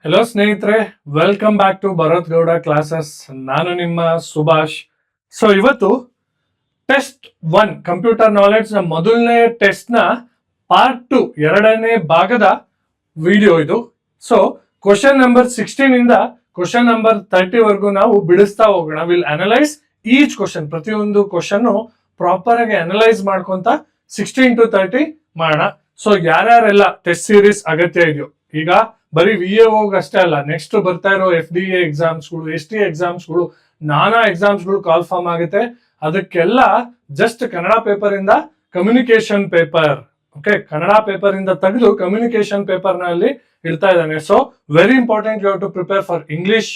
Hello ಸ್ನೇಹಿತರೆ, welcome back to Bharat Gowda classes. ನಾನು ನಿಮ್ಮ ಸುಭಾಷ್. ಸೊ ಇವತ್ತು ಟೆಸ್ಟ್ 1 ಕಂಪ್ಯೂಟರ್ ನಾಲೆಡ್ಜ್ ನ ಮೊದಲನೇ ಟೆಸ್ಟ್ ನ ಪಾರ್ಟ್ 2 ಎರಡನೇ ಭಾಗದ ವಿಡಿಯೋ ಇದು. ಸೊ ಕ್ವಶನ್ ನಂಬರ್ 16 ಇಂದ ಕ್ವಶನ್ ನಂಬರ್ 30 ವರೆಗೂ ನಾವು ಬಿಡಿಸ್ತಾ ಹೋಗೋಣ. ವಿಲ್ ಅನಲೈಸ್ ಈಚ್ ಕ್ವಶನ್, ಪ್ರತಿಯೊಂದು ಕ್ವಶನ್ ಪ್ರಾಪರ್ ಆಗಿ ಅನಲೈಸ್ ಮಾಡ್ಕೊಂತ 16 to 30 ಮಾಡೋಣ. ಸೊ ಯಾರ್ಯಾರೆಲ್ಲ ಟೆಸ್ಟ್ ಸೀರೀಸ್ ಅಗತ್ಯ ಇದೆಯೋ, ಈಗ ಬರೀ VAO ಅಷ್ಟೇ ಅಲ್ಲ, ನೆಕ್ಸ್ಟ್ ಬರ್ತಾ ಇರೋ FDA ಎಕ್ಸಾಮ್ಸ್ಗಳು, ST ಎಕ್ಸಾಮ್ಸ್ಗಳು, ನಾನಾ ಎಕ್ಸಾಮ್ಸ್ಗಳು ಕಾಲ್ ಫಾರ್ಮ್ ಆಗುತ್ತೆ. ಅದಕ್ಕೆಲ್ಲ ಜಸ್ಟ್ ಕನ್ನಡ ಪೇಪರ್ ಇಂದ communication paper, okay, Kannada paper ಇಂದ ತೆಗೆದು ಕಮ್ಯುನಿಕೇಶನ್ ಪೇಪರ್ ನಲ್ಲಿ ಇಡ್ತಾ ಇದ್ದಾನೆ. So very important, you have to prepare for English,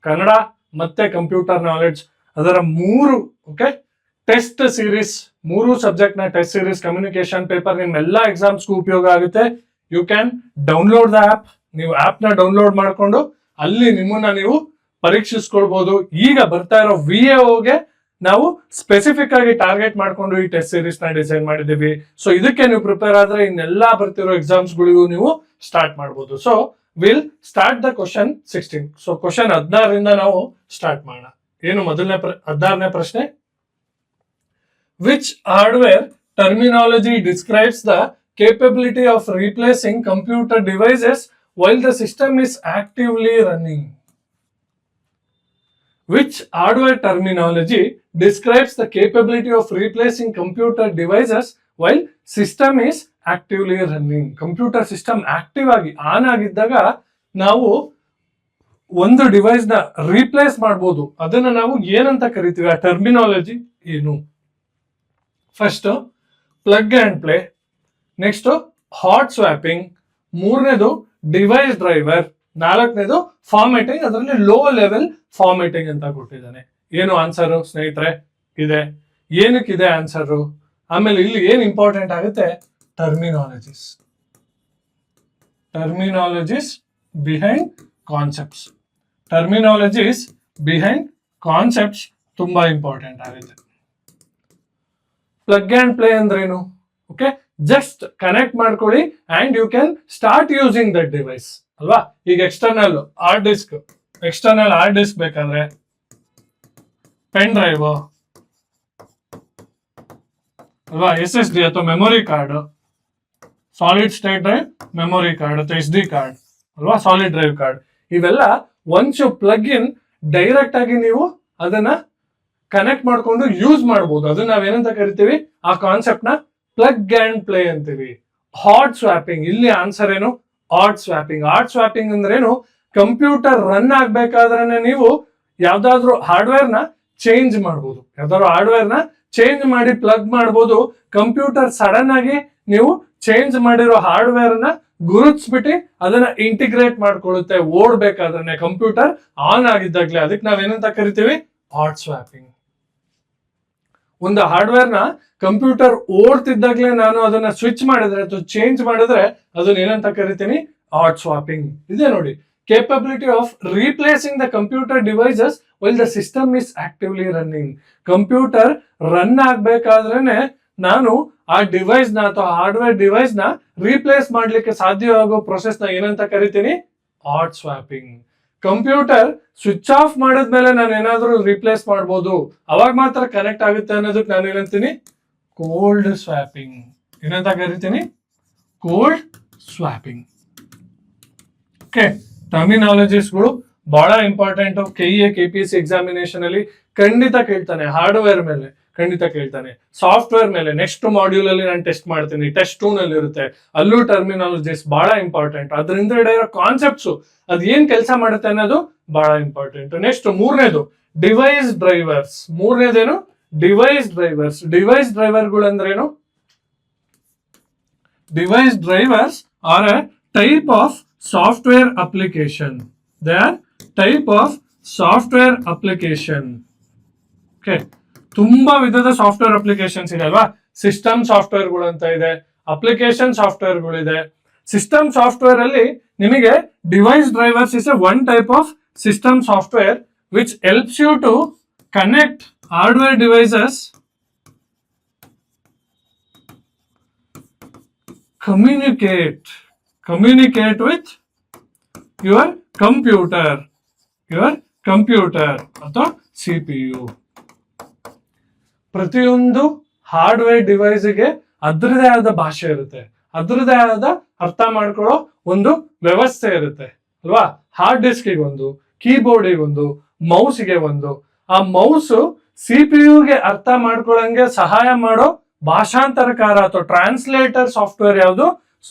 Kannada ಮತ್ತೆ ಕಂಪ್ಯೂಟರ್ ನಾಲೆಡ್ಜ್. ಅದರ 3 ಓಕೆ ಟೆಸ್ಟ್ ಸೀರೀಸ್, 3 ಸಬ್ಜೆಕ್ಟ್ ನ ಟೆಸ್ಟ್ ಸೀರೀಸ್ ಕಮ್ಯುನಿಕೇಶನ್ ಪೇಪರ್ ನಿಮ್ಮೆಲ್ಲ ಎಕ್ಸಾಮ್ಸ್ಗೂ ಉಪಯೋಗ ಆಗುತ್ತೆ. You can download the app. ನೀವು ಆಪ್ ನ ಡೌನ್ಲೋಡ್ ಮಾಡ್ಕೊಂಡು ಅಲ್ಲಿ ನಿಮ್ಮನ್ನ ನೀವು ಪರೀಕ್ಷಿಸ್ಕೊಳ್ಬಹುದು. ಈಗ ಬರ್ತಾ ಇರೋ VAOಗೆ ನಾವು ಸ್ಪೆಸಿಫಿಕ್ ಆಗಿ ಟಾರ್ಗೆಟ್ ಮಾಡ್ಕೊಂಡು ಈ ಟೆಸ್ಟ್ ಸೀರೀಸ್ ನ ಡಿಸೈನ್ ಮಾಡಿದೀವಿ. ಸೊ ಇದಕ್ಕೆ ನೀವು ಪ್ರಿಪೇರ್ ಆದ್ರೆ ಇನ್ನೆಲ್ಲಾ ಬರ್ತಿರೋ ಎಕ್ಸಾಮ್ಸ್ ಗಳಿಗೂ ನೀವು ಸ್ಟಾರ್ಟ್ ಮಾಡಬಹುದು. So will start the question 16. So question 16 ನಾವು ಸ್ಟಾರ್ಟ್ ಮಾಡೋಣ. ಏನು ಮೊದಲನೇ 16ನೇ ಪ್ರಶ್ನೆ, which hardware terminology describes the capability of replacing computer devices while the system is actively running? Which hardware terminology describes the capability of replacing computer devices while system is actively running? Computer system active ಆಗಿ on ಆಗಿದ್ದಾಗ ನಾವು ಒಂದು device ನ replace ಮಾಡಬಹುದು. ಅದನ್ನ ನಾವು ಏನಂತ ಕರಿತೀವಿ? ಆ ಟರ್ಮಿನಾಲಜಿ ಏನು? First plug and play, next hot swapping, 3ನೇದು ಡಿವೈಸ್ ಡ್ರೈವರ್, 4ನೇದು ಫಾರ್ಮೆಟಿಂಗ್. ಅದರಲ್ಲಿ ಲೋ ಲೆವೆಲ್ ಫಾರ್ಮೆಟಿಂಗ್ ಅಂತ ಕೊಟ್ಟಿದ್ದಾನೆ. ಏನು ಆನ್ಸರು ಸ್ನೇಹಿತರೆ? ಇದೆ. ಏನಕ್ಕಿದೆ ಆನ್ಸರು? ಆಮೇಲೆ ಇಲ್ಲಿ ಏನ್ ಇಂಪಾರ್ಟೆಂಟ್ ಆಗುತ್ತೆ? Terminologies, terminologies behind concepts. Terminologies behind concepts ತುಂಬಾ ಇಂಪಾರ್ಟೆಂಟ್ ಆಗುತ್ತೆ. ಪ್ಲಗ್ ಅಂಡ್ ಪ್ಲೇ ಅಂದ್ರೇನು? ಓಕೆ, ಜಸ್ಟ್ ಕನೆಕ್ಟ್ ಮಾಡ್ಕೊಳ್ಳಿ and you can start using that device ಅಲ್ವಾ. ಈಗ ಎಕ್ಸ್ಟರ್ನಲ್ ಹಾರ್ಡ್ ಡಿಸ್ಕ್ ಬೇಕಾದ್ರೆ, ಪೆನ್ ಡ್ರೈವ್ ಅಲ್ವಾ, SSD ಅಥವಾ memory card, solid state drive, memory card ಅಥವಾ SD ಕಾರ್ಡ್ ಅಲ್ವಾ, ಸಾಲಿಡ್ ಡ್ರೈವ್ ಕಾರ್ಡ್, ಇವೆಲ್ಲ once you plug in direct ಆಗಿ ನೀವು ಅದನ್ನ ಕನೆಕ್ಟ್ ಮಾಡ್ಕೊಂಡು ಯೂಸ್ ಮಾಡಬಹುದು. ಅದನ್ನ ನಾವೇನಂತ ಕರಿತೀವಿ? ಆ ಕಾನ್ಸೆಪ್ಟ್ ನ ಪ್ಲಗ್ ಅಂಡ್ ಪ್ಲೇ ಅಂತೀವಿ. ಹಾಟ್ ಸ್ವಾಪಿಂಗ್, ಇಲ್ಲಿ ಆನ್ಸರ್ ಏನು? Hot swapping. ಹಾಟ್ ಸ್ವಾಪಿಂಗ್ ಅಂದ್ರೇನು? ಕಂಪ್ಯೂಟರ್ ರನ್ ಆಗ್ಬೇಕಾದ್ರೆ ನೀವು ಯಾವ್ದಾದ್ರು ಹಾರ್ಡ್ವೇರ್ ನ ಚೇಂಜ್ ಮಾಡಬಹುದು, ಯಾವ್ದಾದ್ರು ಹಾರ್ಡ್ವೇರ್ ನ ಚೇಂಜ್ ಮಾಡಿ ಪ್ಲಗ್ ಮಾಡಬಹುದು. ಕಂಪ್ಯೂಟರ್ ಸಡನ್ ಆಗಿ ನೀವು ಚೇಂಜ್ ಮಾಡಿರೋ ಹಾರ್ಡ್ವೇರ್ ನ ಗುರುತಿಸ್ಬಿಟ್ಟು ಅದನ್ನ ಇಂಟಿಗ್ರೇಟ್ ಮಾಡ್ಕೊಳ್ಳುತ್ತೆ ಓಡ್ಬೇಕಾದ್ರೆ, ಕಂಪ್ಯೂಟರ್ ಆನ್ ಆಗಿದ್ದಾಗ್ಲೇ. ಅದಕ್ಕೆ ನಾವೇನಂತ ಕರಿತೀವಿ? Hot swapping. ಒಂದು ಹಾರ್ಡ್ವೇರ್ ನ ಕಂಪ್ಯೂಟರ್ ಓಡ್ತಿದ್ದಾಗ್ಲೇ ನಾನು ಅದನ್ನ ಸ್ವಿಚ್ ಮಾಡಿದ್ರೆ ಅಥವಾ ಚೇಂಜ್ ಮಾಡಿದ್ರೆ ಅದನ್ನ ಏನಂತ ಕರಿತೀನಿ? Hot swapping. ಇದೆ ನೋಡಿ, capability of replacing the computer devices while the system is actively running. Computer run ಆಗ್ಬೇಕಾದ್ರೇನೆ ನಾನು ಆ ಡಿವೈಸ್ ನ ಅಥವಾ ಹಾರ್ಡ್ವೇರ್ ಡಿವೈಸ್ ನ ರೀಪ್ಲೇಸ್ ಮಾಡ್ಲಿಕ್ಕೆ ಸಾಧ್ಯವಾಗೋ ಪ್ರೊಸೆಸ್ ನ ಏನಂತ ಕರಿತೀನಿ? Hot swapping. Computer switch off ಮಾಡಿದ್ಮೇಲೆ ನಾನು ಏನಾದ್ರೂ ರೀಪ್ಲೇಸ್ ಮಾಡಬಹುದು, ಅವಾಗ ಮಾತ್ರ ಕನೆಕ್ಟ್ ಆಗುತ್ತೆ ಅನ್ನೋದಕ್ಕೆ ನಾನು ಏನಂತೀನಿ? Cold swapping. ಏನಂತ ಕರಿತೀನಿ? Cold swapping. ಓಕೆ, ಟರ್ಮಿನಾಲಜೀಸ್ಗಳು ಬಹಳ ಇಂಪಾರ್ಟೆಂಟ್. KEA KPSC ಎಕ್ಸಾಮಿನೇಷನ್ ಅಲ್ಲಿ ಖಂಡಿತ ಕೇಳ್ತಾನೆ. ಹಾರ್ಡ್ವೇರ್ ಮೇಲೆ ಖಂಡಿತ ಕೇಳ್ತಾನೆ, ಸಾಫ್ಟ್ವೇರ್ ಮೇಲೆ ನೆಕ್ಸ್ಟ್ ಮಾಡ್ಯೂಲ್ ಅಲ್ಲಿ ನಾನು ಟೆಸ್ಟ್ ಮಾಡ್ತೀನಿ, ಟೆಸ್ಟ್ 2 ನಲ್ಲಿ ಇರುತ್ತೆ. ಅಲ್ಲೂ ಟರ್ಮಿನಾಲಜೀಸ್ ಬಹಳ ಇಂಪಾರ್ಟೆಂಟ್. ಅದರಿಂದ ಇರೋ ಕಾನ್ಸೆಪ್ಟ್ಸ್ ಅದ್ ಏನ್ ಕೆಲಸ ಮಾಡುತ್ತೆ ಅನ್ನೋದು ಬಹಳ ಇಂಪಾರ್ಟೆಂಟ್. ನೆಕ್ಸ್ಟ್ 3ನೇದು ಡಿವೈಸ್ ಡ್ರೈವರ್ಸ್. 3ನೇದೇನು? Device drivers. ಡಿವೈಸ್ ಡ್ರೈವರ್ಗಳು ಅಂದ್ರೇನು? Device drivers are a type of software application. They are type of software application. Okay, ತುಂಬಾ ವಿಧದ ಸಾಫ್ಟ್ವೇರ್ ಅಪ್ಲಿಕೇಶನ್ಸ್ ಇದೆ ಅಲ್ವಾ. ಸಿಸ್ಟಮ್ ಸಾಫ್ಟ್ವೇರ್ಗಳು ಅಂತ ಇದೆ, ಅಪ್ಲಿಕೇಶನ್ ಸಾಫ್ಟ್ವೇರ್ಗಳು ಇದೆ. ಸಿಸ್ಟಮ್ ಸಾಫ್ಟ್ವೇರ್ ಅಲ್ಲಿ ನಿಮಗೆ device drivers is a one type of system software which helps you to connect hardware devices, communicate with your computer, your computer ಅಥವಾ CPU. ಪ್ರತಿಯೊಂದು ಹಾರ್ಡ್ವೇರ್ ಡಿವೈಸ್ಗೆ ಅದರದೇ ಆದ ಭಾಷೆ ಇರುತ್ತೆ, ಅದರದೇ ಆದ ಅರ್ಥ ಮಾಡ್ಕೊಳ್ಳೋ ಒಂದು ವ್ಯವಸ್ಥೆ ಇರುತ್ತೆ ಅಲ್ವಾ. ಹಾರ್ಡ್ ಡಿಸ್ಕಿಗೆ ಒಂದು, ಕೀಬೋರ್ಡಿಗೆ ಒಂದು, ಮೌಸ್ಗೆ ಒಂದು. ಆ ಮೌಸ್ CPU ಅರ್ಥ ಮಾಡ್ಕೊಳ್ಳಂಗೆ ಸಹಾಯ ಮಾಡೋ ಭಾಷಾಂತರಕಾರ ಅಥವಾ ಟ್ರಾನ್ಸ್ಲೇಟರ್ ಸಾಫ್ಟ್ವೇರ್ ಯಾವುದು?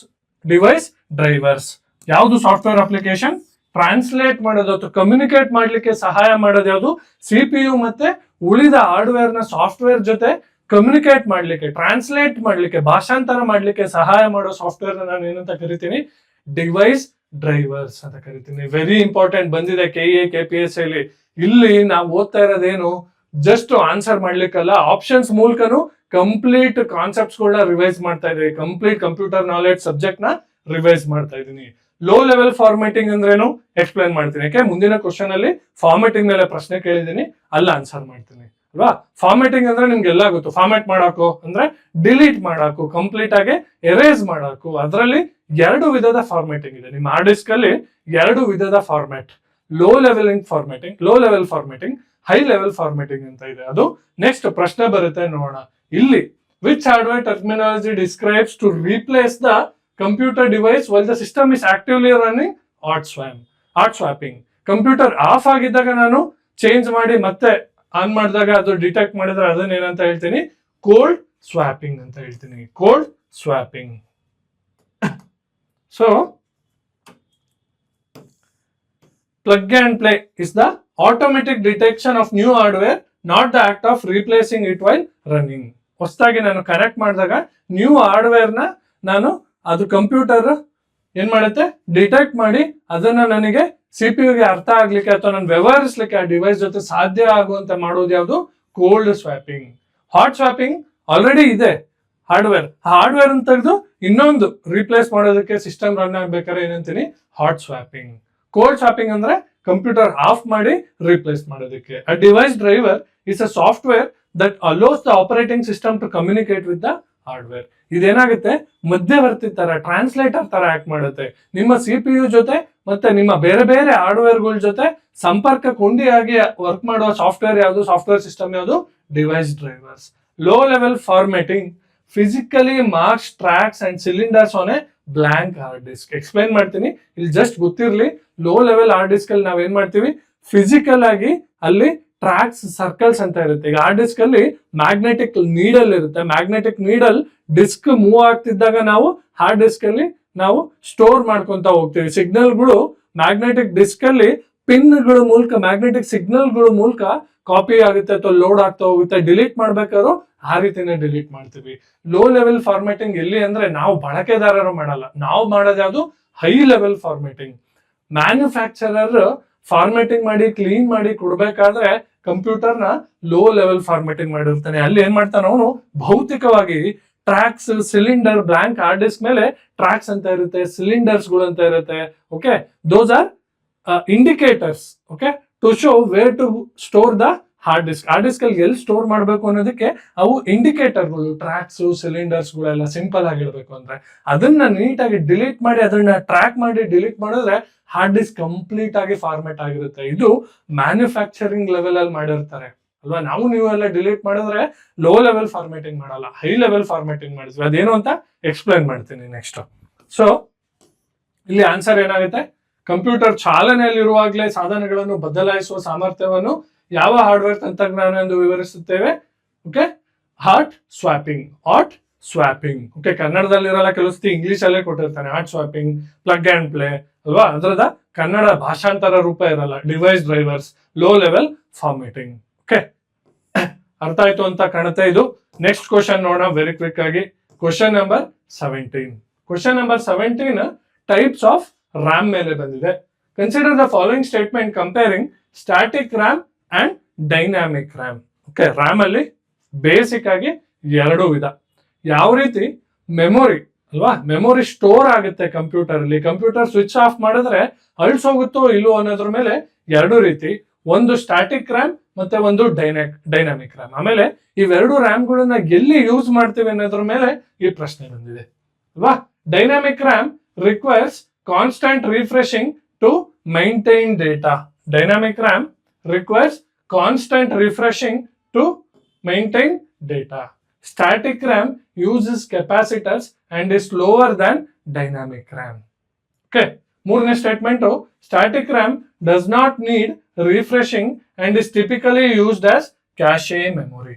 Device drivers. ಯಾವುದು ಸಾಫ್ಟ್ವೇರ್ ಅಪ್ಲಿಕೇಶನ್ ಟ್ರಾನ್ಸ್ಲೇಟ್ ಮಾಡೋದು ಅಥವಾ ಕಮ್ಯುನಿಕೇಟ್ ಮಾಡ್ಲಿಕ್ಕೆ ಸಹಾಯ ಮಾಡೋದು ಯಾವುದು? CPU ಮತ್ತೆ ಉಳಿದ ಹಾರ್ಡ್ವೇರ್ ನ ಸಾಫ್ಟ್ವೇರ್ ಜೊತೆ ಕಮ್ಯುನಿಕೇಟ್ ಮಾಡ್ಲಿಕ್ಕೆ, ಟ್ರಾನ್ಸ್ಲೇಟ್ ಮಾಡ್ಲಿಕ್ಕೆ, ಭಾಷಾಂತರ ಮಾಡ್ಲಿಕ್ಕೆ ಸಹಾಯ ಮಾಡೋ ಸಾಫ್ಟ್ವೇರ್ ನಾನು ಏನಂತ ಕರಿತೀನಿ? ಡಿವೈಸ್ ಡ್ರೈವರ್ಸ್ ಅಂತ ಕರಿತೀನಿ. ವೆರಿ ಇಂಪಾರ್ಟೆಂಟ್ ಬಂದಿದೆ KE KPS ಅಲ್ಲಿ. ಇಲ್ಲಿ ನಾವು ಓದ್ತಾ ಇರೋದೇನು? ಜಸ್ಟ್ ಆನ್ಸರ್ ಮಾಡ್ಲಿಕ್ಕಲ್ಲ, ಆಪ್ಷನ್ಸ್ ಮೂಲಕನು ಕಂಪ್ಲೀಟ್ ಕಾನ್ಸೆಪ್ಟ್ಸ್ ಗಳನ್ನ ರಿವೈಸ್ ಮಾಡ್ತಾ ಇದ್ದೀವಿ. ಕಂಪ್ಲೀಟ್ ಕಂಪ್ಯೂಟರ್ ನಾಲೆಡ್ಜ್ ಸಬ್ಜೆಕ್ಟ್ ನ ರಿವೈಸ್ ಮಾಡ್ತಾ ಇದ್ದೀನಿ. ಲೋ ಲೆವೆಲ್ ಫಾರ್ಮ್ಯಾಟಿಂಗ್ ಅಂದ್ರೇನು ಎಕ್ಸ್ಪ್ಲೈನ್ ಮಾಡ್ತೀನಿ. ಯಾಕೆ ಮುಂದಿನ ಕ್ವಶನ್ ಅಲ್ಲಿ ಫಾರ್ಮ್ಯಾಟಿಂಗ್ ಮೇಲೆ ಪ್ರಶ್ನೆ ಕೇಳಿದೀನಿ, ಅಲ್ಲ ಆನ್ಸರ್ ಮಾಡ್ತೀನಿ ಅಲ್ವಾ. ಫಾರ್ಮ್ಯಾಟಿಂಗ್ ಅಂದ್ರೆ ನಿಮ್ಗೆಲ್ಲ ಗೊತ್ತು. ಫಾರ್ಮ್ಯಾಟ್ ಮಾಡಾಕು ಅಂದ್ರೆ ಡಿಲೀಟ್ ಮಾಡಾಕು, ಕಂಪ್ಲೀಟ್ ಆಗಿ ಎರೇಸ್ ಮಾಡಾಕು. ಅದರಲ್ಲಿ 2 ವಿಧದ ಫಾರ್ಮ್ಯಾಟಿಂಗ್ ಇದೆ. ನಿಮ್ಮ ಹಾರ್ಡ್ ಡಿಸ್ಕ್ ಅಲ್ಲಿ 2 ವಿಧದ format, low leveling formatting, low level formatting, high level formatting ಅಂತ ಇದೆ. ಅದು ನೆಕ್ಸ್ಟ್ ಪ್ರಶ್ನೆ ಬರುತ್ತೆ, ನೋಡೋಣ. ಇಲ್ಲಿ which hardware terminology describes to replace the computer device while the system is actively running? hot swapping. Computer off ಆಗಿದ್ದಾಗ ನಾನು ಚೇಂಜ್ ಮಾಡಿ ಮತ್ತೆ ಆನ್ ಮಾಡಿದಾಗ ಅದು ಡಿಟೆಕ್ಟ್ ಮಾಡಿದ್ರೆ ಅದನ್ನ ಏನಂತ ಹೇಳ್ತೀನಿ? ಕೋಲ್ಡ್ ಸ್ವಾಪಿಂಗ್ ಅಂತ ಹೇಳ್ತೀನಿ. Cold swapping. So plug and play is the automatic detection of new hardware, not the act of replacing it while running. ಹೊಸದಾಗಿ ನಾನು ಕನೆಕ್ಟ್ ಮಾಡಿದಾಗ ನ್ಯೂ ಹಾರ್ಡ್ವೇರ್ ನ ನಾನು ಅದು ಕಂಪ್ಯೂಟರ್ ಏನ್ ಮಾಡುತ್ತೆ? ಡಿಟೆಕ್ಟ್ ಮಾಡಿ ಅದನ್ನ ನನಗೆ CPU ಅರ್ಥ ಆಗ್ಲಿಕ್ಕೆ ಅಥವಾ ನಾನು ವ್ಯವಹರಿಸಲಿಕ್ಕೆ ಆ ಡಿವೈಸ್ ಜೊತೆ ಸಾಧ್ಯ ಆಗುವಂತೆ ಮಾಡೋದು ಯಾವುದು? Cold swapping. Hot swapping already ಇದೆ ಹಾರ್ಡ್ವೇರ್, ಹಾರ್ಡ್ವೇರ್ ಅಂತ ತೆಗೆದು ಇನ್ನೊಂದು ರೀಪ್ಲೇಸ್ ಮಾಡೋದಕ್ಕೆ ಸಿಸ್ಟಮ್ ರನ್ ಆಗ್ಬೇಕಾದ್ರೆ ಏನಂತೀನಿ? Hot swapping. ಕೋಲ್ಡ್ ಸ್ವಾಪಿಂಗ್ ಅಂದ್ರೆ ಕಂಪ್ಯೂಟರ್ ಆಫ್ ಮಾಡಿ ರೀಪ್ಲೇಸ್ ಮಾಡೋದಕ್ಕೆ. A device driver is a software that allows the operating system to communicate with the hardware. ಇದೇನಾಗುತ್ತೆ? ಮಧ್ಯವರ್ತಿ ತರ, ಟ್ರಾನ್ಸ್ಲೇಟರ್ ತರ ಆಕ್ಟ್ ಮಾಡುತ್ತೆ. ನಿಮ್ಮ CPU ಜೊತೆ ಮತ್ತೆ ನಿಮ್ಮ ಬೇರೆ ಬೇರೆ ಹಾರ್ಡ್ವೇರ್ಗಳ ಜೊತೆ ಸಂಪರ್ಕ ಕೊಂಡಿಯಾಗಿ ವರ್ಕ್ ಮಾಡುವ ಸಾಫ್ಟ್ವೇರ್ ಯಾವುದು? ಸಾಫ್ಟ್ವೇರ್ ಸಿಸ್ಟಮ್ ಯಾವುದು? Device drivers. Low level formatting physically marks tracks and cylinders on a blank hard disk. Explain ಮಾಡ್ತೀನಿ, ಇಲ್ಲಿ ಜಸ್ಟ್ ಗೊತ್ತಿರ್ಲಿ. ಲೋ ಲೆವೆಲ್ ಹಾರ್ಡ್ ಡಿಸ್ಕ್ ಅಲ್ಲಿ ನಾವ್ ಏನ್ ಮಾಡ್ತೀವಿ? ಫಿಸಿಕಲ್ ಆಗಿ ಅಲ್ಲಿ ಟ್ರ್ಯಾಕ್ಸ್, ಸರ್ಕಲ್ಸ್ ಅಂತ ಇರುತ್ತೆ. ಈಗ ಹಾರ್ಡ್ ಡಿಸ್ಕ್ ಅಲ್ಲಿ ಮ್ಯಾಗ್ನೆಟಿಕ್ ನೀಡಲ್ ಇರುತ್ತೆ. ಮ್ಯಾಗ್ನೆಟಿಕ್ ನೀಡಲ್ ಡಿಸ್ಕ್ ಮೂವ್ ಆಗ್ತಿದ್ದಾಗ ನಾವು ಹಾರ್ಡ್ ಡಿಸ್ಕ್ ಅಲ್ಲಿ ನಾವು ಸ್ಟೋರ್ ಮಾಡ್ಕೊಂತ ಹೋಗ್ತೀವಿ. ಸಿಗ್ನಲ್ಗಳು ಮ್ಯಾಗ್ನೆಟಿಕ್ ಡಿಸ್ಕ್ ಅಲ್ಲಿ ಪಿನ್ಗಳ ಮೂಲಕ, ಮ್ಯಾಗ್ನೆಟಿಕ್ ಸಿಗ್ನಲ್ಗಳ ಮೂಲಕ ಕಾಪಿ ಆಗುತ್ತೆ ಅಥವಾ ಲೋಡ್ ಆಗ್ತಾ ಹೋಗುತ್ತೆ. ಡಿಲೀಟ್ ಮಾಡ್ಬೇಕಾದ್ರೂ ಆ ರೀತಿನೇ ಡಿಲೀಟ್ ಮಾಡ್ತೀವಿ. ಲೋ ಲೆವೆಲ್ ಫಾರ್ಮ್ಯಾಟಿಂಗ್ ಎಲ್ಲಿ ಅಂದ್ರೆ ನಾವು ಬಳಕೆದಾರರು ಮಾಡಲ್ಲ, ನಾವು ಮಾಡೋದು ಯಾವುದು? High level formatting. Manufacturer formatting ಮಾಡಿ ಕ್ಲೀನ್ ಮಾಡಿ ಕೊಡ್ಬೇಕಾದ್ರೆ ಕಂಪ್ಯೂಟರ್ ನ ಲೋ ಲೆವೆಲ್ ಫಾರ್ಮ್ಯಾಟಿಂಗ್ ಮಾಡಿರ್ತಾನೆ. ಅಲ್ಲಿ ಏನ್ ಮಾಡ್ತಾನೆ ಅವನು? ಭೌತಿಕವಾಗಿ tracks, cylinder, blank hard disk ಮೇಲೆ ಟ್ರ್ಯಾಕ್ಸ್ ಅಂತ ಇರುತ್ತೆ, ಸಿಲಿಂಡರ್ಸ್ ಗಳು ಅಂತ ಇರುತ್ತೆ. Okay, those are indicators okay to show where to store the hard disk. Hard disk ಅಲ್ಲಿ ಎಲ್ಲಿ ಸ್ಟೋರ್ ಮಾಡಬೇಕು ಅನ್ನೋದಕ್ಕೆ ಅವು ಇಂಡಿಕೇಟರ್ಗಳು, ಟ್ರ್ಯಾಕ್ಸ್, ಸಿಲಿಂಡರ್ಸ್ ಗಳೆಲ್ಲ ಸಿಂಪಲ್ ಆಗಿರ್ಬೇಕು ಅಂದ್ರೆ ಅದನ್ನ ನೀಟಾಗಿ ಡಿಲೀಟ್ ಮಾಡಿ ಅದನ್ನ ಟ್ರ್ಯಾಕ್ ಮಾಡಿ ಡಿಲೀಟ್ ಮಾಡಿದ್ರೆ ಹಾರ್ಡ್ ಡಿಸ್ಕ್ ಕಂಪ್ಲೀಟ್ ಆಗಿ ಫಾರ್ಮ್ಯಾಟ್ ಆಗಿರುತ್ತೆ. ಇದು ಮ್ಯಾನುಫ್ಯಾಕ್ಚರಿಂಗ್ ಲೆವೆಲ್ ಅಲ್ಲಿ ಮಾಡಿರ್ತಾರೆ ಅಲ್ವಾ. ನಾವು ನೀವು ಎಲ್ಲ ಡಿಲೀಟ್ ಮಾಡಿದ್ರೆ ಲೋ ಲೆವೆಲ್ ಫಾರ್ಮ್ಯಾಟಿಂಗ್ ಮಾಡಲ್ಲ, ಹೈ ಲೆವೆಲ್ ಫಾರ್ಮ್ಯಾಟಿಂಗ್ ಮಾಡಿದ್ವಿ. ಅದೇನು ಅಂತ ಎಕ್ಸ್ಪ್ಲೈನ್ ಮಾಡ್ತೀನಿ ನೆಕ್ಸ್ಟ್. ಸೊ ಇಲ್ಲಿ ಆನ್ಸರ್ ಏನಾಗುತ್ತೆ? ಕಂಪ್ಯೂಟರ್ ಚಾಲನೆಯಲ್ಲಿರುವಾಗಲೇ ಸಾಧನಗಳನ್ನು ಬದಲಾಯಿಸುವ ಸಾಮರ್ಥ್ಯವನ್ನು ಯಾವ ಹಾರ್ಡ್ವೇರ್ ತಂತ್ರಜ್ಞಾನ ಎಂದು ವಿವರಿಸುತ್ತೇವೆ? Okay, hot swapping. Hot swapping okay, ಕನ್ನಡದಲ್ಲಿರಲ್ಲ, ಕೆಲವು ಸತಿ ಇಂಗ್ಲಿಷ್ ಅಲ್ಲೇ ಕೊಟ್ಟಿರ್ತಾನೆ. Hot swapping, plug and play ಅಲ್ವಾ, ಅದರದ ಕನ್ನಡ ಭಾಷಾಂತರ ರೂಪ ಇರಲ್ಲ. Device drivers, low level formatting. Okay, ಅರ್ಥ ಆಯ್ತು ಅಂತ ಕಾಣುತ್ತೆ ಇದು. ನೆಕ್ಸ್ಟ್ ಕ್ವಶನ್ ನೋಡೋಣ ವೆರಿ ಕ್ವಿಕ್ ಆಗಿ. Question number 17. Question number 17 types of RAM ಮೇಲೆ ಬಂದಿದೆ. Consider the following statement comparing static RAM and dynamic RAM. Okay, RAM ಅಲ್ಲಿ ಬೇಸಿಕ್ ಆಗಿ 2 ವಿಧ. ಯಾವ ರೀತಿ ಮೆಮೊರಿ ಅಲ್ವಾ, ಮೆಮೊರಿ ಸ್ಟೋರ್ ಆಗುತ್ತೆ ಕಂಪ್ಯೂಟರ್ ಅಲ್ಲಿ. ಕಂಪ್ಯೂಟರ್ ಸ್ವಿಚ್ ಆಫ್ ಮಾಡಿದ್ರೆ ಅಳಿಸೋಗುತ್ತೋ ಇಲ್ವೋ ಅನ್ನೋದ್ರ ಮೇಲೆ 2 ರೀತಿ. ಒಂದು ಸ್ಟಾಟಿಕ್ RAM ಮತ್ತೆ ಒಂದು ಡೈನಾಮಿಕ್ RAM. ಆಮೇಲೆ ಇವೆರಡು RAM ಗಳನ್ನ ಎಲ್ಲಿ ಯೂಸ್ ಮಾಡ್ತೀವಿ ಅನ್ನೋದ್ರ ಮೇಲೆ ಈ ಪ್ರಶ್ನೆ ಬಂದಿದೆ ಅಲ್ವಾ. Dynamic RAM requires constant refreshing to maintain data. Dynamic RAM requires constant refreshing to maintain data. Static RAM uses capacitors and is slower than dynamic RAM. Okay. ಮೂರನೇ statement, static RAM does not need refreshing and is typically used as cache memory.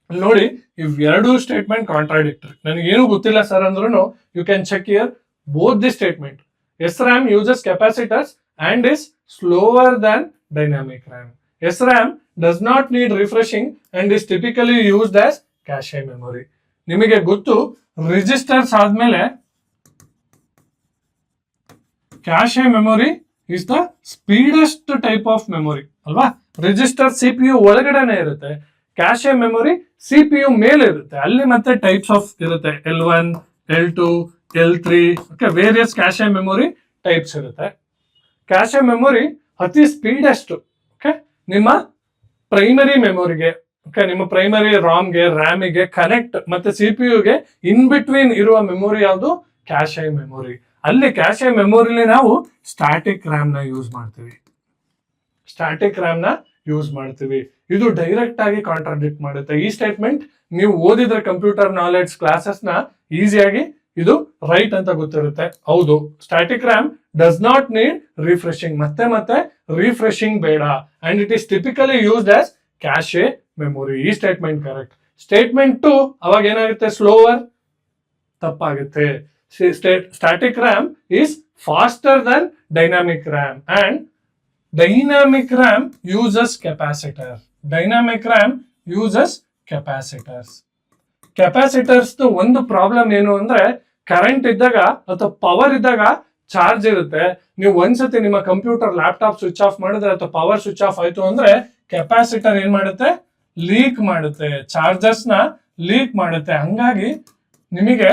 ನೋಡಿ, ಇವೆರಡು statement contradictory. ನನಗೇನು ಗೊತ್ತಿಲ್ಲ sir ಅಂದ್ರೂ you can check here both the statement. SRAM uses capacitors and is slower than dynamic RAM. SRAM does not need refreshing and is typically used as cache memory. ನಿಮಗೆ ಗೊತ್ತು, registers ಆದ್ಮೇಲೆ cache memory is the speedest type of memory ಅಲ್ವಾ. Register CPU ಒಳಗಡೆನೆ ಇರುತ್ತೆ, cache memory CPU ಮೇಲೆ ಇರುತ್ತೆ. ಅಲ್ಲಿ ಮತ್ತೆ ಟೈಪ್ಸ್ ಆಫ್ ಇರುತ್ತೆ, L1, L2, L3, okay, various cache memory types ಇರುತ್ತೆ. ಕ್ಯಾಶೆ ಮೆಮೊರಿ ಅತಿ ಸ್ಪೀಡೆಸ್ಟ್. ಓಕೆ, ನಿಮ್ಮ ಪ್ರೈಮರಿ ಮೆಮೊರಿಗೆ, ಓಕೆ, ನಿಮ್ಮ ಪ್ರೈಮರಿ ರಾಮ್ಗೆ, ರ್ಯಾಮಿಗೆ ಕನೆಕ್ಟ್ ಮತ್ತೆ CPU-ಗೆ ಇನ್ ಬಿಟ್ವೀನ್ ಇರುವ ಮೆಮೊರಿ ಯಾವುದು? Cache memory. ಅಲ್ಲಿ ಕ್ಯಾಶೆ ಮೆಮೊರಿಲಿ ನಾವು ಸ್ಟಾಟಿಕ್ ರ್ಯಾಮ್ ನ ಯೂಸ್ ಮಾಡ್ತೀವಿ. ಇದು ಡೈರೆಕ್ಟ್ ಆಗಿ ಕಾಂಟ್ರಾಡಿಕ್ಟ್ ಮಾಡುತ್ತೆ. ಈ ಸ್ಟೇಟ್ಮೆಂಟ್ ನೀವು ಓದಿದ್ರೆ ಕಂಪ್ಯೂಟರ್ ನಾಲೆಡ್ಜ್ ಕ್ಲಾಸಸ್ ನ ಈಸಿಯಾಗಿ ಇದು ರೈಟ್ ಅಂತ ಗೊತ್ತಿರುತ್ತೆ. ಹೌದು, static RAM does not need refreshing, ಮತ್ತೆ ರಿಫ್ರೆಶಿಂಗ್ ಬೇಡ, and it is typically used as cache memory. ಈ ಸ್ಟೇಟ್ಮೆಂಟ್ ಕರೆಕ್ಟ್. ಸ್ಟೇಟ್ಮೆಂಟ್ 2 ಅವಾಗ ಏನಾಗುತ್ತೆ? ಸ್ಲೋವರ್. ತಪ್ಪಾಗುತ್ತೆ. Static RAM is faster than dynamic RAM and dynamic RAM uses capacitor. Capacitors ಒಂದು problem ಏನು ಅಂದ್ರೆ, current ಇದ್ದಾಗ ಅಥವಾ ಪವರ್ ಇದ್ದಾಗ ಚಾರ್ಜ್ ಇರುತ್ತೆ. ನೀವು ಒಂದ್ಸತಿ ನಿಮ್ಮ ಕಂಪ್ಯೂಟರ್ ಲ್ಯಾಪ್ಟಾಪ್ ಸ್ವಿಚ್ ಆಫ್ ಮಾಡಿದ್ರೆ ಅಥವಾ ಪವರ್ ಸ್ವಿಚ್ ಆಫ್ ಆಯ್ತು ಅಂದ್ರೆ ಕೆಪಾಸಿಟರ್ ಏನ್ ಮಾಡುತ್ತೆ? ಲೀಕ್ ಮಾಡುತ್ತೆ, ಚಾರ್ಜಸ್ ನ ಲೀಕ್ ಮಾಡುತ್ತೆ. ಹಂಗಾಗಿ ನಿಮಗೆ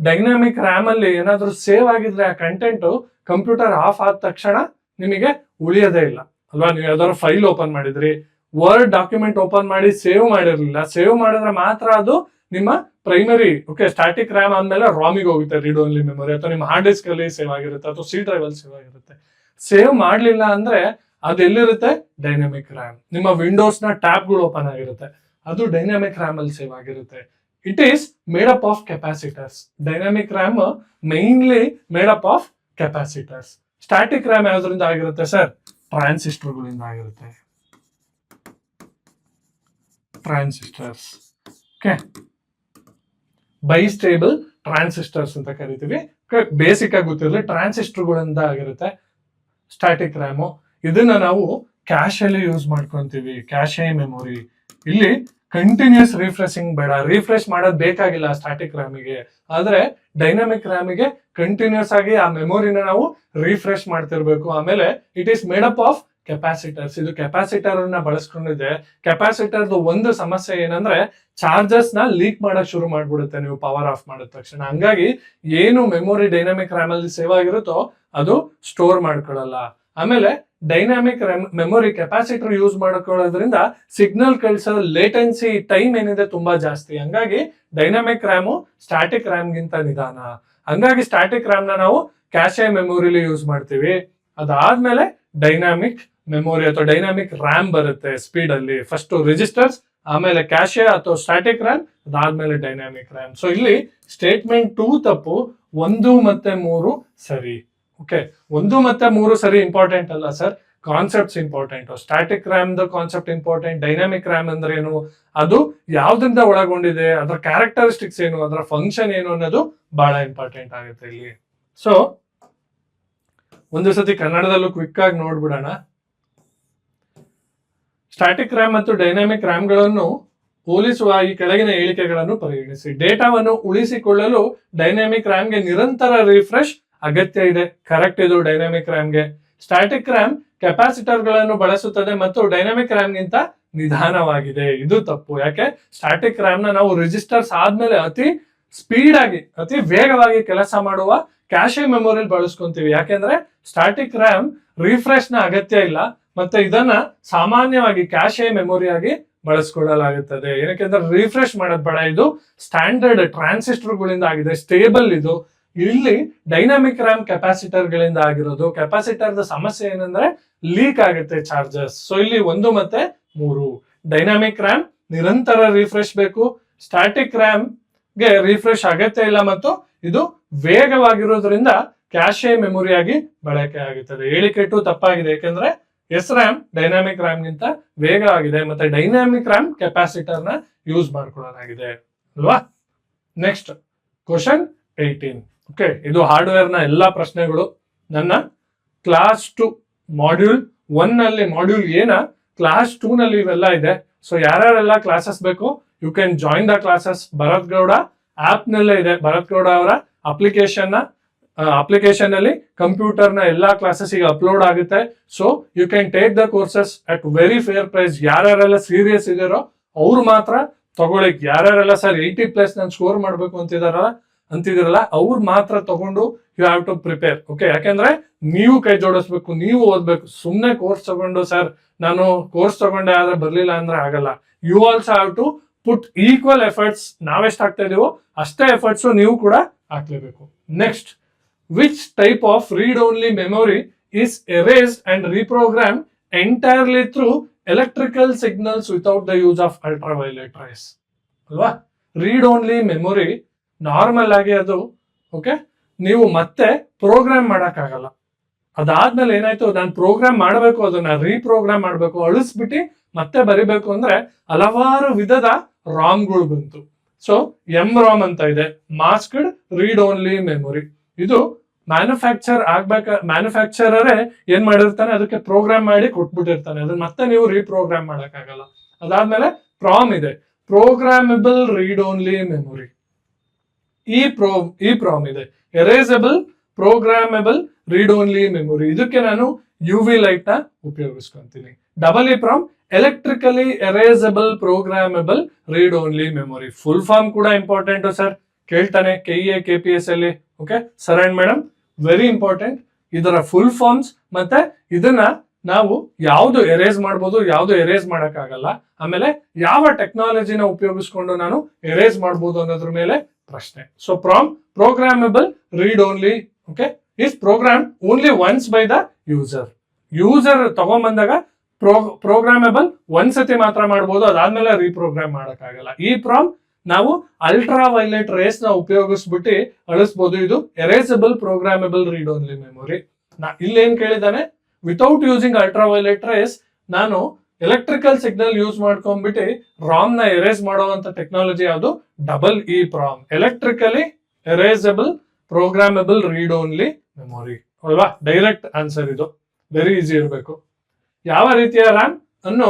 ಡೈನಾಮಿಕ್ ರ್ಯಾಮ್ ಅಲ್ಲಿ ಏನಾದ್ರೂ ಸೇವ್ ಆಗಿದ್ರೆ ಆ ಕಂಟೆಂಟ್ ಕಂಪ್ಯೂಟರ್ ಆಫ್ ಆದ ತಕ್ಷಣ ನಿಮಗೆ ಉಳಿಯೋದೇ ಇಲ್ಲ ಅಲ್ವಾ. ನೀವು ಯಾವ್ದಾದ್ರು ಫೈಲ್ ಓಪನ್ ಮಾಡಿದ್ರಿ, ವರ್ಡ್ ಡಾಕ್ಯುಮೆಂಟ್ ಓಪನ್ ಮಾಡಿ ಸೇವ್ ಮಾಡಿರ್ಲಿಲ್ಲ, ಸೇವ್ ಮಾಡಿದ್ರೆ ಮಾತ್ರ ಅದು ನಿಮ್ಮ ಪ್ರೈಮರಿ, ಓಕೆ, ಸ್ಟಾಟಿಕ್ ರ್ಯಾಮ್ ಆದ್ಮೇಲೆ ರಾಮಿಗೆ ಹೋಗುತ್ತೆ, ರೀಡ್ ಓನ್ಲಿ ಮೆಮೊರಿ, ಅಥವಾ ನಿಮ್ಮ ಹಾರ್ಡ್ ಡಿಸ್ಕ್ ಅಲ್ಲಿ ಸೇವ್ ಆಗಿರುತ್ತೆ ಅಥವಾ C ಡ್ರೈವ್ ಅಲ್ಲಿ ಸೇವ್ ಆಗಿರುತ್ತೆ. ಸೇವ್ ಮಾಡ್ಲಿಲ್ಲ ಅಂದ್ರೆ ಅದು ಎಲ್ಲಿರುತ್ತೆ? Dynamic RAM. ನಿಮ್ಮ ವಿಂಡೋಸ್ ನ ಟ್ಯಾಬ್ ಗಳು ಓಪನ್ ಆಗಿರುತ್ತೆ, ಅದು ಡೈನಾಮಿಕ್ ರ್ಯಾಮ್ ಅಲ್ಲಿ ಸೇವ್ ಆಗಿರುತ್ತೆ. It is made up of capacitors. Dynamic RAM mainly made up of capacitors. Static RAM ಯಾವ್ದ್ರಿಂದ ಆಗಿರುತ್ತೆ ಸರ್? ಟ್ರಾನ್ಸಿಸ್ಟರ್ಗಳಿಂದ ಆಗಿರುತ್ತೆ. ಟ್ರಾನ್ಸಿಸ್ಟರ್ಸ್, ಓಕೆ, ಬೈಸ್ಟೇಬಲ್ ಟ್ರಾನ್ಸಿಸ್ಟರ್ಸ್ ಅಂತ ಕರಿತೀವಿ. ಬೇಸಿಕ್ ಆಗಿ ಗೊತ್ತಿರಲಿ, ಟ್ರಾನ್ಸಿಸ್ಟರ್ಗಳಿಂದ ಆಗಿರುತ್ತೆ ಸ್ಟಾಟಿಕ್ ರ್ಯಾಮು. ಇದನ್ನ ನಾವು ಕ್ಯಾಶ್ ಅಲ್ಲಿ ಯೂಸ್ ಮಾಡ್ಕೊಂತೀವಿ, ಕ್ಯಾಶೆ ಮೆಮೊರಿ. ಇಲ್ಲಿ ಕಂಟಿನ್ಯೂಸ್ ರಿಫ್ರೆಶಿಂಗ್ ಬೇಡ, ರಿಫ್ರೆಶ್ ಮಾಡೋದು ಬೇಕಾಗಿಲ್ಲ ಸ್ಟಾಟಿಕ್ ರ್ಯಾಮಿಗೆ. ಆದ್ರೆ ಡೈನಾಮಿಕ್ ರ್ಯಾಮಿಗೆ ಕಂಟಿನ್ಯೂಸ್ ಆಗಿ ಆ ಮೆಮೊರಿನ ನಾವು ರಿಫ್ರೆಶ್ ಮಾಡ್ತಿರ್ಬೇಕು. ಆಮೇಲೆ it is made up of capacitors. ಇದು ಕೆಪಾಸಿಟರ್ ಅನ್ನ ಬಳಸ್ಕೊಂಡಿದೆ. ಕೆಪಾಸಿಟರ್ದು ಒಂದು ಸಮಸ್ಯೆ ಏನಂದ್ರೆ ಚಾರ್ಜಸ್ ನ ಲೀಕ್ ಮಾಡಕ್ ಶುರು ಮಾಡ್ಬಿಡುತ್ತೆ ನೀವು ಪವರ್ ಆಫ್ ಮಾಡಿದ ತಕ್ಷಣ. ಹಂಗಾಗಿ ಏನು ಮೆಮೊರಿ ಡೈನಾಮಿಕ್ ರ್ಯಾಮ್ ಅಲ್ಲಿ ಸೇವ್ ಆಗಿರುತ್ತೋ ಅದು ಸ್ಟೋರ್ ಮಾಡ್ಕೊಳ್ಳಲ್ಲ. ಆಮೇಲೆ ಡೈನಾಮಿಕ್ ಮೆಮೊರಿ ಕೆಪಾಸಿಟರ್ ಯೂಸ್ ಮಾಡ್ಕೊಳ್ಳೋದ್ರಿಂದ ಸಿಗ್ನಲ್ ಕಳಿಸೋ ಲೇಟೆನ್ಸಿ ಟೈಮ್ ಏನಿದೆ ತುಂಬಾ ಜಾಸ್ತಿ. ಹಂಗಾಗಿ ಡೈನಾಮಿಕ್ ರ್ಯಾಮು ಸ್ಟಾಟಿಕ್ ರ್ಯಾಮ್ ಗಿಂತ ನಿಧಾನ. ಹಂಗಾಗಿ ಸ್ಟಾಟಿಕ್ ರ್ಯಾಮ್ ನ ನಾವು ಕ್ಯಾಶೆ ಮೆಮೊರಿಲಿ ಯೂಸ್ ಮಾಡ್ತೀವಿ. ಅದಾದ್ಮೇಲೆ ಡೈನಾಮಿಕ್ ಮೆಮೊರಿ ಅಥವಾ ಡೈನಾಮಿಕ್ ರ್ಯಾಮ್ ಬರುತ್ತೆ ಸ್ಪೀಡ್ ಅಲ್ಲಿ. ಫಸ್ಟ್ ರಿಜಿಸ್ಟರ್ಸ್, ಆಮೇಲೆ ಕ್ಯಾಶೆ ಅಥವಾ ಸ್ಟಾಟಿಕ್ ರ್ಯಾಮ್, ಅದಾದ್ಮೇಲೆ ಡೈನಾಮಿಕ್ ರ್ಯಾಮ್. ಸೊ ಇಲ್ಲಿ ಸ್ಟೇಟ್ಮೆಂಟ್ 2 ತಪ್ಪು, 1 ಮತ್ತೆ 3 ಸರಿ. ಓಕೆ, 1 ಮತ್ತೆ 3 ಸರಿ ಇಂಪಾರ್ಟೆಂಟ್ ಅಲ್ಲ sir, concepts important. Static RAM the concept important. Dynamic RAM ಅಂದ್ರೆ ಏನು, ಅದು ಯಾವ್ದ್ರಿಂದ ಒಳಗೊಂಡಿದೆ, ಅದರ ಕ್ಯಾರೆಕ್ಟರಿಸ್ಟಿಕ್ಸ್ ಏನು, ಅದರ ಫಂಕ್ಷನ್ ಏನು ಅನ್ನೋದು ಬಹಳ ಇಂಪಾರ್ಟೆಂಟ್ ಆಗುತ್ತೆ ಇಲ್ಲಿ. ಸೊ ಒಂದು ಸತಿ ಕನ್ನಡದಲ್ಲೂ ಕ್ವಿಕ್ ಆಗಿ ನೋಡ್ಬಿಡೋಣ. ಸ್ಟಾಟಿಕ್ ರ್ಯಾಮ್ ಮತ್ತು ಡೈನಾಮಿಕ್ ರ್ಯಾಮ್ಗಳನ್ನು ಹೋಲಿಸುವ ಈ ಕೆಳಗಿನ ಹೇಳಿಕೆಗಳನ್ನು ಪರಿಗಣಿಸಿ. ಡೇಟಾವನ್ನು ಉಳಿಸಿಕೊಳ್ಳಲು ಡೈನಾಮಿಕ್ ರ್ಯಾಮ್ಗೆ ನಿರಂತರ ರಿಫ್ರೆಶ್ ಅಗತ್ಯ ಇದೆ. ಕರೆಕ್ಟ್ ಇದು ಡೈನಾಮಿಕ್ ರ್ಯಾಮ್ಗೆ. ಸ್ಟಾಟಿಕ್ ರ್ಯಾಮ್ ಕೆಪಾಸಿಟರ್ ಗಳನ್ನು ಬಳಸುತ್ತದೆ ಮತ್ತು ಡೈನಾಮಿಕ್ ರ್ಯಾಮ್ ಗಿಂತ ನಿಧಾನವಾಗಿದೆ. ಇದು ತಪ್ಪು. ಯಾಕೆ? ಸ್ಟಾಟಿಕ್ ರ್ಯಾಮ್ ನ ನಾವು ರಿಜಿಸ್ಟರ್ಸ್ ಆದ್ಮೇಲೆ ಅತಿ ಸ್ಪೀಡ್ ಆಗಿ, ಅತಿ ವೇಗವಾಗಿ ಕೆಲಸ ಮಾಡುವ ಕ್ಯಾಶೆ ಮೆಮೊರಿ ಬಳಸ್ಕೊಂತೀವಿ. ಯಾಕೆಂದ್ರೆ ಸ್ಟಾಟಿಕ್ ರ್ಯಾಮ್ ರಿಫ್ರೆಶ್ ನ ಅಗತ್ಯ ಇಲ್ಲ, ಮತ್ತೆ ಇದನ್ನ ಸಾಮಾನ್ಯವಾಗಿ ಕ್ಯಾಶೆ ಮೆಮೊರಿ ಆಗಿ ಬಳಸ್ಕೊಳ್ಳಲಾಗುತ್ತದೆ. ಏನಕ್ಕೆಂದ್ರೆ ರಿಫ್ರೆಶ್ ಮಾಡೋದ್ ಬೇಡ. ಇದು ಸ್ಟ್ಯಾಂಡರ್ಡ್ ಟ್ರಾನ್ಸಿಸ್ಟರ್ ಗಳಿಂದ ಆಗಿದೆ, ಸ್ಟೇಬಲ್ ಇದು. ಇಲ್ಲಿ ಡೈನಾಮಿಕ್ ರ್ಯಾಮ್ ಕೆಪಾಸಿಟರ್ ಗಳಿಂದ ಆಗಿರೋದು. ಕೆಪಾಸಿಟರ್ ಸಮಸ್ಯೆ ಏನಂದ್ರೆ ಲೀಕ್ ಆಗುತ್ತೆ ಚಾರ್ಜಸ್. ಸೊ ಇಲ್ಲಿ 1 ಮತ್ತೆ 3. ಡೈನಾಮಿಕ್ ರ್ಯಾಮ್ ನಿರಂತರ ರಿಫ್ರೆಶ್ ಬೇಕು, ಸ್ಟಾಟಿಕ್ ರ್ಯಾಮ್ ಗೆ ರಿಫ್ರೆಶ್ ಆಗತ್ತೆ ಇಲ್ಲ, ಮತ್ತು ಇದು ವೇಗವಾಗಿರೋದ್ರಿಂದ ಕ್ಯಾಶೆ ಮೆಮೊರಿ ಆಗಿ ಬಳಕೆ ಆಗುತ್ತದೆ. ಹೇಳಿಕೆ 2 ತಪ್ಪಾಗಿದೆ, ಯಾಕೆಂದ್ರೆ ಎಸ್ ರ್ಯಾಮ್ ಡೈನಾಮಿಕ್ ರ್ಯಾಮ್ ಗಿಂತ ವೇಗ ಆಗಿದೆ, ಮತ್ತೆ ಡೈನಾಮಿಕ್ ರ್ಯಾಮ್ ಕೆಪಾಸಿಟರ್ ನ ಯೂಸ್ ಮಾಡ್ಕೊಳ್ಳಲಾಗಿದೆ ಅಲ್ವಾ. Next question 18. ಓಕೆ, ಇದು ಹಾರ್ಡ್ವೇರ್ ನ ಎಲ್ಲಾ ಪ್ರಶ್ನೆಗಳು ನನ್ನ ಕ್ಲಾಸ್ 2 ಮಾಡ್ಯೂಲ್ 1 ನಲ್ಲಿ, ಮಾಡ್ಯೂಲ್ ಏನ ಕ್ಲಾಸ್ 2 ನಲ್ಲಿ ಇವೆಲ್ಲ ಇದೆ. ಸೊ ಯಾರ್ಯಾರೆಲ್ಲ ಕ್ಲಾಸಸ್ ಬೇಕು, you can join the classes. Bharat Gowda app ನಲ್ಲೇ ಇದೆ. ಭರತ್ ಗೌಡ ಅವರ ಅಪ್ಲಿಕೇಶನ್ ಅಲ್ಲಿ ಕಂಪ್ಯೂಟರ್ ನ ಎಲ್ಲಾ ಕ್ಲಾಸಸ್ ಈಗ ಅಪ್ಲೋಡ್ ಆಗುತ್ತೆ. So you can take the courses at very fair price. ಯಾರ್ಯಾರೆಲ್ಲ ಸೀರಿಯಸ್ ಇದಾರೋ ಅವ್ರು ಮಾತ್ರ ತಗೊಳ್ಳಿ. ಯಾರ್ಯಾರೆಲ್ಲ ಸರ್ 80+ ನಾನು ಸ್ಕೋರ್ ಮಾಡ್ಬೇಕು ಅಂತಿದಾರಲ್ಲ ಅವ್ರು ಮಾತ್ರ ತಗೊಂಡು you have to prepare. Okay, ಯಾಕೆಂದ್ರೆ ನೀವು ಕೈ ಜೋಡಿಸ್ಬೇಕು, ನೀವು ಓದ್ಬೇಕು. ಸುಮ್ನೆ ಕೋರ್ಸ್ ತಗೊಂಡು ಸರ್ ನಾನು ಕೋರ್ಸ್ ತಗೊಂಡೆ ಆದ್ರೆ ಬರ್ಲಿಲ್ಲ ಅಂದ್ರೆ ಆಗಲ್ಲ. You also have to put equal efforts. ನಾವೆಷ್ಟು ಹಾಕ್ತಾ ಇದೀವೋ ಅಷ್ಟೇ ಎಫರ್ಟ್ಸ್ ನೀವು ಕೂಡ ಹಾಕ್ಲೇಬೇಕು. Next, which type of read only memory is erased and reprogrammed entirely through electrical signals without the use of ultraviolet rays. ಅಲ್ವಾ. ರೀಡ್ ಓನ್ಲಿ ಮೆಮೊರಿ ನಾರ್ಮಲ್ ಆಗಿ ಅದು ಓಕೆ ನೀವು ಮತ್ತೆ ಪ್ರೋಗ್ರಾಮ್ ಮಾಡಕ್ಕಾಗಲ್ಲ. ಅದಾದ್ಮೇಲೆ ಏನಾಯ್ತು, ನಾನು ಪ್ರೋಗ್ರಾಮ್ ಮಾಡಬೇಕು, ಅದನ್ನ ರೀಪ್ರೋಗ್ರಾಮ್ ಮಾಡಬೇಕು, ಅಳಿಸ್ಬಿಟ್ಟು ಮತ್ತೆ ಬರಿಬೇಕು ಅಂದ್ರೆ ಹಲವಾರು ವಿಧದ ರಾಮ್ಗಳು ಬಂತು. ಸೊ ರಾಮ್ ಅಂತ ಇದೆ, ಮಾಸ್ಕ್ಡ್ ರೀಡ್ ಓನ್ಲಿ ಮೆಮೊರಿ. ಇದು ಮ್ಯಾನುಫ್ಯಾಕ್ಚರರೇ ಏನ್ ಮಾಡಿರ್ತಾನೆ, ಅದಕ್ಕೆ ಪ್ರೋಗ್ರಾಮ್ ಮಾಡಿ ಕೊಟ್ಬಿಟ್ಟಿರ್ತಾನೆ, ಅದನ್ನ ಮತ್ತೆ ನೀವು ರೀಪ್ರೋಗ್ರಾಮ್ ಮಾಡಕ್ಕಾಗಲ್ಲ. ಅದಾದ್ಮೇಲೆ ಪ್ರಾಮ್ ಇದೆ, ಪ್ರೋಗ್ರಾಮಬಲ್ ರೀಡ್ ಓನ್ಲಿ ಮೆಮೊರಿ. ಈ ಪ್ರಾಮ್ ಇದೆ, erasable programmable read only memory. ಇದಕ್ಕೆ ನಾನು UV ಲೈಟ್ ನ ಉಪಯೋಗಿಸ್ಕೊಂತೀನಿ. Double E PROM, electrically erasable programmable read only memory. Full form ಕೂಡ ಇಂಪಾರ್ಟೆಂಟ್ ಸರ್, ಕೇಳ್ತಾನೆ KEA KPS ಅಲ್ಲಿ. Okay sir and madam, very important. ಇದರ ಫುಲ್ ಫಾರ್ಮ್ಸ್ ಮತ್ತೆ ಇದನ್ನ ನಾವು ಯಾವ್ದು ಎರೇಸ್ ಮಾಡ್ಬೋದು, ಯಾವ್ದು ಎರೇಸ್ ಮಾಡಕ್ಕಾಗಲ್ಲ, ಆಮೇಲೆ ಯಾವ ಟೆಕ್ನಾಲಜಿನ ಉಪಯೋಗಿಸ್ಕೊಂಡು ನಾನು ಎರೇಸ್ ಮಾಡ್ಬೋದು ಅನ್ನೋದ್ರ ಮೇಲೆ ಪ್ರಶ್ನೆ. So programmable read only okay is program only once by the user ತಗೊಂಡ್ಬಂದಾಗ ಪ್ರೋಗ್ರಾಮಬಲ್ ಒಂದ್ಸತಿ ಮಾತ್ರ ಮಾಡ್ಬೋದು, ಅದಾದ್ಮೇಲೆ ರೀಪ್ರೋಗ್ರಾಮ್ ಮಾಡಕ್ಕಾಗಲ್ಲ. ಈ ಪ್ರಾಮ್ ನಾವು ಅಲ್ಟ್ರಾ ವೈಲೆಟ್ ರೇಸ್ ನ ಉಪಯೋಗಿಸ್ಬಿಟ್ಟು ಅಳಿಸ್ಬೋದು. ಇದು erasable programmable read only memory. ಇಲ್ಲಿ ಏನ್ ಕೇಳಿದಾನೆ, without using ultraviolet rays ನಾನು ಎಲೆಕ್ಟ್ರಿಕಲ್ ಸಿಗ್ನಲ್ ಯೂಸ್ ಮಾಡ್ಕೊಂಡ್ಬಿಟ್ಟು ರಾಮ್ ನ ಎರೇಸ್ ಮಾಡುವಂತ ಟೆಕ್ನಾಲಜಿ ಯಾವುದು, double E PROM, electrically erasable programmable read only memory ಅಲ್ವಾ. ಡೈರೆಕ್ಟ್ ಆನ್ಸರ್ ಇದು, ವೆರಿ ಈಸಿ ಇರಬೇಕು. ಯಾವ ರೀತಿಯ ರ್ಯಾಮ್ ಅನ್ನು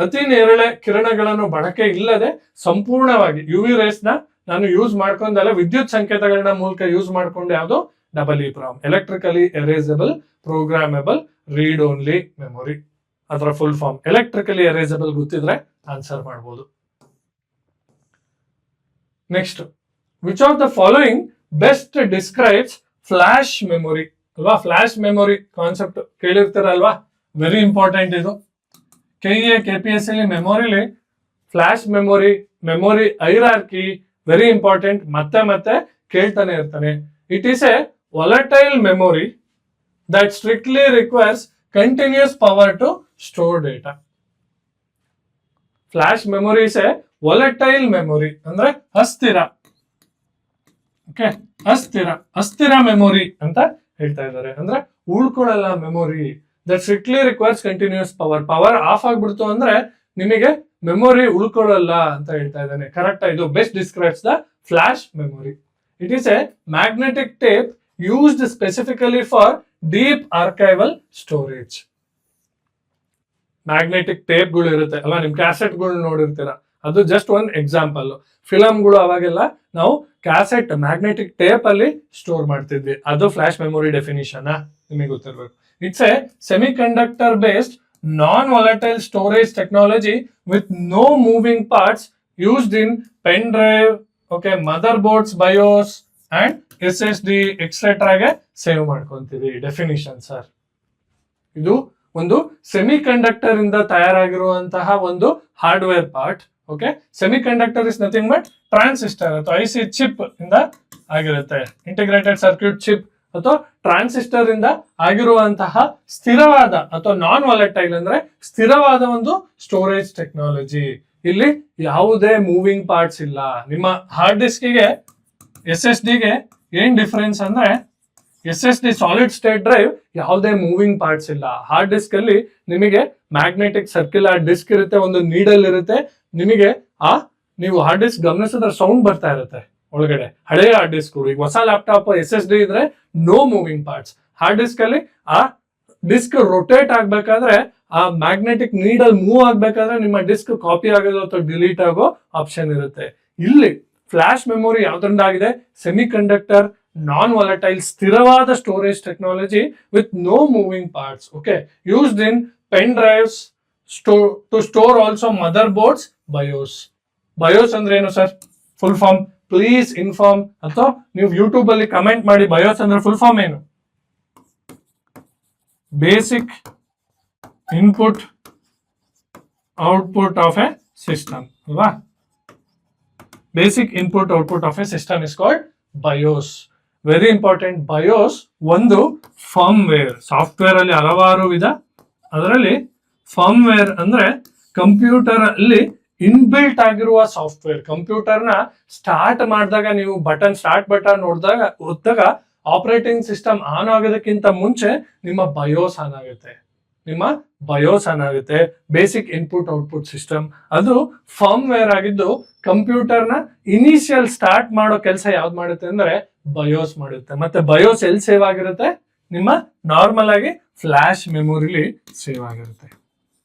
ಅತಿ ನೇರಳೆ ಕಿರಣಗಳನ್ನು ಬಳಕೆ ಇಲ್ಲದೆ ಸಂಪೂರ್ಣವಾಗಿ UV ರೇಸ್ ನ ನಾನು ಯೂಸ್ ಮಾಡ್ಕೊಂಡಲ್ಲ, ವಿದ್ಯುತ್ ಸಂಕೇತಗಳನ್ನ ಮೂಲಕ ಯೂಸ್ ಮಾಡ್ಕೊಂಡು ಯಾವುದು, double E PROM, electrically erasable programmable read only memory. ಅದರ ಫುಲ್ ಫಾರ್ಮ್ ಎಲೆಕ್ಟ್ರಿಕಲಿ ಎರೇಸಬಲ್ ಗೊತ್ತಿದ್ರೆ ಆನ್ಸರ್ ಮಾಡಬಹುದು. Next, which of the following best describes flash memory ಅಲ್ವಾ. ಫ್ಲಾಶ್ ಮೆಮೊರಿ ಕಾನ್ಸೆಪ್ಟ್ ಕೇಳಿರ್ತೀರಲ್ವಾ, ವೆರಿ ಇಂಪಾರ್ಟೆಂಟ್ ಇದು. KEA KPS ಅಲ್ಲಿ ಮೆಮೊರಿಲಿ flash memory hierarchy very important, ಮತ್ತೆ ಕೇಳ್ತಾನೆ ಇರ್ತಾನೆ. It is a volatile memory that strictly requires continuous power to store data. Flash memory is a volatile memory ಅಂದ್ರೆ ಅಸ್ಥಿರ. Okay, ಅಸ್ಥಿರ ಮೆಮೊರಿ ಅಂತ ಹೇಳ್ತಾ ಇದ್ದಾರೆ, ಅಂದ್ರೆ ಉಳ್ಕೊಳ್ಳಲ್ಲ memory. That strictly requires continuous power off ಆಗ್ಬಿಡ್ತು ಅಂದ್ರೆ ನಿಮಗೆ ಮೆಮೊರಿ ಉಳ್ಕೊಳ್ಳಲ್ಲ ಅಂತ ಹೇಳ್ತಾ ಇದ್ದಾನೆ. ಕರೆಕ್ಟ್, ಇದು best describes the flash memory. It is a magnetic tape used specifically for deep archival storage. Magnetic ಟೇಪ್ಗಳು ಇರುತ್ತೆ ಅಲ್ವಾ, ನಿಮ್ ಕ್ಯಾಸೆಟ್ಗಳು ನೋಡಿರ್ತೀರ, ಅದು ಜಸ್ಟ್ ಒಂದು ಎಕ್ಸಾಂಪಲ್. ಫಿಲಮ್ಗಳು ಅವಾಗೆಲ್ಲ ನಾವು ಕ್ಯಾಸೆಟ್ ಮ್ಯಾಗ್ನೆಟಿಕ್ ಟೇಪ್ ಅಲ್ಲಿ ಸ್ಟೋರ್ ಮಾಡ್ತಿದ್ವಿ, ಅದು ಫ್ಲಾಶ್ ಮೆಮೊರಿ ಡೆಫಿನಿಷನ್ ನಿಮಗೆ ಗೊತ್ತಿರ್ಬೇಕು. It's a semiconductor based non-volatile storage technology with no moving parts used in pen drive, okay, motherboards, BIOS and SSD etc. ಗೆ ಸೇವ್ ಮಾಡ್ಕೊಂತೀವಿ. ಡೆಫಿನಿಷನ್ ಸರ್, ಇದು ಒಂದು semiconductor ಇಂದ ತಯಾರಾಗಿರುವಂತಹ ಒಂದು hardware part. Okay, semi conductor is nothing but transistor ಅಥವಾ IC chip ಇಂದ ಆಗಿರುತ್ತೆ. Integrated circuit chip ಅಥವಾ ಟ್ರಾನ್ಸಿಸ್ಟರ್ ಇಂದ ಆಗಿರುವಂತಹ ಸ್ಥಿರವಾದ ಅಥವಾ ನಾನ್ ವಾಲಟೈಲ್ ಅಂದ್ರೆ ಸ್ಥಿರವಾದ ಒಂದು ಸ್ಟೋರೇಜ್ ಟೆಕ್ನಾಲಜಿ. ಇಲ್ಲಿ ಯಾವುದೇ ಮೂವಿಂಗ್ ಪಾರ್ಟ್ಸ್ ಇಲ್ಲ. ನಿಮ್ಮ ಹಾರ್ಡ್ ಡಿಸ್ಕ್ಗೆ SSD ಗೆ ಏನ್ ಡಿಫರೆನ್ಸ್ ಅಂದ್ರೆ SSD ಸಾಲಿಡ್ ಸ್ಟೇಟ್ ಡ್ರೈವ್ ಯಾವುದೇ ಮೂವಿಂಗ್ ಪಾರ್ಟ್ಸ್ ಇಲ್ಲ. ಹಾರ್ಡ್ ಡಿಸ್ಕ್ ಅಲ್ಲಿ ನಿಮಗೆ ಮ್ಯಾಗ್ನೆಟಿಕ್ ಸರ್ಕ್ಯುಲರ್ ಡಿಸ್ಕ್ ಇರುತ್ತೆ, ಒಂದು ನೀಡಲ್ ಇರುತ್ತೆ. ನಿಮಗೆ ನೀವು ಹಾರ್ಡ್ ಡಿಸ್ಕ್ ಗಮನಿಸಿದ್ರೆ ಸೌಂಡ್ ಬರ್ತಾ ಇರುತ್ತೆ ಒಳಗಡೆ. ಹಳೆಯ ಹಾರ್ಡ್ ಡಿಸ್ಕ್, ಈಗ ಹೊಸ ಲ್ಯಾಪ್ಟಾಪ್ SSD ಇದ್ರೆ no moving parts. Hard disk ಅಲ್ಲಿ ಆ ಡಿಸ್ಕ್ ರೊಟೇಟ್ ಆಗ್ಬೇಕಾದ್ರೆ ಆ ಮ್ಯಾಗ್ನೆಟಿಕ್ ನೀಡಲ್ ಮೂವ್ ಆಗ್ಬೇಕಾದ್ರೆ ನಿಮ್ಮ ಡಿಸ್ಕ್ ಕಾಪಿ ಆಗೋದು ಅಥವಾ ಡಿಲೀಟ್ ಆಗೋ ಆಪ್ಷನ್ ಇರುತ್ತೆ. ಇಲ್ಲಿ ಫ್ಲಾಶ್ ಮೆಮೊರಿ ಯಾವ್ದ್ರಿಂದ ಆಗಿದೆ? ಸೆಮಿ ಕಂಡಕ್ಟರ್ ನಾನ್ ವಾಲಟೈಲ್ ಸ್ಥಿರವಾದ storage technology with no moving parts. Okay, used in pen drives to store also motherboards. BIOS ಅಂದ್ರೆ ಏನು sir? Full form please inform. ಅಥವಾ ನೀವು ಯೂಟ್ಯೂಬ್ ಅಲ್ಲಿ ಕಮೆಂಟ್ ಮಾಡಿ ಬಯೋಸ್ ಅಂದ್ರೆ ಫುಲ್ ಫಾರ್ಮ್ ಏನು? Basic input output of a system ಅಲ್ವಾ? Basic input output of a system is called BIOS. Very important. BIOS ಒಂದು ಫರ್ಮ್ವೇರ್. ಸಾಫ್ಟ್ವೇರ್ ಅಲ್ಲಿ ಹಲವಾರು ವಿಧ. ಅದರಲ್ಲಿ ಫರ್ಮ್ವೇರ್ ಅಂದ್ರೆ ಕಂಪ್ಯೂಟರ್ ಅಲ್ಲಿ ಇನ್ಬಿಲ್ಟ್ ಆಗಿರುವ ಸಾಫ್ಟ್ವೇರ್. ಕಂಪ್ಯೂಟರ್ ನ ಸ್ಟಾರ್ಟ್ ಮಾಡಿದಾಗ ನೀವು ಸ್ಟಾರ್ಟ್ ಬಟನ್ ಒತ್ತಾಗ ಆಪರೇಟಿಂಗ್ ಸಿಸ್ಟಮ್ ಆನ್ ಆಗೋದಕ್ಕಿಂತ ಮುಂಚೆ ನಿಮ್ಮ ಬಯೋಸ್ ಆನ್ ಆಗುತ್ತೆ. ಬೇಸಿಕ್ ಇನ್ಪುಟ್ ಔಟ್ಪುಟ್ ಸಿಸ್ಟಮ್ ಅದು ಫರ್ಮ್ವೇರ್ ಆಗಿದ್ದು ಕಂಪ್ಯೂಟರ್ ನ ಇನಿಷಿಯಲ್ ಸ್ಟಾರ್ಟ್ ಮಾಡೋ ಕೆಲಸ ಯಾವ್ದು ಮಾಡುತ್ತೆ ಅಂದ್ರೆ ಬಯೋಸ್ ಮಾಡುತ್ತೆ. ಮತ್ತೆ ಬಯೋಸ್ ಎಲ್ಲಿ ಸೇವ್ ಆಗಿರುತ್ತೆ? ನಿಮ್ಮ ನಾರ್ಮಲ್ ಆಗಿ ಫ್ಲಾಶ್ ಮೆಮೊರಿಲಿ ಸೇವ್ ಆಗಿರುತ್ತೆ.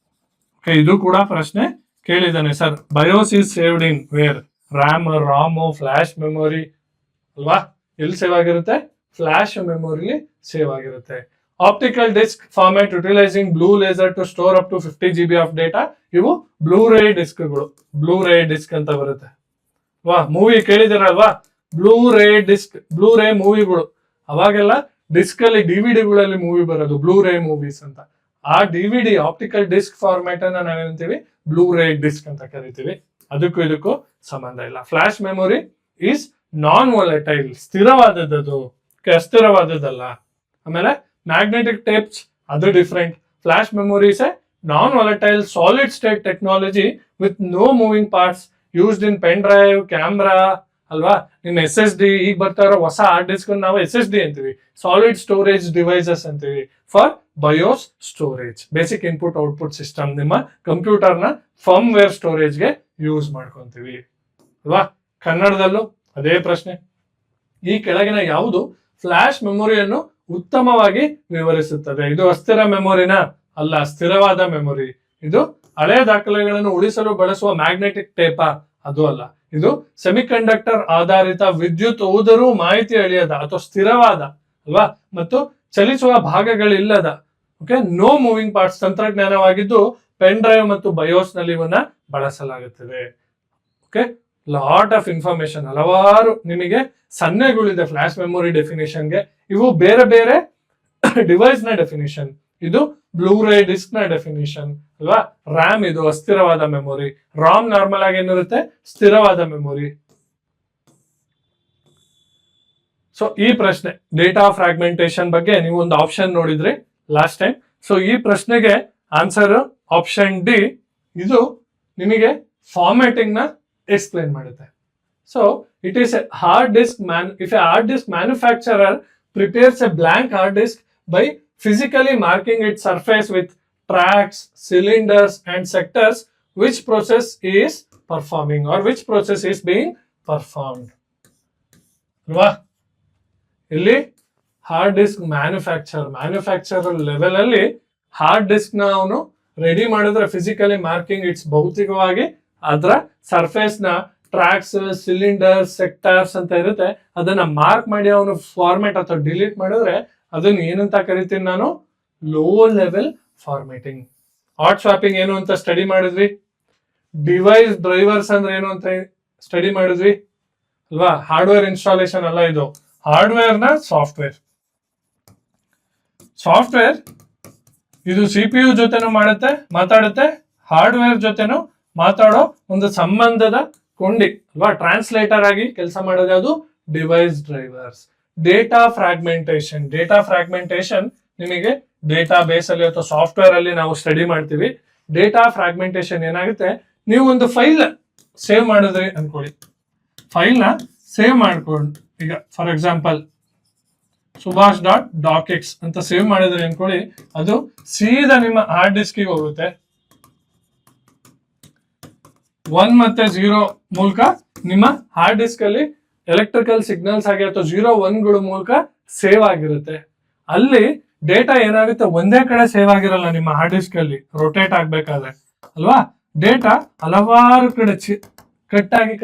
ಓಕೆ, ಇದು ಕೂಡ ಪ್ರಶ್ನೆ ಕೇಳಿದ್ದಾನೆ sir. BIOS is saved in where? RAM, ರಾಮು, ಫ್ಲಾಶ್ ಮೆಮೊರಿ ಅಲ್ವಾ? ಎಲ್ಲಿ ಸೇವ್ ಆಗಿರುತ್ತೆ? ಫ್ಲಾಶ್ ಮೆಮೊರಿಲಿ ಸೇವ್ ಆಗಿರುತ್ತೆ. Optical disc format utilising blue laser to store up to 50 GB of data. ಇವು ಬ್ಲೂ ರೇ ಡಿಸ್ಕ್ಗಳು. ಬ್ಲೂ ರೇ ಡಿಸ್ಕ್ ಅಂತ ಬರುತ್ತೆ. ಮೂವಿ ಕೇಳಿದಿರಲ್ವಾ? ಬ್ಲೂ ರೇ ಮೂವಿಗಳು. ಅವಾಗೆಲ್ಲ ಡಿಸ್ಕ್ ಅಲ್ಲಿ DVD ಮೂವಿ ಬರೋದು ಬ್ಲೂ ರೇ ಮೂವೀಸ್ ಅಂತ. ಆ DVD ಆಪ್ಟಿಕಲ್ ಡಿಸ್ಕ್ ಫಾರ್ಮ್ಯಾಟ್ ಅನ್ನ ನಾವೇನಂತೀವಿ? ಬ್ಲೂ ರೇ ಡಿಸ್ಕ್ ಅಂತ ಕರಿತೀವಿ. ಅದಕ್ಕೂ ಇದಕ್ಕೂ ಸಂಬಂಧ ಇಲ್ಲ. Flash memory is non volatile, ಸ್ಥಿರವಾದದ್ದು, ಅಸ್ಥಿರವಾದದ್ದಲ್ಲ. ಆಮೇಲೆ ಮ್ಯಾಗ್ನೆಟಿಕ್ ಟೇಪ್ಸ್ ಅದು different. Flash memory is a non volatile solid state technology with no moving parts used in pen drive, camera ಅಲ್ವಾ? ನಿಮ್ಮ SSD, ಈಗ ಬರ್ತಾ ಇರೋ ಹೊಸ ಹಾರ್ಡ್ ಡಿಸ್ಕ್ ನಾವು SSD ಅಂತೀವಿ, ಸಾಲಿಡ್ ಸ್ಟೋರೇಜ್ ಡಿವೈಸಸ್ ಅಂತೀವಿ. For BIOS storage, basic input output system. ನಿಮ್ಮ ಕಂಪ್ಯೂಟರ್ ನ ಫರ್ಮ್ವೇರ್ ಸ್ಟೋರೇಜ್ಗೆ ಯೂಸ್ ಮಾಡ್ಕೊಂತೀವಿ ಅಲ್ವಾ? ಕನ್ನಡದಲ್ಲೂ ಅದೇ ಪ್ರಶ್ನೆ. ಈ ಕೆಳಗಿನ ಯಾವುದು ಫ್ಲಾಶ್ ಮೆಮೊರಿಯನ್ನು ಉತ್ತಮವಾಗಿ ವಿವರಿಸುತ್ತದೆ? ಇದು ಅಸ್ಥಿರ ಮೆಮೊರಿನ? ಅಲ್ಲ, ಸ್ಥಿರವಾದ ಮೆಮೊರಿ. ಇದು ಹಳೆ ದಾಖಲೆಗಳನ್ನು ಉಳಿಸಲು ಬಳಸುವ ಮ್ಯಾಗ್ನೆಟಿಕ್ ಟೇಪಾ? ಅದು ಅಲ್ಲ. ಇದು ಸೆಮಿಕಂಡಕ್ಟರ್ ಆಧಾರಿತ ವಿದ್ಯುತ್ ಹೋದರೂ ಮಾಹಿತಿ ಅಳಿಯದ ಅಥವಾ ಸ್ಥಿರವಾದ ಅಲ್ವಾ? ಮತ್ತು ಚಲಿಸುವ ಭಾಗಗಳಿಲ್ಲದ ಓಕೆ ನೋ ಮೂವಿಂಗ್ ಪಾರ್ಟ್ಸ್ ತಂತ್ರಜ್ಞಾನವಾಗಿದ್ದು ಪೆನ್ ಡ್ರೈವ್ ಮತ್ತು ಬಯೋಸ್ ನಲ್ಲಿ ಇವನ್ನ ಬಳಸಲಾಗುತ್ತದೆ. ಓಕೆ, ಲಾಟ್ ಆಫ್ ಇನ್ಫಾರ್ಮೇಶನ್, ಹಲವಾರು ನಿಮಗೆ ಸನ್ನೆಗಳಿದೆ ಫ್ಲಾಶ್ ಮೆಮೊರಿ ಡೆಫಿನೇಷನ್ಗೆ. ಇವು ಬೇರೆ ಬೇರೆ ಡಿವೈಸ್ ನ ಡೆಫಿನೇಷನ್. ಇದು ಬ್ಲೂ ರೇ ಡಿಸ್ಕ್ ನ ಡೆಫಿನೇಷನ್ ಅಲ್ವಾ? ರ್ಯಾಮ್ ಇದು ಅಸ್ಥಿರವಾದ ಮೆಮೊರಿ. ರಾಮ್ ನಾರ್ಮಲ್ ಆಗಿ ಏನಿರುತ್ತೆ? ಸ್ಥಿರವಾದ ಮೆಮೊರಿ. ಸೊ ಈ ಪ್ರಶ್ನೆ ಡೇಟಾ ಫ್ರಾಗ್ಮೆಂಟೇಶನ್ ಬಗ್ಗೆ ನೀವು ಒಂದು ಆಪ್ಷನ್ ನೋಡಿದ್ರಿ ಲಾಸ್ಟ್ ಟೈಮ್. ಸೊ ಈ ಪ್ರಶ್ನೆಗೆ ಆನ್ಸರ್ ಆಪ್ಷನ್ ಡಿ. ಇದು ನಿಮಗೆ ಫಾರ್ಮ್ಯಾಟಿಂಗ್ ನ ಎಕ್ಸ್ಪ್ಲೈನ್ ಮಾಡುತ್ತೆ. So it is A hard disk if a hard disk manufacturer prepares a blank hard disk by physically marking its surface with tracks, cylinders and sectors, which process is performing or which process is being performed? ಅಲ್ವಾ? ಇಲ್ಲಿ hard disk manufacture level ಅಲ್ಲಿ hard disk ನ ಅವನು ready ಮಾಡಿದ್ರೆ physically marking it's ಭೌತಿಕವಾಗಿ ಅದರ surface ನ tax, cylinders, sectors ಅಂತ ಇರುತ್ತೆ. ಅದನ್ನ ಮಾರ್ಕ್ ಮಾಡಿ ಅವನು ಫಾರ್ಮೆಟ್ ಅಥವಾ ಡಿಲೀಟ್ ಮಾಡಿದ್ರೆ ಅದನ್ನ ಏನಂತ ಕರಿತೀನಿ ನಾನು? Low level formatting. Hot swapping ಏನು ಅಂತ ಸ್ಟಡಿ ಮಾಡಿದ್ವಿ. ಡಿವೈಸ್ ಡ್ರೈವರ್ಸ್ ಅಂದ್ರೆ ಏನು ಅಂತ ಸ್ಟಡಿ ಮಾಡಿದ್ವಿ ಅಲ್ವಾ? ಹಾರ್ಡ್ವೇರ್ ಇನ್ಸ್ಟಾಲೇಷನ್ ಅಲ್ಲ ಇದು. ಹಾರ್ಡ್ವೇರ್ ನ ಸಾಫ್ಟ್ವೇರ್ ಇದು CPU ಜೊತೆನೂ ಮಾತಾಡುತ್ತೆ, ಹಾರ್ಡ್ವೇರ್ ಜೊತೆನೂ ಮಾತಾಡೋ ಒಂದು ಸಂಬಂಧದ ಕೊಂಡಿ ಅಲ್ವಾ. ಟ್ರಾನ್ಸ್ಲೇಟರ್ ಆಗಿ ಕೆಲಸ ಮಾಡೋದು ಯಾವುದು, ಡಿವೈಸ್ ಡ್ರೈವರ್ಸ್. ಡೇಟಾ ಫ್ರಾಗ್ಮೆಂಟೇಶನ್ ನಿಮಗೆ ಡೇಟಾ ಬೇಸ್ ಅಲ್ಲಿ ಅಥವಾ ಸಾಫ್ಟ್ವೇರ್ ಅಲ್ಲಿ ನಾವು ಸ್ಟಡಿ ಮಾಡ್ತೀವಿ. ಡೇಟಾ ಫ್ರಾಗ್ಮೆಂಟೇಶನ್ ಏನಾಗುತ್ತೆ, ನೀವು ಒಂದು ಫೈಲ್ ಸೇವ್ ಮಾಡಿದ್ರಿ ಅನ್ಕೊಳ್ಳಿ, ಫೈಲ್ ನ ಸೇವ್ ಮಾಡ್ಕೊಂಡು, ಈಗ ಫಾರ್ ಎಕ್ಸಾಂಪಲ್ subhash.docx ಅಂತ ಸೇವ್ ಮಾಡಿದ್ರಿ ಅನ್ಕೊಳ್ಳಿ, ಅದು ಸೀದಾ ನಿಮ್ಮ ಹಾರ್ಡ್ ಡಿಸ್ಕ್ಗೆ ಹೋಗುತ್ತೆ. 1 ಮತ್ತೆ 0 ಮೂಲಕ ನಿಮ್ಮ ಹಾರ್ಡ್ ಡಿಸ್ಕ್ ಅಲ್ಲಿ ಎಲೆಕ್ಟ್ರಿಕಲ್ ಸಿಗ್ನಲ್ಸ್ ಆಗಿ ಅಥವಾ 0, 1ಗಳ ಮೂಲಕ ಸೇವ್ ಆಗಿರುತ್ತೆ. ಅಲ್ಲಿ ಡೇಟಾ ಏನಾಗುತ್ತೆ, ಒಂದೇ ಕಡೆ ಸೇವ್ ಆಗಿರಲ್ಲ, ನಿಮ್ಮ ಹಾರ್ಡ್ ಡಿಸ್ಕ್ ಅಲ್ಲಿ ರೊಟೇಟ್ ಆಗ್ಬೇಕಾದ್ರೆ ಅಲ್ವಾ. ಡೇಟಾ ಹಲವಾರು ಕಡೆ ಕಟ್ಟಾಗಿ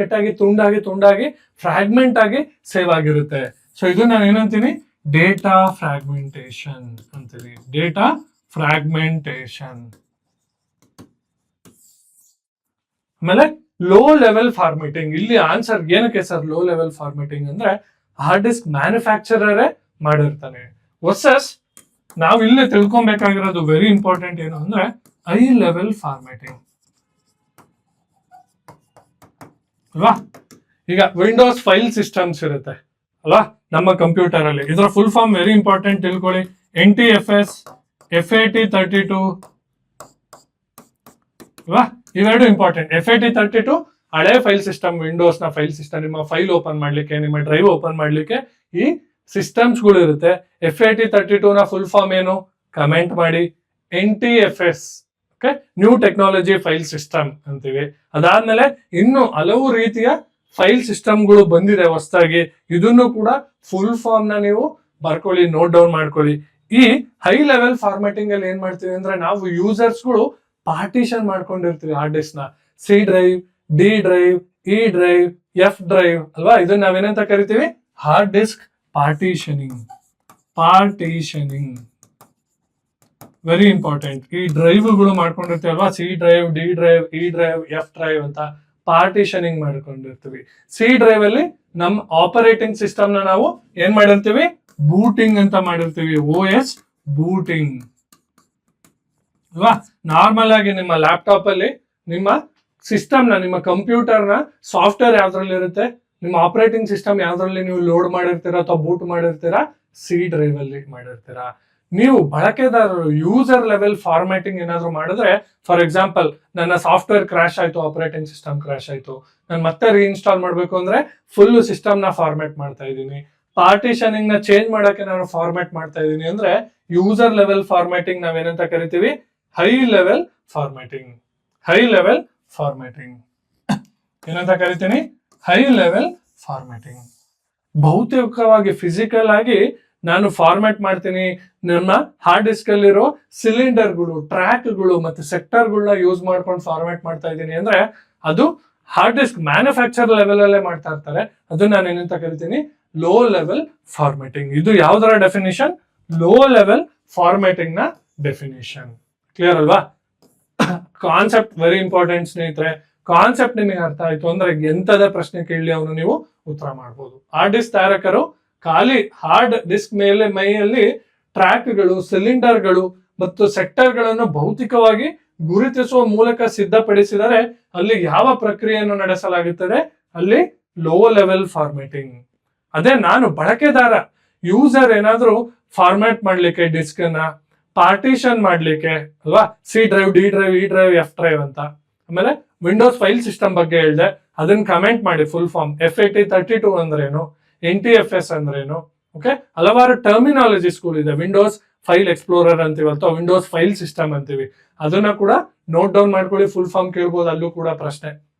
ತುಂಡಾಗಿ ಫ್ರಾಗ್ಮೆಂಟ್ ಆಗಿ ಸೇವ್ ಆಗಿರುತ್ತೆ. ಸೊ ಇದು ನಾನು ಏನಂತೀನಿ, ಡೇಟಾ ಫ್ರಾಗ್ಮೆಂಟೇಶನ್ ಅಂತೀವಿ. Data fragmentation. ಆಮೇಲೆ ಲೋ ಲೆವೆಲ್ ಫಾರ್ಮೆಟಿಂಗ್. ಇಲ್ಲಿ ಆನ್ಸರ್ ಏನಕ್ಕೆ ಸರ್ ಲೋ ಲೆವೆಲ್ ಫಾರ್ಮೆಟಿಂಗ್ ಅಂದ್ರೆ, ಹಾರ್ಡ್ ಡಿಸ್ಕ್ ಮ್ಯಾನುಫ್ಯಾಕ್ಚರರೇ ಮಾಡಿರ್ತಾನೆ. ವರ್ಸಸ್ ನಾವು ಇಲ್ಲಿ ತಿಳ್ಕೊಬೇಕಾಗಿರೋದು ವೆರಿ ಇಂಪಾರ್ಟೆಂಟ್ ಏನು ಅಂದ್ರೆ, ಹೈ ಲೆವೆಲ್ ಫಾರ್ಮೆಟಿಂಗ್ ಅಲ್ವಾ. ಈಗ ವಿಂಡೋಸ್ ಫೈಲ್ ಸಿಸ್ಟಮ್ಸ್ ಇರುತ್ತೆ ಅಲ್ವಾ ನಮ್ಮ ಕಂಪ್ಯೂಟರ್ ಅಲ್ಲಿ. ಇದರ ಫುಲ್ ಫಾರ್ಮ್ ವೆರಿ ಇಂಪಾರ್ಟೆಂಟ್ ತಿಳ್ಕೊಳ್ಳಿ. NTFS, FAT32 ಅಲ್ವಾ, ಇವೆರಡು ಇಂಪಾರ್ಟೆಂಟ್. FAT32 ಹಳೆ ಫೈಲ್ ಸಿಸ್ಟಮ್, ವಿಂಡೋಸ್ ನ ಫೈಲ್ ಸಿಸ್ಟಮ್. ನಿಮ್ಮ ಫೈಲ್ ಓಪನ್ ಮಾಡ್ಲಿಕ್ಕೆ, ನಿಮ್ಮ ಡ್ರೈವ್ ಓಪನ್ ಮಾಡ್ಲಿಕ್ಕೆ ಈ ಸಿಸ್ಟಮ್ಸ್ ಗಳು ಇರುತ್ತೆ. FAT32 ನ ಫುಲ್ ಫಾರ್ಮ್ ಏನು ಕಮೆಂಟ್ ಮಾಡಿ. NTFS okay, new technology file system ಅಂತೀವಿ. ಅದಾದ್ಮೇಲೆ ಇನ್ನು ಹಲವು ರೀತಿಯ ಫೈಲ್ ಸಿಸ್ಟಮ್ಗಳು ಬಂದಿದೆ ಹೊಸದಾಗಿ. ಇದನ್ನು ಕೂಡ ಫುಲ್ ಫಾರ್ಮ್ ನ ನೀವು ಬರ್ಕೊಳ್ಳಿ, ನೋಟ್ ಡೌನ್ ಮಾಡ್ಕೊಳ್ಳಿ. ಈ ಹೈ ಲೆವೆಲ್ ಫಾರ್ಮ್ಯಾಟಿಂಗ್ ಅಲ್ಲಿ ಏನ್ ಮಾಡ್ತೀವಿ ಅಂದ್ರೆ, ನಾವು ಯೂಸರ್ಸ್ ಗಳು ಪಾರ್ಟಿಷನ್ ಮಾಡ್ಕೊಂಡಿರ್ತೀವಿ ಹಾರ್ಡ್ ಡಿಸ್ಕ್ ನ. C drive, D drive, E drive, F drive ಅಲ್ವಾ. ಇದನ್ನ ನಾವೇನಂತ ಕರಿತೀವಿ, hard disk partitioning. Very important. ಈ ಡ್ರೈವ್ಗಳು ಮಾಡ್ಕೊಂಡಿರ್ತೀವಿ ಅಲ್ವಾ, C drive, D drive, E drive, F drive ಅಂತ ಪಾರ್ಟಿಷನಿಂಗ್ ಮಾಡ್ಕೊಂಡಿರ್ತೀವಿ. C ಡ್ರೈವ್ ಅಲ್ಲಿ ನಮ್ಮ ಆಪರೇಟಿಂಗ್ ಸಿಸ್ಟಮ್ ನ ನಾವು ಏನ್ ಮಾಡಿರ್ತೀವಿ, ಬೂಟಿಂಗ್ ಅಂತ ಮಾಡಿರ್ತೀವಿ. OS ಬೂಟಿಂಗ್ ಅಲ್ವಾ. ನಾರ್ಮಲ್ ಆಗಿ ನಿಮ್ಮ ಲ್ಯಾಪ್ಟಾಪ್ ಅಲ್ಲಿ ನಿಮ್ಮ ಸಿಸ್ಟಮ್ ನ, ನಿಮ್ಮ ಕಂಪ್ಯೂಟರ್ ನ ಸಾಫ್ಟ್ವೇರ್ ಯಾವ್ದ್ರಲ್ಲಿ ಇರುತ್ತೆ, ನಿಮ್ಮ ಆಪರೇಟಿಂಗ್ ಸಿಸ್ಟಮ್ ಯಾವ್ದ್ರಲ್ಲಿ ನೀವು ಲೋಡ್ ಮಾಡಿರ್ತೀರಾ ಅಥವಾ ಬೂಟ್ ಮಾಡಿರ್ತೀರಾ, C ಡ್ರೈವ್ ಅಲ್ಲಿ ಮಾಡಿರ್ತೀರಾ. ನೀವು ಬಳಕೆದಾರರು ಯೂಸರ್ ಲೆವೆಲ್ ಫಾರ್ಮ್ಯಾಟಿಂಗ್ ಏನಾದ್ರು ಮಾಡಿದ್ರೆ, ಫಾರ್ ಎಕ್ಸಾಂಪಲ್ ನನ್ನ ಸಾಫ್ಟ್ವೇರ್ ಕ್ರಾಶ್ ಆಯ್ತು, ಆಪರೇಟಿಂಗ್ ಸಿಸ್ಟಮ್ ಕ್ರಾಶ್ ಆಯ್ತು, ನಾನು ಮತ್ತೆ ರೀಇನ್ಸ್ಟಾಲ್ ಮಾಡ್ಬೇಕು ಅಂದ್ರೆ ಫುಲ್ ಸಿಸ್ಟಮ್ ನ ಫಾರ್ಮ್ಯಾಟ್ ಮಾಡ್ತಾ ಇದ್ದೀನಿ. ಪಾರ್ಟಿಷನಿಂಗ್ ನ ಚೇಂಜ್ ಮಾಡಕ್ಕೆ ನಾನು ಫಾರ್ಮ್ಯಾಟ್ ಮಾಡ್ತಾ ಇದ್ದೀನಿ ಅಂದ್ರೆ, ಯೂಸರ್ ಲೆವೆಲ್ ಫಾರ್ಮ್ಯಾಟಿಂಗ್ ನಾವೇನಂತ ಕರಿತೀವಿ, ಹೈ ಲೆವೆಲ್ ಫಾರ್ಮ್ಯಾಟಿಂಗ್. ಏನಂತ ಕರಿತೀನಿ, ಹೈ ಲೆವೆಲ್ ಫಾರ್ಮ್ಯಾಟಿಂಗ್. ಭೌತಿಕವಾಗಿ ಫಿಸಿಕಲ್ ಆಗಿ ನಾನು ಫಾರ್ಮ್ಯಾಟ್ ಮಾಡ್ತೀನಿ. ನನ್ನ ಹಾರ್ಡ್ ಡಿಸ್ಕ್ ಅಲ್ಲಿರೋ ಸಿಲಿಂಡರ್ಗಳು, ಟ್ರ್ಯಾಕ್ಗಳು ಮತ್ತೆ ಸೆಕ್ಟರ್ಗಳನ್ನ ಯೂಸ್ ಮಾಡ್ಕೊಂಡು ಫಾರ್ಮ್ಯಾಟ್ ಮಾಡ್ತಾ ಇದ್ದೀನಿ ಅಂದ್ರೆ, ಅದು ಹಾರ್ಡ್ ಡಿಸ್ಕ್ ಮ್ಯಾನುಫ್ಯಾಕ್ಚರ್ ಲೆವೆಲ್ ಅಲ್ಲೇ ಮಾಡ್ತಾ ಇರ್ತಾರೆ. ಅದು ನಾನು ಏನಂತ ಕರಿತೀನಿ, ಲೋ ಲೆವೆಲ್ ಫಾರ್ಮ್ಯಾಟಿಂಗ್. ಇದು ಯಾವ್ದರ ಡೆಫಿನಿಷನ್, ಲೋ ಲೆವೆಲ್ ಫಾರ್ಮ್ಯಾಟಿಂಗ್ ನ ಡೆಫಿನಿಷನ್. ಕ್ಲಿಯರ್ ಅಲ್ವಾ. ಕಾನ್ಸೆಪ್ಟ್ ವೆರಿ ಇಂಪಾರ್ಟೆಂಟ್ ಸ್ನೇಹಿತರೆ. ಕಾನ್ಸೆಪ್ಟ್ ನಿಮಗೆ ಅರ್ಥ ಆಯ್ತು ಅಂದ್ರೆ ಎಂತದ ಪ್ರಶ್ನೆ ಕೇಳಿ ಅವನು ನೀವು ಉತ್ತರ ಮಾಡಬಹುದು. ಹಾರ್ಡ್ ಡಿಸ್ಕ್ ತಯಾರಕರು ಖಾಲಿ ಹಾರ್ಡ್ ಡಿಸ್ಕ್ ಮೈಯಲ್ಲಿ ಟ್ರ್ಯಾಕ್ಗಳು, ಸಿಲಿಂಡರ್ಗಳು ಮತ್ತು ಸೆಕ್ಟರ್ಗಳನ್ನು ಭೌತಿಕವಾಗಿ ಗುರುತಿಸುವ ಮೂಲಕ ಸಿದ್ಧಪಡಿಸಿದರೆ ಅಲ್ಲಿ ಯಾವ ಪ್ರಕ್ರಿಯೆಯನ್ನು ನಡೆಸಲಾಗುತ್ತದೆ, ಅಲ್ಲಿ ಲೋ ಲೆವೆಲ್ ಫಾರ್ಮ್ಯಾಟಿಂಗ್. ಅದೇ ನಾನು ಬಳಕೆದಾರ ಯೂಸರ್ ಏನಾದ್ರೂ ಫಾರ್ಮ್ಯಾಟ್ ಮಾಡ್ಲಿಕ್ಕೆ, ಡಿಸ್ಕ್ ನ ಪಾರ್ಟಿಷನ್ ಮಾಡ್ಲಿಕ್ಕೆ ಅಲ್ವಾ, C drive, D drive, E drive, F drive ಅಂತ. ಆಮೇಲೆ ವಿಂಡೋಸ್ ಫೈಲ್ ಸಿಸ್ಟಮ್ ಬಗ್ಗೆ ಹೇಳಿದೆ, ಅದನ್ನ ಕಮೆಂಟ್ ಮಾಡಿ ಫುಲ್ ಫಾರ್ಮ್. FAT32 ಅಂದ್ರೇನು, NTFS ಅಂದ್ರೇನು, ಓಕೆ. ಹಲವಾರು ಟರ್ಮಿನಾಲಜಿಸ್ಗಳು ಇದೆ. ವಿಂಡೋಸ್ ಫೈಲ್ ಎಕ್ಸ್ಪ್ಲೋರರ್ ಅಂತೀವಿ ಅಥವಾ ವಿಂಡೋಸ್ ಫೈಲ್ ಸಿಸ್ಟಮ್ ಅಂತೀವಿ. ಅದನ್ನ ಕೂಡ ನೋಟ್ ಡೌನ್ ಮಾಡ್ಕೊಳ್ಳಿ, ಫುಲ್ ಫಾರ್ಮ್ ಕೇಳ್ಬೋದು, ಅಲ್ಲೂ ಕೂಡ ಪ್ರಶ್ನೆ.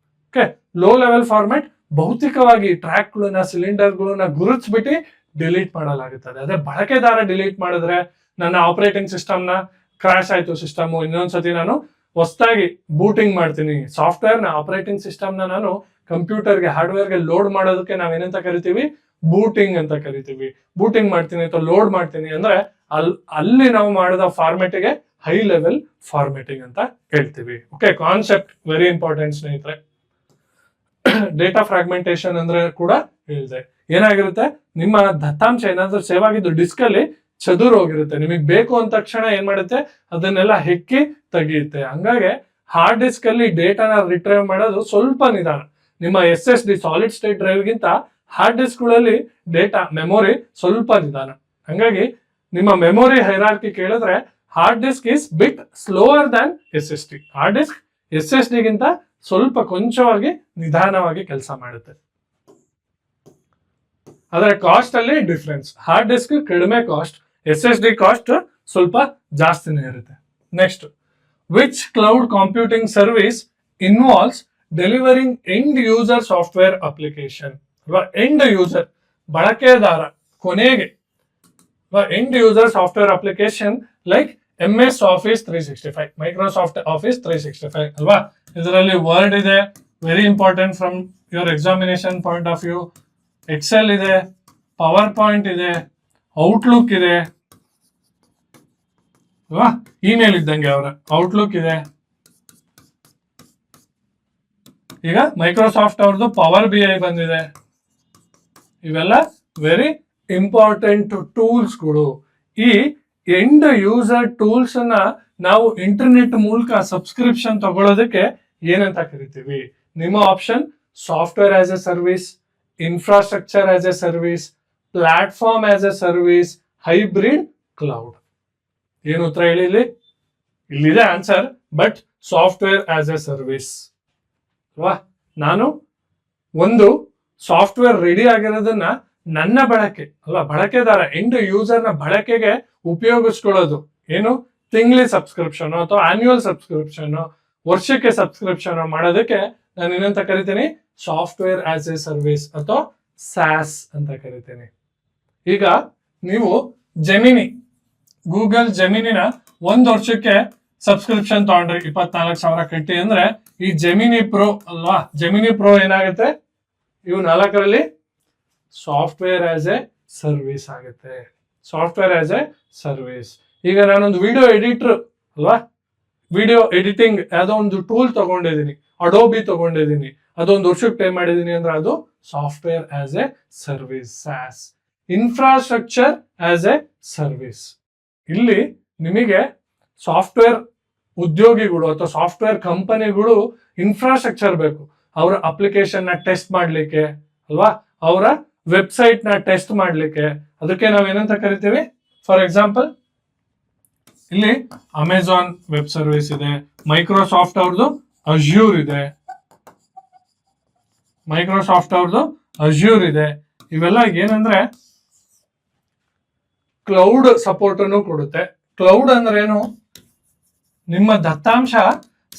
ಓಕೆ. ಲೋ ಲೆವೆಲ್ ಫಾರ್ಮ್ಯಾಟ್ ಭೌತಿಕವಾಗಿ ಟ್ರ್ಯಾಕ್ಗಳನ್ನ, ಸಿಲಿಂಡರ್ಗಳನ್ನ ಗುರುತಿಸ್ಬಿಟ್ಟು ಡಿಲೀಟ್ ಮಾಡಲಾಗುತ್ತದೆ. ಅದೇ ಬಳಕೆದಾರ ಡಿಲೀಟ್ ಮಾಡಿದ್ರೆ, ನನ್ನ ಆಪರೇಟಿಂಗ್ ಸಿಸ್ಟಮ್ ನ ಕ್ರಾಶ್ ಆಯ್ತು ಸಿಸ್ಟಮ್, ಇನ್ನೊಂದ್ಸತಿ ನಾನು ಹೊಸದಾಗಿ ಬೂಟಿಂಗ್ ಮಾಡ್ತೀನಿ, ಸಾಫ್ಟ್ವೇರ್ ನ, ಆಪರೇಟಿಂಗ್ ಸಿಸ್ಟಮ್ ನ ನಾನು ಕಂಪ್ಯೂಟರ್ಗೆ, ಹಾರ್ಡ್ವೇರ್ಗೆ ಲೋಡ್ ಮಾಡೋದಕ್ಕೆ ನಾವೇನಂತ ಕರಿತೀವಿ, ಬೂಟಿಂಗ್ ಅಂತ ಕರಿತೀವಿ. ಬೂಟಿಂಗ್ ಮಾಡ್ತೀನಿ ಅಥವಾ ಲೋಡ್ ಮಾಡ್ತೀನಿ ಅಂದ್ರೆ ಅಲ್ಲಿ ನಾವು ಮಾಡಿದ ಫಾರ್ಮೆಟಿಗೆ ಹೈ ಲೆವೆಲ್ ಫಾರ್ಮೆಟಿಂಗ್ ಅಂತ ಹೇಳ್ತೀವಿ. ಓಕೆ, ಕಾನ್ಸೆಪ್ಟ್ ವೆರಿ ಇಂಪಾರ್ಟೆಂಟ್ ಸ್ನೇಹಿತರೆ. ಡೇಟಾ ಫ್ರಾಗ್ಮೆಂಟೇಶನ್ ಅಂದ್ರೆ ಕೂಡ ಹೇಳಿದೆ. ಏನಾಗಿರುತ್ತೆ, ನಿಮ್ಮ ದತ್ತಾಂಶ ಏನಾದ್ರೂ ಸೇವ್ ಆಗಿದ್ದು ಡಿಸ್ಕ್ ಅಲ್ಲಿ ಚದುರು ಹೋಗಿರುತ್ತೆ. ನಿಮಗೆ ಬೇಕು ಅಂದ ತಕ್ಷಣ ಏನ್ ಮಾಡುತ್ತೆ, ಅದನ್ನೆಲ್ಲ ಹೆಕ್ಕಿ ತೆಗೆಯುತ್ತೆ. ಹಂಗಾಗಿ ಹಾರ್ಡ್ ಡಿಸ್ಕ್ ಅಲ್ಲಿ ಡೇಟಾನ ರಿಟ್ರೈವ್ ಮಾಡೋದು ಸ್ವಲ್ಪ ನಿಧಾನ. ನಿಮ್ಮ SSD ಸಾಲಿಡ್ ಸ್ಟೇಟ್ ಡ್ರೈವ್ ಗಿಂತ ಹಾರ್ಡ್ ಡಿಸ್ಕ್ ಗಳಲ್ಲಿ ಡೇಟಾ ಮೆಮೊರಿ ಸ್ವಲ್ಪ ನಿಧಾನ. ಹಂಗಾಗಿ ನಿಮ್ಮ ಮೆಮೊರಿ ಹೈರಾರ್ಕಿ ಕೇಳಿದ್ರೆ hard disk is bit slower than SSD. Hard disk SSD ಗಿಂತ ಸ್ವಲ್ಪ ಕೊಂಚವಾಗಿ ನಿಧಾನವಾಗಿ ಕೆಲಸ ಮಾಡುತ್ತೆ. ಅದರ ಕಾಸ್ಟ್ ಅಲ್ಲಿ ಡಿಫ್ರೆನ್ಸ್. ಹಾರ್ಡ್ ಡಿಸ್ಕ್ ಕಡಿಮೆ ಕಾಸ್ಟ್, SSD ಕಾಸ್ಟ್ ಸ್ವಲ್ಪ ಜಾಸ್ತಿನೇ ಇರುತ್ತೆ. Next, which cloud computing service involves delivering end user software application ಅಲ್ವಾ? ಎಂಡ್ ಯೂಸರ್ ಬಳಕೆದಾರ ಕೊನೆಗೆ end user software application like MS Office 365, Microsoft Office 365 ಅಲ್ವಾ? ಇದರಲ್ಲಿ ವರ್ಡ್ ಇದೆ, very important from your examination point of view. Excel ಇದೆ, PowerPoint ಇದೆ, Outlook ಇದೆ ಅಲ್ವಾ? ಇಮೇಲ್ ಇದ್ದಂಗೆ ಅವರ ಔಟ್ಲುಕ್ ಇದೆ. ಈಗ ಮೈಕ್ರೋಸಾಫ್ಟ್ ಅವ್ರದ್ದು ಪವರ್ BI ಬಂದಿದೆ. ಇವೆಲ್ಲ ವೆರಿ ಇಂಪಾರ್ಟೆಂಟ್ ಟೂಲ್ಸ್ಗಳು. ಈ ಎಂಡ್ ಯೂಸರ್ ಟೂಲ್ಸ್ ಅನ್ನ ನಾವು ಇಂಟರ್ನೆಟ್ ಮೂಲಕ ಸಬ್ಸ್ಕ್ರಿಪ್ಷನ್ ತಗೊಳ್ಳೋದಕ್ಕೆ ಏನಂತ ಕರಿತೀವಿ? ನಿಮ್ಮ option software as a service, infrastructure as a service, platform as a service, hybrid cloud. ಏನು ಉತ್ತರ ಹೇಳಿ? ಇಲ್ಲಿದೆ answer, but software as a service ಅಲ್ವಾ? ನಾನು ಒಂದು ಸಾಫ್ಟ್ವೇರ್ ರೆಡಿ ಆಗಿರೋದನ್ನ ನನ್ನ ಬಳಕೆ ಅಲ್ವಾ, ಬಳಕೆದಾರ ಎಂಡ್ ಯೂಸರ್ ನ ಬಳಕೆಗೆ ಉಪಯೋಗಿಸ್ಕೊಳ್ಳೋದು. ಏನು? ತಿಂಗ್ಳಿ ಸಬ್ಸ್ಕ್ರಿಪ್ಷನ್ ಅಥವಾ ಆನ್ಯುವಲ್ ಸಬ್ಸ್ಕ್ರಿಪ್ಷನ್, ವರ್ಷಕ್ಕೆ ಸಬ್ಸ್ಕ್ರಿಪ್ಷನ್ ಮಾಡೋದಕ್ಕೆ ನಾನು ಏನಂತ ಕರಿತೀನಿ? ಸಾಫ್ಟ್ವೇರ್ ಆಸ್ ಎ ಸರ್ವಿಸ್ ಅಥವಾ SaaS ಅಂತ ಕರಿತೀನಿ. ಈಗ ನೀವು ಜೆಮಿನಿ, ಗೂಗಲ್ ಜೆಮಿನಿನ 1 ವರ್ಷಕ್ಕೆ ಸಬ್ಸ್ಕ್ರಿಪ್ಷನ್ ತಗೊಂಡ್ರಿ 24,000 ಕಟ್ಟಿ ಅಂದ್ರೆ, ಈ ಜೆಮಿನಿ ಪ್ರೋ ಅಲ್ವಾ, ಜೆಮಿನಿ ಪ್ರೋ ಏನಾಗುತ್ತೆ? ಇವು 4ರಲ್ಲಿ ಸಾಫ್ಟ್ವೇರ್ ಆಸ್ ಎ ಸರ್ವಿಸ್ ಆಗುತ್ತೆ. Software as a service. ಈಗ ನಾನೊಂದು ವಿಡಿಯೋ ಎಡಿಟರ್ ಅಲ್ವಾ, ವಿಡಿಯೋ ಎಡಿಟಿಂಗ್ ಯಾವುದೋ ಒಂದು ಟೂಲ್ ತಗೊಂಡಿದ್ದೀನಿ, ಅಡೋಬಿ ತಗೊಂಡಿದ್ದೀನಿ, ಅದೊಂದು ವರ್ಷಕ್ಕೆ ಪೇ ಮಾಡಿದ್ದೀನಿ ಅಂದ್ರೆ ಅದು software as a service, SaaS. Infrastructure as a service. ಇಲ್ಲಿ ನಿಮಗೆ ಸಾಫ್ಟ್ವೇರ್ ಉದ್ಯೋಗಿಗಳು ಅಥವಾ ಸಾಫ್ಟ್ವೇರ್ ಕಂಪನಿಗಳು ಇನ್ಫ್ರಾಸ್ಟ್ರಕ್ಚರ್ ಬೇಕು. ಅವರ ಅಪ್ಲಿಕೇಶನ್ ನ ಟೆಸ್ಟ್ ಮಾಡ್ಲಿಕ್ಕೆ ಅಲ್ವಾ, ಅವರ ವೆಬ್ಸೈಟ್ ನ ಟೆಸ್ಟ್ ಮಾಡ್ಲಿಕ್ಕೆ. ಅದಕ್ಕೆ ನಾವೇನಂತ ಕರಿತೀವಿ? ಫಾರ್ ಎಕ್ಸಾಂಪಲ್ ಇಲ್ಲಿ ಅಮೆಜಾನ್ ವೆಬ್ ಸರ್ವಿಸ್ ಇದೆ, ಮೈಕ್ರೋಸಾಫ್ಟ್ ಅವ್ರದ್ದು ಅಜ್ಯೂರ್ ಇದೆ, ಮೈಕ್ರೋಸಾಫ್ಟ್ ಅವ್ರದ್ದು ಅಜ್ಯೂರ್ ಇದೆ. ಇವೆಲ್ಲ ಏನಂದ್ರೆ ಕ್ಲೌಡ್ ಸಪೋರ್ಟ್ ಅನ್ನು ಕೊಡುತ್ತೆ. ಕ್ಲೌಡ್ ಅಂದ್ರೆ ಏನು? ನಿಮ್ಮ ದತ್ತಾಂಶ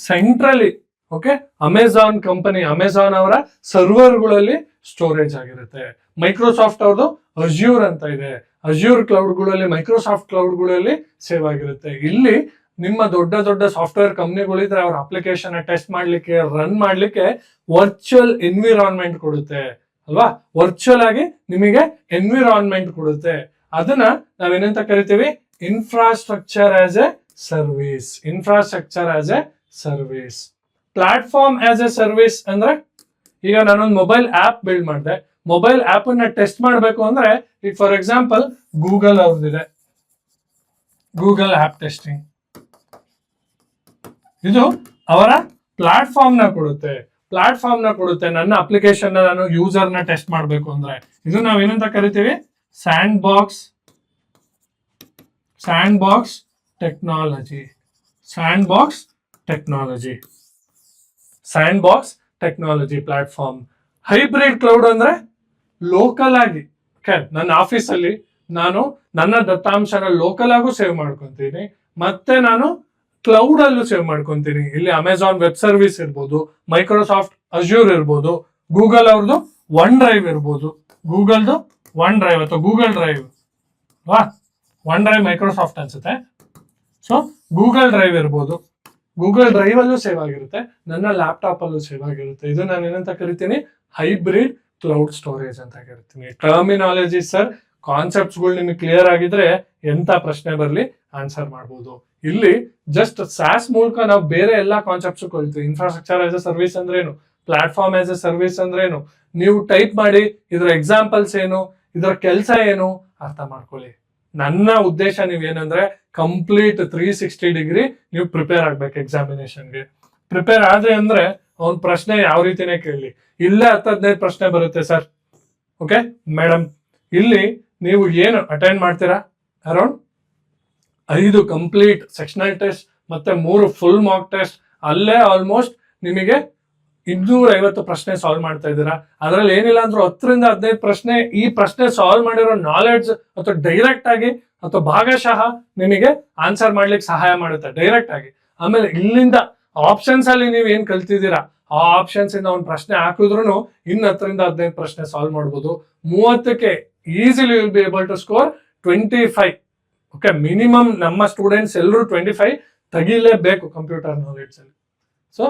centrally, okay, Amazon company, Amazon ಅವರ ಸರ್ವರ್ಗಳಲ್ಲಿ ಸ್ಟೋರೇಜ್ ಆಗಿರುತ್ತೆ. ಮೈಕ್ರೋಸಾಫ್ಟ್ ಅವ್ರದ್ದು ಅಜ್ಯೂರ್ ಅಂತ ಇದೆ, ಅಜ್ಯೂರ್ ಕ್ಲೌಡ್ಗಳಲ್ಲಿ, ಮೈಕ್ರೋಸಾಫ್ಟ್ ಕ್ಲೌಡ್ಗಳಲ್ಲಿ ಸೇವ್ ಆಗಿರುತ್ತೆ. ಇಲ್ಲಿ ನಿಮ್ಮ ದೊಡ್ಡ ದೊಡ್ಡ ಸಾಫ್ಟ್ವೇರ್ ಕಂಪ್ನಿಗಳಿದ್ರೆ ಅವ್ರ ಅಪ್ಲಿಕೇಶನ್ ಟೆಸ್ಟ್ ಮಾಡ್ಲಿಕ್ಕೆ, ರನ್ ಮಾಡ್ಲಿಕ್ಕೆ ವರ್ಚುವಲ್ ಎನ್ವಿರಾನ್ಮೆಂಟ್ ಕೊಡುತ್ತೆ ಅಲ್ವಾ? ವರ್ಚುವಲ್ ಆಗಿ ನಿಮಗೆ ಎನ್ವಿರಾನ್ಮೆಂಟ್ ಕೊಡುತ್ತೆ. ಅದನ್ನ ನಾವೇನಂತ ಕರಿತೀವಿ? Infrastructure as a service. Infrastructure as a service. Platform as a service ಅಂದ್ರೆ, ಈಗ ನಾನೊಂದು ಮೊಬೈಲ್ ಆಪ್ ಬಿಲ್ಡ್ ಮಾಡಿದೆ, ಮೊಬೈಲ್ ಆಪ್ ಅನ್ನ ಟೆಸ್ಟ್ ಮಾಡಬೇಕು ಅಂದ್ರೆ, ಈಗ ಫಾರ್ ಎಕ್ಸಾಂಪಲ್ ಗೂಗಲ್ ಅವ್ರದ್ದಿದೆ, ಗೂಗಲ್ ಆಪ್ ಟೆಸ್ಟಿಂಗ್. ಇದು ಅವರ ಪ್ಲಾಟ್ಫಾರ್ಮ್ ನ ಕೊಡುತ್ತೆ, ಪ್ಲಾಟ್ಫಾರ್ಮ್ ನ ಕೊಡುತ್ತೆ. ನನ್ನ ಅಪ್ಲಿಕೇಶನ್ ನಾನು ಯೂಸರ್ ನ ಟೆಸ್ಟ್ ಮಾಡಬೇಕು ಅಂದ್ರೆ ಇದು ನಾವೇನಂತ ಕರಿತೀವಿ? Sandbox technology. Sandbox technology, sandbox technology platform. Hybrid cloud ಅಂದ್ರೆ ಲೋಕಲ್ ಆಗಿ, ನನ್ನ ಆಫೀಸಲ್ಲಿ ನಾನು ನನ್ನ ದತ್ತಾಂಶನ ಲೋಕಲ್ ಆಗು ಸೇವ್ ಮಾಡ್ಕೊಂತೀನಿ, ಮತ್ತೆ ನಾನು ಕ್ಲೌಡ್ ಅಲ್ಲೂ ಸೇವ್ ಮಾಡ್ಕೊಂತೀನಿ. ಇಲ್ಲಿ ಅಮೆಜಾನ್ ವೆಬ್ ಸರ್ವಿಸ್ ಇರ್ಬೋದು, ಮೈಕ್ರೋಸಾಫ್ಟ್ ಅಜ್ಯೂರ್ ಇರ್ಬೋದು, ಗೂಗಲ್ ಅವ್ರದ್ದು ಒನ್ ಡ್ರೈವ್ ಇರ್ಬೋದು, ಗೂಗಲ್ದು ಒನ್ ಡ್ರೈವ್ ಅಥವಾ Google drive, one drive Microsoft ಅನ್ಸುತ್ತೆ. ಸೊ ಗೂಗಲ್ ಡ್ರೈವ್ ಇರ್ಬೋದು, ಗೂಗಲ್ ಡ್ರೈವ್ ಅಲ್ಲೂ ಸೇವ್ ಆಗಿರುತ್ತೆ, ನನ್ನ ಲ್ಯಾಪ್ಟಾಪ್ ಅಲ್ಲೂ ಸೇವ್ ಆಗಿರುತ್ತೆ. ಇದು ನಾನು ಏನಂತ ಕರಿತೀನಿ? ಹೈಬ್ರಿಡ್ ಕ್ಲೌಡ್ ಸ್ಟೋರೇಜ್ ಅಂತ ಕರಿತೀನಿ. ಟರ್ಮಿನಾಲಜಿ ಸರ್, ಕಾನ್ಸೆಪ್ಟ್ಸ್ಗಳು ನಿಮಗೆ ಕ್ಲಿಯರ್ ಆಗಿದ್ರೆ ಎಂತ ಪ್ರಶ್ನೆ ಬರಲಿ ಆನ್ಸರ್ ಮಾಡ್ಬೋದು. ಇಲ್ಲಿ ಜಸ್ಟ್ SaaS ಮೂಲಕ ನಾವು ಬೇರೆ ಎಲ್ಲಾ ಕಾನ್ಸೆಪ್ಟ್ಸ್ ಕಲಿತೀವಿ. ಇನ್ಫ್ರಾಸ್ಟ್ರಕ್ಚರ್ ಆಸ್ ಎ ಸರ್ವಿಸ್ ಅಂದ್ರೇನು, ಪ್ಲಾಟ್ಫಾರ್ಮ್ ಆಸ್ ಎ ಸರ್ವಿಸ್ ಅಂದ್ರೇನು, ನೀವು ಟೈಪ್ ಮಾಡಿ ಇದರ ಎಕ್ಸಾಂಪಲ್ಸ್ ಏನು, ಇದರ ಕೆಲಸ ಏನು ಅರ್ಥ ಮಾಡ್ಕೊಳ್ಳಿ. ನನ್ನ ಉದ್ದೇಶ ನೀವೇನಂದ್ರೆ ಕಂಪ್ಲೀಟ್ 360 ಡಿಗ್ರಿ ನೀವು ಪ್ರಿಪೇರ್ ಆಗ್ಬೇಕು ಎಕ್ಸಾಮಿನೇಷನ್ಗೆ. ಪ್ರಿಪೇರ್ ಆದ್ರೆ ಅಂದ್ರೆ ಅವ್ನ ಪ್ರಶ್ನೆ ಯಾವ ರೀತಿನೇ ಕೇಳಲಿ, ಇಲ್ಲೇ 10-15 ಪ್ರಶ್ನೆ ಬರುತ್ತೆ ಸರ್. ಓಕೆ ಮೇಡಮ್, ಇಲ್ಲಿ ನೀವು ಏನು ಅಟೆಂಡ್ ಮಾಡ್ತೀರಾ, ಅರೌಂಡ್ 5 ಕಂಪ್ಲೀಟ್ ಸೆಕ್ಷನಲ್ ಟೆಸ್ಟ್ ಮತ್ತೆ 3 ಫುಲ್ ಮಾರ್ಕ್ ಟೆಸ್ಟ್, ಅಲ್ಲೇ ಆಲ್ಮೋಸ್ಟ್ ನಿಮಗೆ 250 ಪ್ರಶ್ನೆ ಸಾಲ್ವ್ ಮಾಡ್ತಾ ಇದ್ದೀರಾ. ಅದ್ರಲ್ಲಿ ಏನಿಲ್ಲ ಅಂದ್ರೂ 10-15 ಪ್ರಶ್ನೆ ಈ ಪ್ರಶ್ನೆ ಸಾಲ್ವ್ ಮಾಡಿರೋ ನಾಲೆಡ್ಜ್ ಅಥವಾ ಡೈರೆಕ್ಟ್ ಆಗಿ ಅಥವಾ ಭಾಗಶಃ ನಿಮಗೆ ಆನ್ಸರ್ ಮಾಡ್ಲಿಕ್ಕೆ ಸಹಾಯ ಮಾಡುತ್ತೆ ಡೈರೆಕ್ಟ್ ಆಗಿ. ಆಮೇಲೆ ಇಲ್ಲಿಂದ ಆಪ್ಷನ್ಸ್ ಅಲ್ಲಿ ನೀವು ಏನ್ ಕಲ್ತಿದ್ದೀರಾ ಆ ಆಪ್ಷನ್ಸ್ ಇಂದ ಒಂದು ಪ್ರಶ್ನೆ ಹಾಕಿದ್ರು ಇನ್ನು 10-15 ಪ್ರಶ್ನೆ ಸಾಲ್ವ್ ಮಾಡ್ಬೋದು. 30ಕ್ಕೆ easily will be able to score 25. Okay, minimum ನಮ್ಮ ಸ್ಟೂಡೆಂಟ್ಸ್ ಎಲ್ಲರೂ 25 ತೆಗಿಲೇಬೇಕು ಕಂಪ್ಯೂಟರ್ ನಾಲೆಡ್ಜ್ ಅಲ್ಲಿ. ಸೊ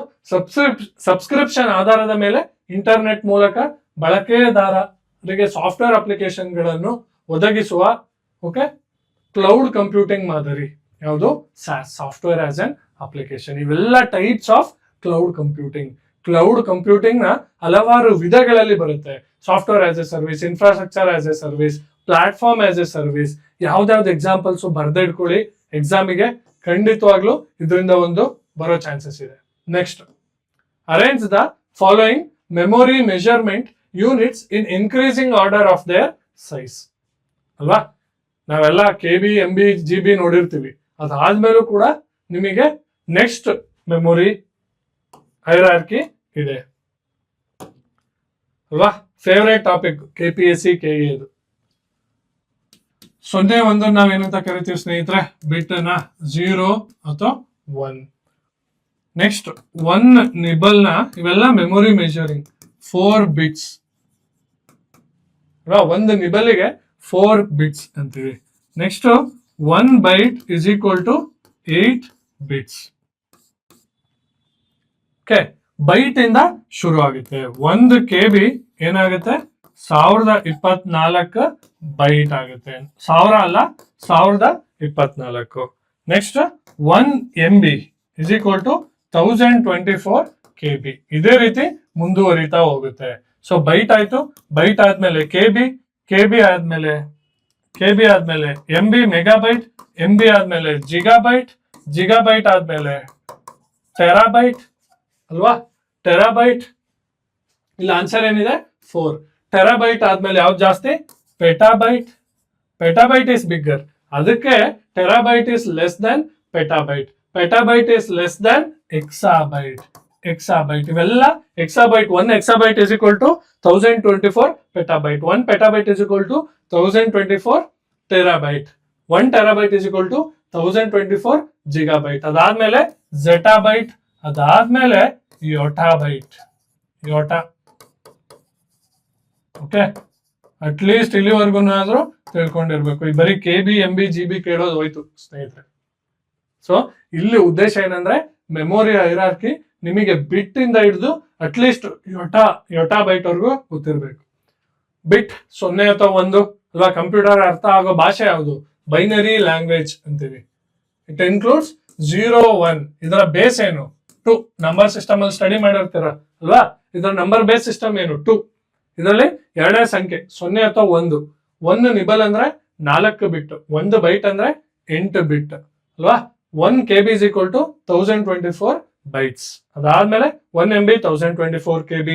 ಸಬ್ಸ್ಕ್ರಿಪ್ಷನ್ ಆಧಾರದ ಮೇಲೆ ಇಂಟರ್ನೆಟ್ ಮೂಲಕ ಬಳಕೆದಾರರಿಗೆ ಸಾಫ್ಟ್ವೇರ್ ಅಪ್ಲಿಕೇಶನ್ಗಳನ್ನು ಒದಗಿಸುವ ಓಕೆ ಕ್ಲೌಡ್ ಕಂಪ್ಯೂಟಿಂಗ್ ಮಾದರಿ ಯಾವುದು, SaaS, software as an application. ಇವೆಲ್ಲ types of cloud computing. Cloud computing ನ ಹಲವಾರು ವಿಧಗಳಲ್ಲಿ ಬರುತ್ತೆ. Software as a service, infrastructure as a service, platform as a service. ಯಾವ್ದಾವ್ದು ಎಕ್ಸಾಂಪಲ್ಸ್ ಬರ್ದೇ ಇಟ್ಕೊಳ್ಳಿ, ಎಕ್ಸಾಮಿಗೆ ಖಂಡಿತವಾಗ್ಲೂ ಇದರಿಂದ ಒಂದು ಬರೋ ಚಾನ್ಸಸ್ ಇದೆ. Next, arrange the following memory measurement units in increasing order of their size. ಅಲ್ವಾ, ನಾವೆಲ್ಲ KB, MB, GB ನೋಡಿರ್ತೀವಿ. ಅದಾದ್ಮೇಲೂ ಕೂಡ ನಿಮಗೆ ನೆಕ್ಸ್ಟ್ ಮೆಮೊರಿ ಹೈರಾರ್ಕಿ ಇದೆ ಅಲ್ವಾ. ಫೇವರೇಟ್ ಟಾಪಿಕ್ KPSC KE ಇದು. 0-1 ನಾವೇನಂತ ಕರಿತೀವಿ ಸ್ನೇಹಿತರೆ, ಬಿಟ್ ನ 0 ಅಥವಾ 1. ನೆಕ್ಸ್ಟ್ 1 ನಿಬಲ್ ನ ಇವೆಲ್ಲ ಮೆಮೊರಿ ಮೆಜರಿಂಗ್ 4 ಬಿಟ್ಸ್. ಒಂದು ನಿಬಲ್ಗೆ 4 ಬಿಟ್ಸ್ ಅಂತೀವಿ. Next 1 byte is equal to 8 bits. Okay, byte ಇಂದ ಶುರು ಆಗುತ್ತೆ. 1 KB ಏನಾಗುತ್ತೆ, 1024 ಬೈಟ್ ಆಗುತ್ತೆ. 1000 ಅಲ್ಲ, 1024. Next 1 MB is equal to 1024 KB. ಇದೇ ರೀತಿ ಮುಂದುವರಿತಾ ಹೋಗುತ್ತೆ. ಸೊ ಬೈಟ್ ಆಯ್ತು, ಬೈಟ್ ಆದ್ಮೇಲೆ KB ಆದ್ಮೇಲೆ MB ಮೆಗಾಬೈಟ್, MB ಆದ್ಮೇಲೆ ಜಿಗಾಬೈಟ್ ಆದ್ಮೇಲೆ ಟೆರಾಬೈಟ್ ಅಲ್ವಾ, ಟೆರಾಬೈಟ್. ಇಲ್ಲಿ ಆನ್ಸರ್ ಏನಿದೆ 4. ಟೆರಾಬೈಟ್ ಆದ್ಮೇಲೆ ಯಾವ್ದು ಜಾಸ್ತಿ, ಪೆಟಾಬೈಟ್ ಇಸ್ ಬಿಗ್ಗರ್. ಅದಕ್ಕೆ terabyte is less than petabyte is less than ಎಕ್ಸಾಬೈಟ್. ಇವೆಲ್ಲ ಎಕ್ಸಾಬೈಟ್. 1 exabyte is equal to 1024 petabyte. 1 petabyte is equal to 1024 terabyte. 1 terabyte is equal to 1024 gigabyte. ಅದಾದ್ಮೇಲೆ zettabyte, ಅದಾದ್ಮೇಲೆ yottabyte. ಓಕೆ, ಅಟ್ಲೀಸ್ಟ್ ಇಲ್ಲಿವರೆಗೂ ಆದ್ರೂ ತಿಳ್ಕೊಂಡಿರ್ಬೇಕು. ಈ ಬರೀ KB, MB, GB ಕೇಳೋದು ಹೋಯ್ತು ಸ್ನೇಹಿತರೆ. ಸೊ ಇಲ್ಲಿ ಉದ್ದೇಶ ಏನಂದ್ರೆ ಮೆಮೊರಿ ಹೈರಾರ್ಕಿ ನಿಮಗೆ ಬಿಟ್ ಇಂದ ಹಿಡಿದು ಅಟ್ಲೀಸ್ಟ್ ಯೋಟಾಬೈಟ್ ವರ್ಗೂ ಗೊತ್ತಿರ್ಬೇಕು. ಬಿಟ್ 0 ಅಥವಾ 1 ಅಲ್ವಾ. ಕಂಪ್ಯೂಟರ್ ಅರ್ಥ ಆಗೋ ಭಾಷೆ ಯಾವುದು, ಬೈನರಿ ಲ್ಯಾಂಗ್ವೇಜ್ ಅಂತೀವಿ. It includes 0, 1. ಇದರ ಬೇಸ್ ಏನು, 2. ನಂಬರ್ ಸಿಸ್ಟಮ್ ಅಲ್ಲಿ ಸ್ಟಡಿ ಮಾಡಿರ್ತೀರ ಅಲ್ವಾ. ಇದರ ನಂಬರ್ ಬೇಸ್ ಸಿಸ್ಟಮ್ ಏನು, 2. ಇದರಲ್ಲಿ 2 ಸಂಖ್ಯೆ 0 ಅಥವಾ 1. 1 ನಿಬಲ್ ಅಂದ್ರೆ 4 ಬಿಟ್, 1 ಬೈಟ್ ಅಂದ್ರೆ 8 ಬಿಟ್ ಅಲ್ವಾ. 1 KB is equal to 1024 bytes. ಅದಾದ್ಮೇಲೆ 1 MB 1024 KB,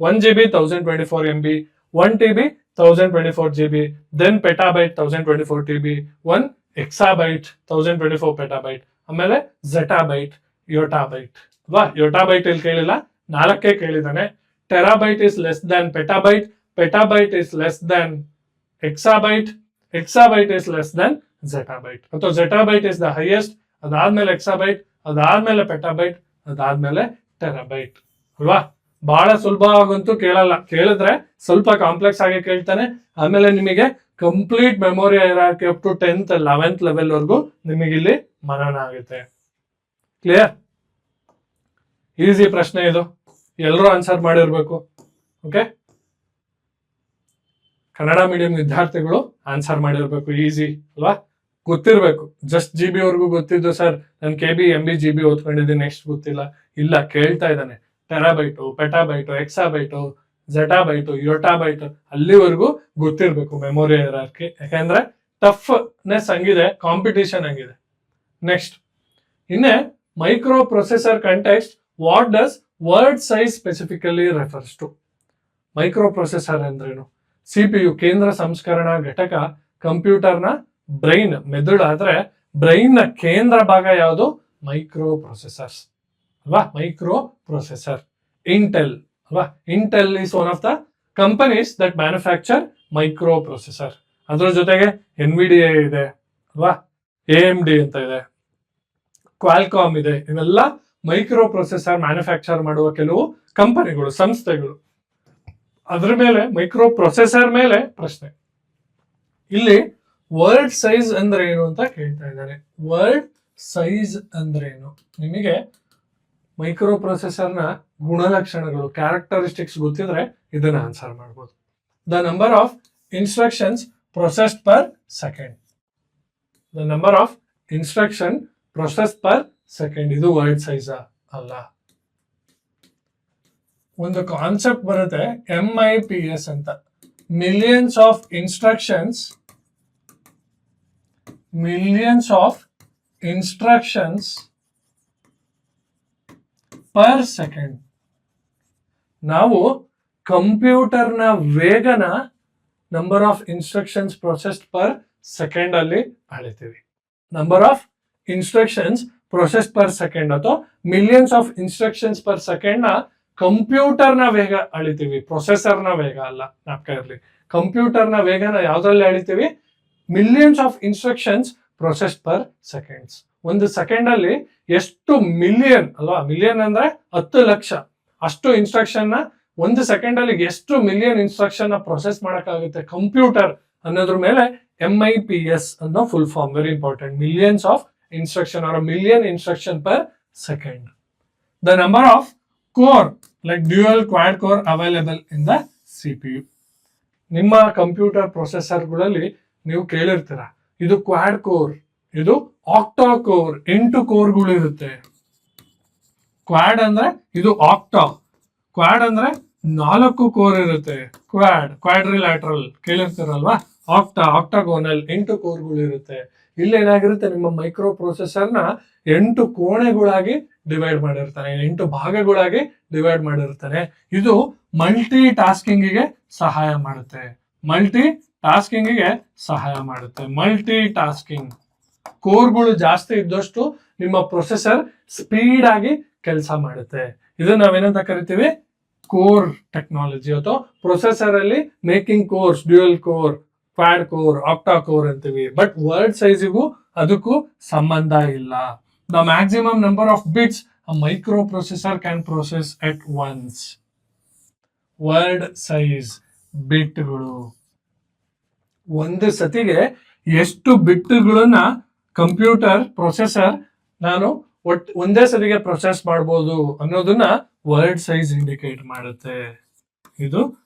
1 GB 1024 MB, 1 TB 1024 GB, then petabyte 1024 TB, 1 exabyte 1024 petabyte, ಆಮೇಲೆ zettabyte, yottabyte ಅಲ್ವಾ. yottabyte ಇಲ್ಲಿ ಕೇಳಿಲ್ಲ, 4ಕ್ಕೆ ಕೇಳಿದಾನೆ. terabyte is less than petabyte is less than exabyte is less than zettabyte. ಅಥವಾ zettabyte is the highest, ಅದಾದ್ಮೇಲೆ ಎಕ್ಸಾಬೈಟ್, ಅದಾದ್ಮೇಲೆ petabyte, ಅದಾದ್ಮೇಲೆ terabyte ಅಲ್ವಾ. ಬಹಳ ಸುಲಭವಾಗಂತೂ ಕೇಳಲ್ಲ, ಕೇಳಿದ್ರೆ ಸ್ವಲ್ಪ ಕಾಂಪ್ಲೆಕ್ಸ್ ಆಗಿ ಕೇಳ್ತಾನೆ. ಆಮೇಲೆ ನಿಮಗೆ complete memory hierarchy up to 10th 11th level ವರ್ಗೂ ನಿಮಗೆ ಇಲ್ಲಿ ಮನನ ಆಗುತ್ತೆ. ಕ್ಲಿಯರ್? ಈಸಿ ಪ್ರಶ್ನೆ ಇದು, ಎಲ್ಲರೂ ಆನ್ಸರ್ ಮಾಡಿರ್ಬೇಕು. ಓಕೆ, ಕನ್ನಡ ಮೀಡಿಯಂ ವಿದ್ಯಾರ್ಥಿಗಳು ಆನ್ಸರ್ ಮಾಡಿರ್ಬೇಕು. ಈಸಿ ಅಲ್ವಾ, ಗೊತ್ತಿರ್ಬೇಕು. ಜಸ್ಟ್ GB ವರ್ಗೂ ಗೊತ್ತಿದ್ದು ಸರ್ ನಾನು KB, MB, GB ಓದ್ಕೊಂಡಿದ್ದೀನಿ, ನೆಕ್ಸ್ಟ್ ಗೊತ್ತಿಲ್ಲ. ಇಲ್ಲ, ಕೇಳ್ತಾ ಇದ್ದಾನೆ. ಟೆರಾಬೈಟು, ಪೆಟಾಬೈಟು, ಎಕ್ಸಾಬೈಟು, zettabyte, yottabyte ಅಲ್ಲಿವರೆಗೂ ಗೊತ್ತಿರ್ಬೇಕು ಮೆಮೊರಿ ಹೈರಾರ್ಕಿ. ಯಾಕಂದ್ರೆ ಟಫ್ನೆಸ್ ಹಂಗಿದೆ, ಕಾಂಪಿಟೇಷನ್ ಹಂಗಿದೆ. ನೆಕ್ಸ್ಟ್, ಇನ್ನೇ microprocessor context what does word size specifically refers to? Microprocessor ಅಂದ್ರೇನು? CPU ಕೇಂದ್ರ ಸಂಸ್ಕರಣಾ ಘಟಕ, ಕಂಪ್ಯೂಟರ್ನ ಬ್ರೈನ್ ಮೆದುಳು ಆದ್ರೆ ಬ್ರೈನ್ ನ ಕೇಂದ್ರ ಭಾಗ ಯಾವುದು? ಮೈಕ್ರೋ ಪ್ರೊಸೆಸರ್ಸ್ ಅಲ್ವಾ? Micro processor. ಇಂಟೆಲ್ ಅಲ್ವಾ? Intel is one of the companies that manufacture micro processor. ಅದ್ರ ಜೊತೆಗೆ NVIDIA ಇದೆ ಅಲ್ವಾ? AMD ಅಂತ ಇದೆ, ಕ್ವಾಲ್ಕಾಮ್ ಇದೆ. ಇವೆಲ್ಲ ಮೈಕ್ರೋ ಪ್ರೊಸೆಸರ್ ಮ್ಯಾನುಫ್ಯಾಕ್ಚರ್ ಮಾಡುವ ಕೆಲವು ಕಂಪನಿಗಳು, ಸಂಸ್ಥೆಗಳು. ಅದ್ರ ಮೇಲೆ ಮೈಕ್ರೋ ಪ್ರೊಸೆಸರ್ ಮೇಲೆ ಪ್ರಶ್ನೆ. ಇಲ್ಲಿ ವರ್ಡ್ ಸೈಜ್ ಅಂದ್ರೆ ಏನು ಅಂತ ಕೇಳ್ತಾ ಇದ್ದಾರೆ. ವರ್ಡ್ ಸೈಜ್ ಅಂದ್ರೆ ಏನು? ನಿಮಗೆ ಮೈಕ್ರೋ ಪ್ರೊಸೆಸರ್ನ ಗುಣಲಕ್ಷಣಗಳು, ಕ್ಯಾರೆಕ್ಟರಿಸ್ಟಿಕ್ಸ್ ಗೊತ್ತಿದ್ರೆ ಇದನ್ನ ಆನ್ಸರ್ ಮಾಡ್ಬೋದು. The number of instructions processed per second. The number of instruction process per second, ಇದು ವರ್ಡ್ ಸೈಜ್ ಅಲ್ಲ. ಒಂದು ಕಾನ್ಸೆಪ್ಟ್ ಬರುತ್ತೆ MIPS ಅಂತ, millions of instructions per second. ನಾವು ಕಂಪ್ಯೂಟರ್ನ ವೇಗನ number of instructions processed per second ಅಲ್ಲಿ ಅಳಿತೀವಿ. Number of instructions process per second ಅಥವಾ millions of instructions per second ನ ಕಂಪ್ಯೂಟರ್ನ ವೇಗ ಅಳಿತೀವಿ, ಪ್ರೊಸೆಸರ್ನ ವೇಗ ಅಲ್ಲ. ಜ್ಞಾಪಕ ಇರಲಿ, ಕಂಪ್ಯೂಟರ್ನ ವೇಗನ ಯಾವ್ದ್ರಲ್ಲಿ ಅಳಿತೀವಿ? Millions of instructions process per seconds. ಒಂದು ಸೆಕೆಂಡ್ ಅಲ್ಲಿ ಎಷ್ಟು ಮಿಲಿಯನ್ ಅಲ್ವಾ? ಮಿಲಿಯನ್ ಅಂದ್ರೆ 10 ಲಕ್ಷ, ಅಷ್ಟು ಇನ್ಸ್ಟ್ರಕ್ಷನ್ ನ ಒಂದು ಸೆಕೆಂಡ್ ಅಲ್ಲಿ ಎಷ್ಟು ಮಿಲಿಯನ್ ಇನ್ಸ್ಟ್ರಕ್ಷನ್ ನ ಪ್ರೊಸೆಸ್ ಮಾಡಕ್ಕಾಗುತ್ತೆ ಕಂಪ್ಯೂಟರ್ ಅನ್ನೋದ್ರ ಮೇಲೆ MIPS ಅನ್ನೋ full form. Very important. Millions of instruction or million instruction per second. The number of core like dual, quad core available in the CPU. ನಿಮ್ಮ ಕಂಪ್ಯೂಟರ್ ಪ್ರೊಸೆಸರ್ಗಳಲ್ಲಿ ನೀವು ಕೇಳಿರ್ತೀರ, ಇದು ಕ್ವಾಡ್ ಕೋರ್, ಇದು ಆಕ್ಟಾ ಕೋರ್, 8 ಕೋರ್ಗಳು ಇರುತ್ತೆ. ಕ್ವಾಡ್ ಅಂದ್ರೆ ಇದು ಆಕ್ಟಾ, ಕ್ವಾಡ್ ಅಂದ್ರೆ 4 ಕೋರ್ ಇರುತ್ತೆ. ಕ್ವಾಡ್ರಿಲ್ಯಾಟ್ರಲ್ ಕೇಳಿರ್ತೀರಲ್ವಾ? ಆಕ್ಟಾಗೋನಲ್ 8 ಕೋರ್ಗಳು ಇರುತ್ತೆ. ಇಲ್ಲಿ ಏನಾಗಿರುತ್ತೆ, ನಿಮ್ಮ ಮೈಕ್ರೋ ಪ್ರೊಸೆಸರ್ನ 8 ಕೋಣೆಗಳಾಗಿ ಡಿವೈಡ್ ಮಾಡಿರ್ತಾನೆ, 8 ಭಾಗಗಳಾಗಿ ಡಿವೈಡ್ ಮಾಡಿರ್ತಾನೆ. ಇದು ಮಲ್ಟಿ ಟಾಸ್ಕಿಂಗಿಗೆ ಸಹಾಯ ಮಾಡುತ್ತೆ. ಮಲ್ಟಿ ಟಾಸ್ಕಿಂಗ್ ಕೋರ್ಗಳು ಜಾಸ್ತಿ ಇದ್ದಷ್ಟು ನಿಮ್ಮ ಪ್ರೊಸೆಸರ್ ಸ್ಪೀಡ್ ಆಗಿ ಕೆಲಸ ಮಾಡುತ್ತೆ. ಇದನ್ನ ನಾವೇನಂತ ಕರಿತೀವಿ? ಕೋರ್ ಟೆಕ್ನಾಲಜಿ ಅಥವಾ ಪ್ರೊಸೆಸರ್ ಅಲ್ಲಿ making cores, dual core, quad core, octa core ಅಂತೀವಿ. ಬಟ್ ವರ್ಡ್ ಸೈಜಿಗೂ ಅದಕ್ಕೂ ಸಂಬಂಧ ಇಲ್ಲ. The maximum number of bits a microprocessor can process at once. Word size ಬಿಟ್ಗಳು. ಒಂದು ಸತಿಗೆ ಎಷ್ಟು ಬಿಟ್ಗಳನ್ನ ಕಂಪ್ಯೂಟರ್ ಪ್ರೊಸೆಸರ್ ನಾನು ಒಂದೇ ಸತಿಗೆ ಪ್ರೊಸೆಸ್ ಮಾಡಬಹುದು ಅನ್ನೋದನ್ನ ವರ್ಡ್ ಸೈಜ್ ಇಂಡಿಕೇಟ್ ಮಾಡುತ್ತೆ. ಇದು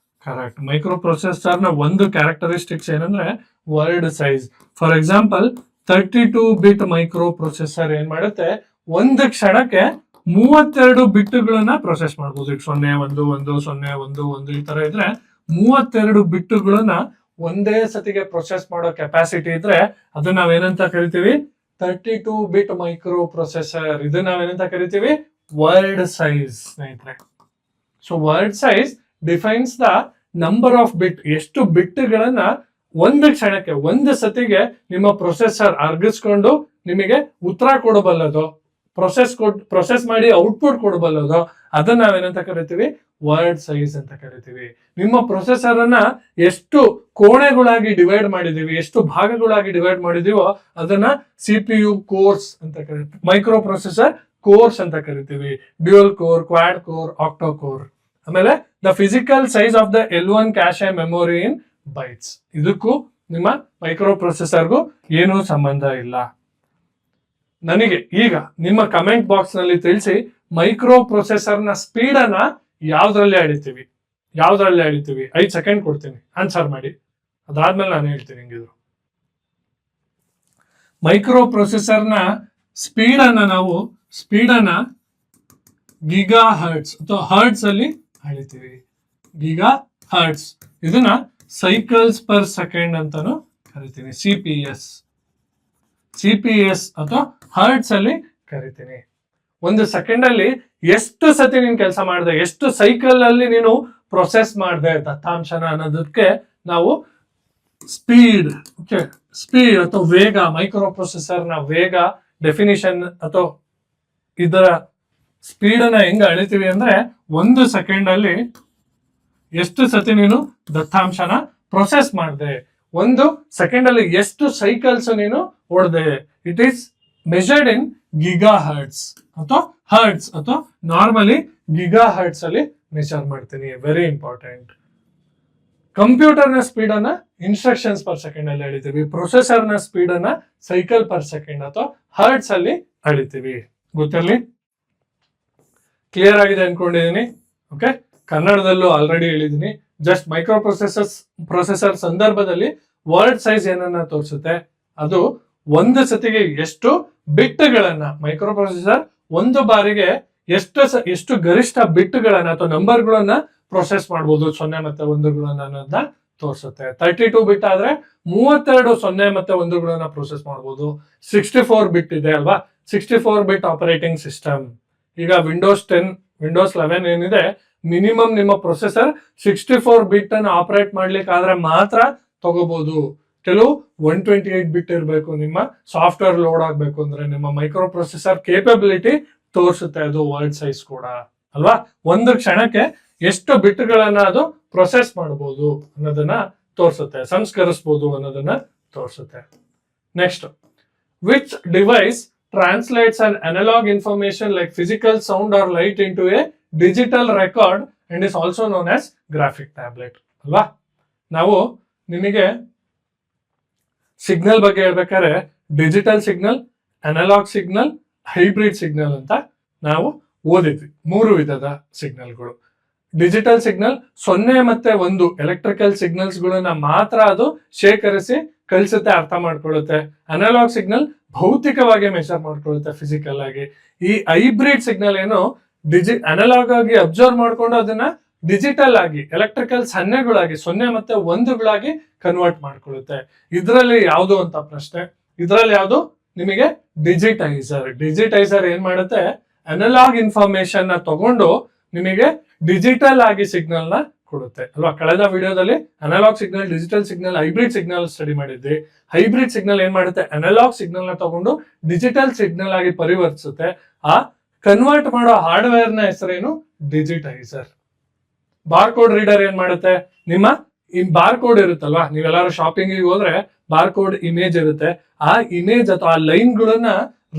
ಕರೆಕ್ಟ್. ಮೈಕ್ರೋ ಪ್ರೊಸೆಸರ್ ನ ಒಂದು ಕ್ಯಾರೆಕ್ಟರಿಸ್ಟಿಕ್ಸ್ ಏನಂದ್ರೆ word size. For example 32 bit micro processor ಏನ್ ಮಾಡುತ್ತೆ, ಒಂದು ಕ್ಷಣಕ್ಕೆ 32 ಬಿಟ್ಗಳನ್ನ ಪ್ರೊಸೆಸ್ ಮಾಡಬಹುದು. ಈಗ 0 1 1 0 1 1 ಈ ತರ ಇದ್ರೆ 32 ಬಿಟ್ಗಳನ್ನ ಒಂದೇ ಸತಿಗೆ ಪ್ರೊಸೆಸ್ ಮಾಡೋ ಕೆಪಾಸಿಟಿ ಇದ್ರೆ ಅದನ್ನ ನಾವೇನಂತ ಕರಿತೀವಿ? 32 ಬಿಟ್ ಮೈಕ್ರೋ ಪ್ರೊಸೆಸರ್. ಇದನ್ನ ನಾವೇನಂತ ಕರಿತೀವಿ? ವರ್ಡ್ ಸೈಜ್ ಸ್ನೇಹಿತರೆ. So word size defines the number of bit, ಎಷ್ಟು ಬಿಟ್ಗಳನ್ನ ಒಂದು ಕ್ಷಣಕ್ಕೆ, ಒಂದು ಸತಿಗೆ ನಿಮ್ಮ ಪ್ರೊಸೆಸರ್ ಅರ್ಗಿಸ್ಕೊಂಡು ನಿಮಗೆ ಉತ್ತರ ಕೊಡಬಲ್ಲದು, ಪ್ರೊಸೆಸ್ ಮಾಡಿ ಔಟ್ಪುಟ್ ಕೊಡಬಲ್ಲದು, ಅದನ್ನ ನಾವೇನಂತ ಕರಿತೀವಿ? ವರ್ಡ್ ಸೈಜ್ ಅಂತ ಕರಿತೀವಿ. ನಿಮ್ಮ ಪ್ರೊಸೆಸರ್ ಅನ್ನ ಎಷ್ಟು ಕೋಣೆಗಳಾಗಿ ಡಿವೈಡ್ ಮಾಡಿದೀವಿ, ಎಷ್ಟು ಭಾಗಗಳಾಗಿ ಡಿವೈಡ್ ಮಾಡಿದೀವೋ ಅದನ್ನ CPU ಕೋರ್ಸ್ ಅಂತ ಕರಿತೀವಿ, ಮೈಕ್ರೋ ಪ್ರೊಸೆಸರ್ ಕೋರ್ಸ್ ಅಂತ ಕರಿತೀವಿ. Dual core, quad core, octa core. ಆಮೇಲೆ the physical size of the L1 cache memory in bytes. ಇದಕ್ಕೂ ನಿಮ್ಮ ಮೈಕ್ರೋ ಪ್ರೊಸೆಸರ್ಗೂ ಏನೂ ಸಂಬಂಧ ಇಲ್ಲ. ನನಗೆ ಈಗ ನಿಮ್ಮ ಕಮೆಂಟ್ ಬಾಕ್ಸ್ ನಲ್ಲಿ ತಿಳಿಸಿ, ಮೈಕ್ರೋ ಪ್ರೊಸೆಸರ್ ನ ಸ್ಪೀಡ್ ಅನ್ನ ಯಾವ್ದ್ರಲ್ಲಿ ಅಳಿತೀವಿ? 5 ಸೆಕೆಂಡ್ ಕೊಡ್ತೀನಿ, ಆನ್ಸರ್ ಮಾಡಿ. ಅದಾದ್ಮೇಲೆ ನಾನು ಹೇಳ್ತೀನಿ ಹಿಂಗಿದ್ರು. ಮೈಕ್ರೋ ಪ್ರೊಸೆಸರ್ ನ ಸ್ಪೀಡ್ ಅನ್ನ ಗಿಗಾ ಹರ್ಟ್ಸ್ ಅಥವಾ ಹರ್ಟ್ಸ್ ಅಲ್ಲಿ ಅಳಿತೀವಿ. Gigahertz. ಇದನ್ನ ಸೈಕಲ್ಸ್ ಪರ್ ಸೆಕೆಂಡ್ ಅಂತಾನು ಕರಿತೀನಿ. CPS ಅಥವಾ ಹರ್ಟ್ಸ್ ಅಲ್ಲಿ ಕರಿತೀನಿ. ಒಂದು ಸೆಕೆಂಡ್ ಅಲ್ಲಿ ಎಷ್ಟು ಸತಿ ನೀನ್ ಕೆಲಸ ಮಾಡಿದೆ, ಎಷ್ಟು ಸೈಕಲ್ ಅಲ್ಲಿ ನೀನು ಪ್ರೊಸೆಸ್ ಮಾಡಿದೆ ದತ್ತಾಂಶನ ಅನ್ನೋದಕ್ಕೆ ನಾವು ಸ್ಪೀಡ್, ಓಕೆ, ಸ್ಪೀಡ್ ಅಥವಾ ವೇಗ, ಮೈಕ್ರೋ ಪ್ರೊಸೆಸರ್ ನ ವೇಗ ಡೆಫಿನಿಷನ್ ಅಥವಾ ಇದರ ಸ್ಪೀಡ್ ಅನ್ನ ಹೆಂಗ್ ಅಳಿತೀವಿ ಅಂದ್ರೆ ಒಂದು ಸೆಕೆಂಡ್ ಅಲ್ಲಿ ಎಷ್ಟು ಸತಿ ನೀನು ದತ್ತಾಂಶನ ಪ್ರೊಸೆಸ್ ಮಾಡಿದೆ, ಒಂದು ಸೆಕೆಂಡ್ ಅಲ್ಲಿ ಎಷ್ಟು ಸೈಕಲ್ಸ್ ನೀನು ಓಡದೆ. It is measured in gigahertz ಅಥವಾ ಹರ್ಟ್ಸ್ ಅಥವಾ ನಾರ್ಮಲಿ ಗಿಗಾ ಹರ್ಟ್ಸ್ ಅಲ್ಲಿ ಮೆಜರ್ ಮಾಡ್ತೀನಿ. Very important. ಕಂಪ್ಯೂಟರ್ ನ ಸ್ಪೀಡ್ ಅನ್ನ ಇನ್ಸ್ಟ್ರಕ್ಷನ್ಸ್ ಪರ್ ಸೆಕೆಂಡ್ ಅಲ್ಲಿ ಅಳಿತೀವಿ. ಪ್ರೊಸೆಸರ್ ನ ಸ್ಪೀಡ್ ಅನ್ನ ಸೈಕಲ್ ಪರ್ ಸೆಕೆಂಡ್ ಅಥವಾ ಹರ್ಟ್ಸ್ ಅಲ್ಲಿ ಅಳಿತೀವಿ. ಗೊತ್ತಿರಲಿ, ಕ್ಲಿಯರ್ ಆಗಿದೆ ಅನ್ಕೊಂಡಿದೀನಿ. ಓಕೆ, ಕನ್ನಡದಲ್ಲೂ ಆಲ್ರೆಡಿ ಹೇಳಿದೀನಿ. ಜಸ್ಟ್ ಮೈಕ್ರೋ ಪ್ರೊಸೆಸರ್ ಸಂದರ್ಭದಲ್ಲಿ ವರ್ಡ್ ಸೈಜ್ ಏನನ್ನ ತೋರಿಸುತ್ತೆ, ಅದು ಒಂದು ಸತಿಗೆ ಎಷ್ಟು ಬಿಟ್ಗಳನ್ನ ಮೈಕ್ರೋ ಪ್ರೊಸೆಸರ್ ಒಂದು ಬಾರಿಗೆ ಎಷ್ಟು ಗರಿಷ್ಠ ಬಿಟ್ಗಳನ್ನ ಅಥವಾ ನಂಬರ್ಗಳನ್ನ ಪ್ರೊಸೆಸ್ ಮಾಡಬಹುದು, 0 ಮತ್ತೆ 1ಗಳನ್ನ ಅನ್ನೋದನ್ನ ತೋರಿಸುತ್ತೆ. 32 ಬಿಟ್ ಆದ್ರೆ 32 0 ಮತ್ತೆ 1ಗಳನ್ನ ಪ್ರೊಸೆಸ್ ಮಾಡಬಹುದು. 64 ಬಿಟ್ ಇದೆ ಅಲ್ವಾ, 64 ಬಿಟ್ ಆಪರೇಟಿಂಗ್ ಸಿಸ್ಟಮ್. ಈಗ ವಿಂಡೋಸ್ 10 ವಿಂಡೋಸ್ 11 ಏನಿದೆ, ಮಿನಿಮಮ್ ನಿಮ್ಮ ಪ್ರೊಸೆಸರ್ 64 ಬಿಟ್ ಅನ್ನು ಆಪರೇಟ್ ಮಾಡ್ಲಿಕ್ಕೆ ಆದ್ರೆ ಮಾತ್ರ ತಗೋಬಹುದು. ಕೆಲವು 128 ಬಿಟ್ ಇರಬೇಕು. ನಿಮ್ಮ ಸಾಫ್ಟ್ವೇರ್ ಲೋಡ್ ಆಗ್ಬೇಕು ಅಂದ್ರೆ ನಿಮ್ಮ ಮೈಕ್ರೋ ಪ್ರೊಸೆಸರ್ ಕೇಪಬಿಲಿಟಿ ತೋರಿಸುತ್ತೆ ಅದು ವರ್ಡ್ ಸೈಜ್ ಕೂಡ ಅಲ್ವಾ. ಒಂದು ಕ್ಷಣಕ್ಕೆ ಎಷ್ಟು ಬಿಟ್ಗಳನ್ನ ಅದು ಪ್ರೊಸೆಸ್ ಮಾಡಬಹುದು ಅನ್ನೋದನ್ನ ತೋರಿಸುತ್ತೆ, ಸಂಸ್ಕರಿಸಬಹುದು ಅನ್ನೋದನ್ನ ತೋರಿಸುತ್ತೆ. Next, which device translates an analog information like physical sound or light into a digital record and is also known as graphic tablet ಅಲ್ವಾ. ನಾವು ನಿಮಗೆ ಸಿಗ್ನಲ್ ಬಗ್ಗೆ ಹೇಳ್ಬೇಕಾದ್ರೆ digital signal, analog signal, hybrid signal ಅಂತ ನಾವು ಓದಿದ್ವಿ. 3 ವಿಧದ ಸಿಗ್ನಲ್ಗಳು. Digital signal 0 ಮತ್ತೆ 1 electrical signals ಗಳನ್ನ ಮಾತ್ರ ಅದು ಶೇಖರಿಸಿ ಕಳಿಸುತ್ತೆ, ಅರ್ಥ ಮಾಡ್ಕೊಳ್ಳುತ್ತೆ. ಅನಲಾಗ್ ಸಿಗ್ನಲ್ ಭೌತಿಕವಾಗಿ ಮೆಷರ್ ಮಾಡ್ಕೊಳ್ಳುತ್ತೆ, ಫಿಸಿಕಲ್ ಆಗಿ. ಈ ಹೈಬ್ರಿಡ್ ಸಿಗ್ನಲ್ ಏನು ಅನಲಾಗ್ ಆಗಿ ಅಬ್ಸರ್ವ್ ಮಾಡ್ಕೊಂಡು ಅದನ್ನ ಡಿಜಿಟಲ್ ಆಗಿ ಎಲೆಕ್ಟ್ರಿಕಲ್ ಸನ್ನೆಗಳಾಗಿ 0 ಮತ್ತೆ 1ಗಳಾಗಿ ಕನ್ವರ್ಟ್ ಮಾಡ್ಕೊಳ್ಳುತ್ತೆ. ಇದರಲ್ಲಿ ಯಾವುದು ಅಂತ ಪ್ರಶ್ನೆ. ಇದರಲ್ಲಿ ಯಾವುದು ನಿಮಗೆ ಡಿಜಿಟೈಸರ್ ಏನ್ ಮಾಡುತ್ತೆ, ಅನಲಾಗ್ ಇನ್ಫಾರ್ಮೇಶನ್ ನ ತಗೊಂಡು ನಿಮಗೆ ಡಿಜಿಟಲ್ ಆಗಿ ಸಿಗ್ನಲ್ ನ ಕೊಡುತ್ತೆ ಅಲ್ವಾ. ಕಳೆದ ವಿಡಿಯೋದಲ್ಲಿ analog signal, digital signal, hybrid signal study ಮಾಡಿದ್ವಿ. ಹೈಬ್ರಿಡ್ ಸಿಗ್ನಲ್ ಏನ್ ಮಾಡುತ್ತೆ, ಅನಲಾಗ್ ಸಿಗ್ನಲ್ ನ ತಗೊಂಡು ಡಿಜಿಟಲ್ ಸಿಗ್ನಲ್ ಆಗಿ ಪರಿವರ್ತಿಸುತ್ತೆ. ಆ ಕನ್ವರ್ಟ್ ಮಾಡೋ ಹಾರ್ಡ್ವೇರ್ ನ ಹೆಸರೇನು, ಡಿಜಿಟೈಸರ್. ಬಾರ್ ಕೋಡ್ ರೀಡರ್ ಏನ್ ಮಾಡುತ್ತೆ, ನಿಮ್ಮ ಬಾರ್ ಕೋಡ್ ಇರುತ್ತಲ್ವಾ, ನೀವೆಲ್ಲಾರು ಶಾಪಿಂಗ್ ಹೋದ್ರೆ ಬಾರ್ ಕೋಡ್ ಇಮೇಜ್ ಇರುತ್ತೆ, ಆ ಇಮೇಜ್ ಅಥವಾ ಆ ಲೈನ್ ಗಳನ್ನ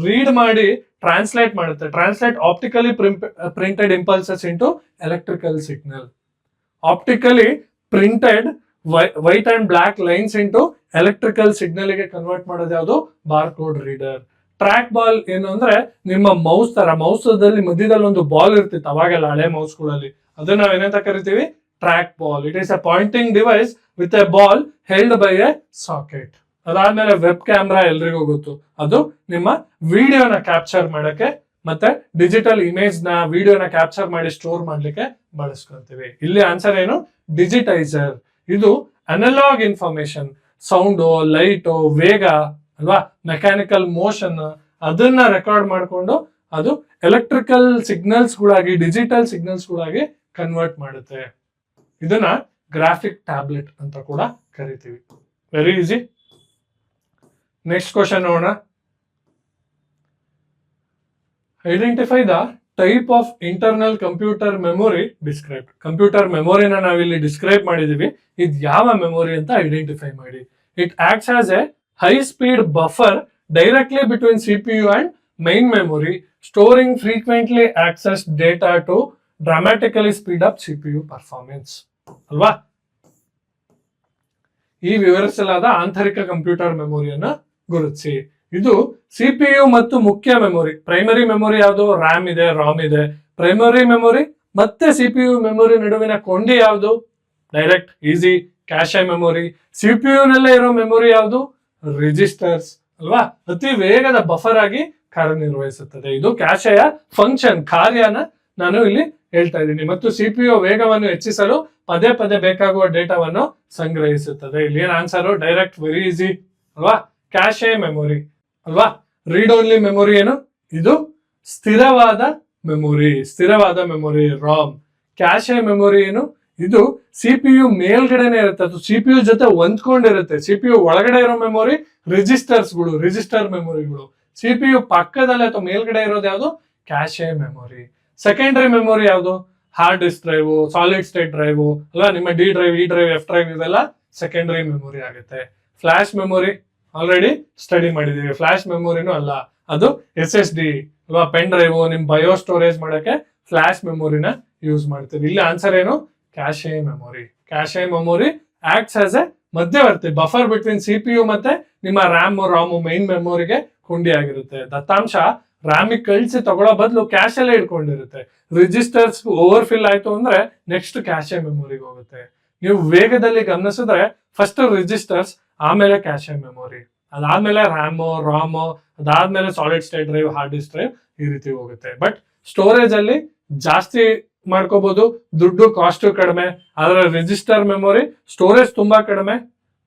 ರೀಡ್ ಮಾಡಿ ಟ್ರಾನ್ಸ್ಲೇಟ್ ಮಾಡುತ್ತೆ. Translate optically printed impulses into electrical signal. Optically printed white and black lines into electrical signal ಗೆ ಕನ್ವರ್ಟ್ ಮಾಡೋದು ಯಾವುದು, bar code reader. Track ball ಏನು ಅಂದ್ರೆ ನಿಮ್ಮ ಮೌಸ್ ತರ, ಮೌಸದಲ್ಲಿ ಮಧ್ಯದಲ್ಲಿ ಒಂದು ಬಾಲ್ ಇರ್ತಿತ್ತು ಅವಾಗೆಲ್ಲ ಹಳೆ ಮೌಸ್ಗಳಲ್ಲಿ, ಅದನ್ನ ನಾವ್ ಏನಂತ ಕರಿತೀವಿ, trackball. It is a pointing device with a ball held by a socket. ಅದಾದ್ಮೇಲೆ ವೆಬ್ ಕ್ಯಾಮ್ರಾ ಎಲ್ರಿಗೂ ಗೊತ್ತು, ಅದು ನಿಮ್ಮ ವಿಡಿಯೋನ ಕ್ಯಾಪ್ಚರ್ ಮಾಡಕ್ಕೆ ಮತ್ತೆ ಡಿಜಿಟಲ್ ಇಮೇಜ್ ನ ವಿಡಿಯೋನ ಕ್ಯಾಪ್ಚರ್ ಮಾಡಿ ಸ್ಟೋರ್ ಮಾಡ್ಲಿಕ್ಕೆ ಬಳಸ್ಕೊಂತೀವಿ. ಇಲ್ಲಿ ಆನ್ಸರ್ ಏನು, ಡಿಜಿಟೈಸರ್. ಇದು ಅನಲಾಗ್ ಇನ್ಫಾರ್ಮೇಶನ್, ಸೌಂಡು, ಲೈಟು, ವೇಗ ಅಲ್ವಾ, ಮೆಕ್ಯಾನಿಕಲ್ ಮೋಷನ್, ಅದನ್ನ ರೆಕಾರ್ಡ್ ಮಾಡಿಕೊಂಡು ಅದು ಎಲೆಕ್ಟ್ರಿಕಲ್ ಸಿಗ್ನಲ್ಸ್ ಗಳಾಗಿ, ಡಿಜಿಟಲ್ ಸಿಗ್ನಲ್ಸ್ ಗಳಾಗಿ ಕನ್ವರ್ಟ್ ಮಾಡುತ್ತೆ. ಇದನ್ನ ಗ್ರಾಫಿಕ್ ಟ್ಯಾಬ್ಲೆಟ್ ಅಂತ ಕೂಡ ಕರಿತೀವಿ. Very easy. ನೆಕ್ಸ್ಟ್ ಕ್ವಶನ್ ನೋಡೋಣ. Identify the type of internal computer memory described. Computer ಮೆಮೊರಿನ ನಾವಿಲ್ಲಿ ಡಿಸ್ಕ್ರೈಬ್ ಮಾಡಿದೀವಿ, ಇದು ಯಾವ ಮೆಮೊರಿ ಅಂತ ಐಡೆಂಟಿಫೈ ಮಾಡಿ. It acts as a high speed buffer directly between CPU and main memory, storing frequently access data to dramatically speed up CPU performance ಅಲ್ವಾ. ಈ ವಿವರಿಸಲಾದ ಆಂತರಿಕ ಕಂಪ್ಯೂಟರ್ ಮೆಮೊರಿಯನ್ನ ಗುರುತಿಸಿ. ಇದು CPU ಮತ್ತು ಮುಖ್ಯ ಮೆಮೊರಿ. ಪ್ರೈಮರಿ ಮೆಮೊರಿ ಯಾವುದು, ರ್ಯಾಮ್ ಇದೆ, ರಾಮ್ ಇದೆ. ಪ್ರೈಮರಿ ಮೆಮೊರಿ ಮತ್ತೆ CPU ಮೆಮೊರಿ ನಡುವಿನ ಕೊಂಡಿ ಯಾವುದು, ಡೈರೆಕ್ಟ್ ಈಸಿ ಕ್ಯಾಶೆ ಮೆಮೊರಿ. CPU ನಲ್ಲೇ ಇರೋ ಮೆಮೊರಿ ಯಾವುದು, ರಿಜಿಸ್ಟರ್ಸ್ ಅಲ್ವಾ. ಅತಿ ವೇಗದ ಬಫರ್ ಆಗಿ ಕಾರ್ಯನಿರ್ವಹಿಸುತ್ತದೆ. ಇದು ಕ್ಯಾಶೆಯ ಫಂಕ್ಷನ್, ಕಾರ್ಯನ ನಾನು ಇಲ್ಲಿ ಹೇಳ್ತಾ ಇದ್ದೀನಿ. ಮತ್ತು CPU ವೇಗವನ್ನು ಹೆಚ್ಚಿಸಲು ಪದೇ ಪದೇ ಬೇಕಾಗುವ ಡೇಟಾವನ್ನು ಸಂಗ್ರಹಿಸುತ್ತದೆ. ಇಲ್ಲಿ ಏನ್ ಆನ್ಸರ್, ಡೈರೆಕ್ಟ್, ವೆರಿ ಈಸಿ ಅಲ್ವಾ. ಕ್ಯಾಶೆ ಮೆಮೊರಿ ಅಲ್ವಾ. ರೀಡ್ ಓನ್ಲಿ ಮೆಮೊರಿ ಏನು, ಇದು ಸ್ಥಿರವಾದ ಮೆಮೊರಿ ರಾಮ್. ಕ್ಯಾಶೆ ಮೆಮೊರಿ ಏನು, ಇದು CPU ಮೇಲ್ಗಡೆನೆ ಇರುತ್ತೆ, ಅದು CPU ಜೊತೆ ಹೊಂದ್ಕೊಂಡಿರುತ್ತೆ. CPU ಒಳಗಡೆ ಇರೋ ಮೆಮೊರಿ ರಿಜಿಸ್ಟರ್ ಮೆಮೊರಿಗಳು. CPU ಪಕ್ಕದಲ್ಲಿ ಅಥವಾ ಮೇಲ್ಗಡೆ ಇರೋದು ಯಾವುದು, ಕ್ಯಾಶೆ ಮೆಮೊರಿ. ಸೆಕೆಂಡರಿ ಮೆಮೊರಿ ಯಾವುದು, hard disk drive, solid state drive ಅಲ್ಲ, ನಿಮ್ಮ D drive, E drive, F drive ಇವೆಲ್ಲ ಸೆಕೆಂಡರಿ ಮೆಮೊರಿ ಆಗುತ್ತೆ. ಫ್ಲಾಶ್ ಮೆಮೊರಿ ಆಲ್ರೆಡಿ ಸ್ಟಡಿ ಮಾಡಿದೀವಿ, ಫ್ಲಾಶ್ ಮೆಮೊರಿನೂ ಅಲ್ಲ, ಅದು SSD ಅಲ್ವಾ, ಪೆನ್ ಡ್ರೈವ್, ನಿಮ್ ಬಯೋ ಸ್ಟೋರೇಜ್ ಮಾಡಕ್ಕೆ ಫ್ಲಾಶ್ ಮೆಮೊರಿನ ಯೂಸ್ ಮಾಡ್ತೀವಿ. ಇಲ್ಲಿ ಆನ್ಸರ್ ಏನು, cache memory. Cache memory acts as a ಮಧ್ಯವರ್ತಿ, ಬಫರ್ ಬಿಟ್ವೀನ್ CPU ಮತ್ತೆ ನಿಮ್ಮ ರಾಮ್ ಮೈನ್ ಮೆಮೊರಿಗೆ ಕೊಂಡಿ ಆಗಿರುತ್ತೆ. ದತ್ತಾಂಶ ರ್ಯಾಮಿಗೆ ಕಳಿಸಿ ತಗೊಳ್ಳೋ ಬದಲು ಕ್ಯಾಶ್ ಅಲ್ಲೇ ಇಟ್ಕೊಂಡಿರುತ್ತೆ. ರಿಜಿಸ್ಟರ್ಸ್ ಓವರ್ ಫಿಲ್ ಆಯ್ತು ಅಂದ್ರೆ ನೆಕ್ಸ್ಟ್ ಕ್ಯಾಶೆ ಮೆಮೊರಿಗೆ ಹೋಗುತ್ತೆ. ನೀವು ವೇಗದಲ್ಲಿ ಗಮನಿಸಿದ್ರೆ ಫಸ್ಟ್ ರಿಜಿಸ್ಟರ್ಸ್, ಆಮೇಲೆ ಕ್ಯಾಶೆ ಮೆಮೊರಿ, ಅದಾದ್ಮೇಲೆ ರಾಮ್, ಅದಾದ್ಮೇಲೆ solid state drive, hard disk drive, ಈ ರೀತಿ ಹೋಗುತ್ತೆ. ಬಟ್ ಸ್ಟೋರೇಜ್ ಅಲ್ಲಿ ಜಾಸ್ತಿ ಮಾಡ್ಕೋಬಹುದು, ದುಡ್ಡು ಕಾಸ್ಟ್ ಕಡಿಮೆ. ಆದ್ರೆ ರಿಜಿಸ್ಟರ್ ಮೆಮೊರಿ ಸ್ಟೋರೇಜ್ ತುಂಬಾ ಕಡಿಮೆ,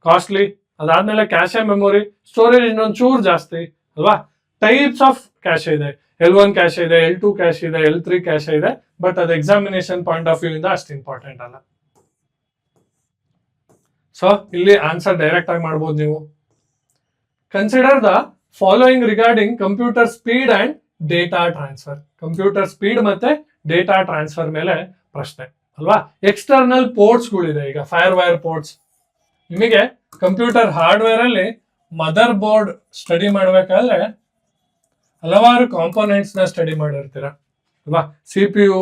ಕಾಸ್ಟ್ಲಿ. ಅದಾದ್ಮೇಲೆ ಕ್ಯಾಶೆ ಮೆಮೊರಿ ಸ್ಟೋರೇಜ್ ಇನ್ನೊಂದು ಚೂರ್ ಜಾಸ್ತಿ ಅಲ್ವಾ. ಟೈಪ್ಸ್ ಆಫ್ ಕ್ಯಾಶೆ ಇದೆ, L1 ಕ್ಯಾಶೆ ಇದೆ, L2 ಕ್ಯಾಶೆ ಇದೆ, L3 ಕ್ಯಾಶೆ ಇದೆ. ಬಟ್ ಅದು ಎಕ್ಸಾಮಿನೇಷನ್ ಪಾಯಿಂಟ್ ಆಫ್ ವ್ಯೂ ಇಂದ ಅಷ್ಟು ಇಂಪಾರ್ಟೆಂಟ್ ಅಲ್ಲ. ಸೊ ಇಲ್ಲಿ ಆನ್ಸರ್ ಡೈರೆಕ್ಟ್ ಆಗಿ ಮಾಡ್ಬೋದು ನೀವು. Consider the following regarding computer speed and data transfer. Computer speed ಮತ್ತೆ ಡೇಟಾ ಟ್ರಾನ್ಸ್ಫರ್ ಮೇಲೆ ಪ್ರಶ್ನೆ ಅಲ್ವಾ. ಎಕ್ಸ್ಟರ್ನಲ್ ಪೋರ್ಟ್ಸ್ ಗಳಿದೆ, ಈಗ ಫೈರ್ ವೈರ್ ಪೋರ್ಟ್ಸ್. ನಿಮಗೆ ಕಂಪ್ಯೂಟರ್ ಹಾರ್ಡ್ವೇರ್ ಅಲ್ಲಿ ಮದರ್ ಬೋರ್ಡ್ ಸ್ಟಡಿ ಮಾಡ್ಬೇಕಾದ್ರೆ ಹಲವಾರು ಕಾಂಪೋನೆಂಟ್ಸ್ ನ ಸ್ಟಡಿ ಮಾಡಿರ್ತೀರ ಅಲ್ವಾ. CPU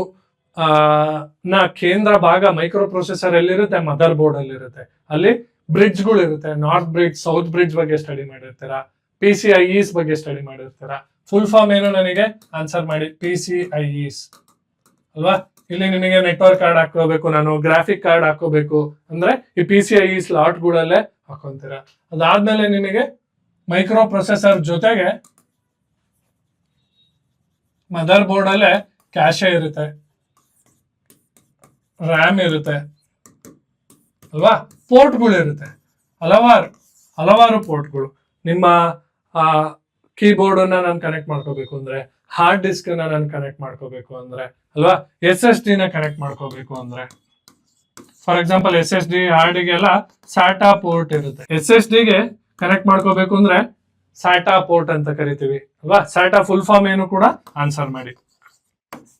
ನ ಕೇಂದ್ರ ಭಾಗ ಮೈಕ್ರೋ ಪ್ರೊಸೆಸರ್ ಎಲ್ಲಿರುತ್ತೆ, ಮದರ್ ಬೋರ್ಡ್ ಅಲ್ಲಿ ಇರುತ್ತೆ. ಅಲ್ಲಿ ಬ್ರಿಡ್ಜ್ ಗಳು ಇರುತ್ತೆ, ನಾರ್ತ್ ಬ್ರಿಡ್ಜ್, ಸೌತ್ ಬ್ರಿಡ್ಜ್ ಬಗ್ಗೆ ಸ್ಟಡಿ ಮಾಡಿರ್ತೀರಾ. PCIEs ಬಗ್ಗೆ ಸ್ಟಡಿ ಮಾಡಿರ್ತೀರಾ. ಫುಲ್ ಫಾರ್ಮ್ ಏನು ನನಗೆ ಆನ್ಸರ್ ಮಾಡಿ, PCIEs ಅಲ್ವಾ. ಇಲ್ಲಿ ನಿಮಗೆ ನೆಟ್ವರ್ಕ್ ಕಾರ್ಡ್ ಹಾಕೋಬೇಕು, ನಾನು ಗ್ರಾಫಿಕ್ ಕಾರ್ಡ್ ಹಾಕೋಬೇಕು ಅಂದ್ರೆ ಈ PCIe ಸ್ಲಾಟ್ ಗಳಲ್ಲೇ ಹಾಕೊಂತೀರಾ. ಅದಾದ್ಮೇಲೆ ನಿಮಗೆ ಮೈಕ್ರೋ ಪ್ರೊಸೆಸರ್ ಜೊತೆಗೆ ಮದರ್ ಬೋರ್ಡ್ ಅಲ್ಲೇ ಕ್ಯಾಶೆ ಇರುತ್ತೆ, ರ್ಯಾಮ್ ಇರುತ್ತೆ ಅಲ್ವಾ. ಪೋರ್ಟ್ಗಳು ಇರುತ್ತೆ, ಹಲವಾರು ಪೋರ್ಟ್ಗಳು. ನಿಮ್ಮ ಕೀಬೋರ್ಡ್ ಅನ್ನ ನಾನು ಕನೆಕ್ಟ್ ಮಾಡ್ಕೋಬೇಕು ಅಂದ್ರೆ, ಹಾರ್ಡ್ ಡಿಸ್ಕ್ ನಾನು ಕನೆಕ್ಟ್ ಮಾಡ್ಕೋಬೇಕು ಅಂದ್ರೆ ಅಲ್ವಾ, SSD ನ ಕನೆಕ್ಟ್ ಮಾಡ್ಕೋಬೇಕು ಅಂದ್ರೆ. For example SSD ಹಾರ್ಡ್ಗೆಲ್ಲ SATA port ಇರುತ್ತೆ. SSD ಗೆ ಕನೆಕ್ಟ್ ಮಾಡ್ಕೋಬೇಕು ಅಂದ್ರೆ SATA ಪೋರ್ಟ್ ಅಂತ ಕರಿತೀವಿ ಅಲ್ವಾ. SATA ಫುಲ್ ಫಾರ್ಮ್ ಏನು ಕೂಡ ಆನ್ಸರ್ ಮಾಡಿ.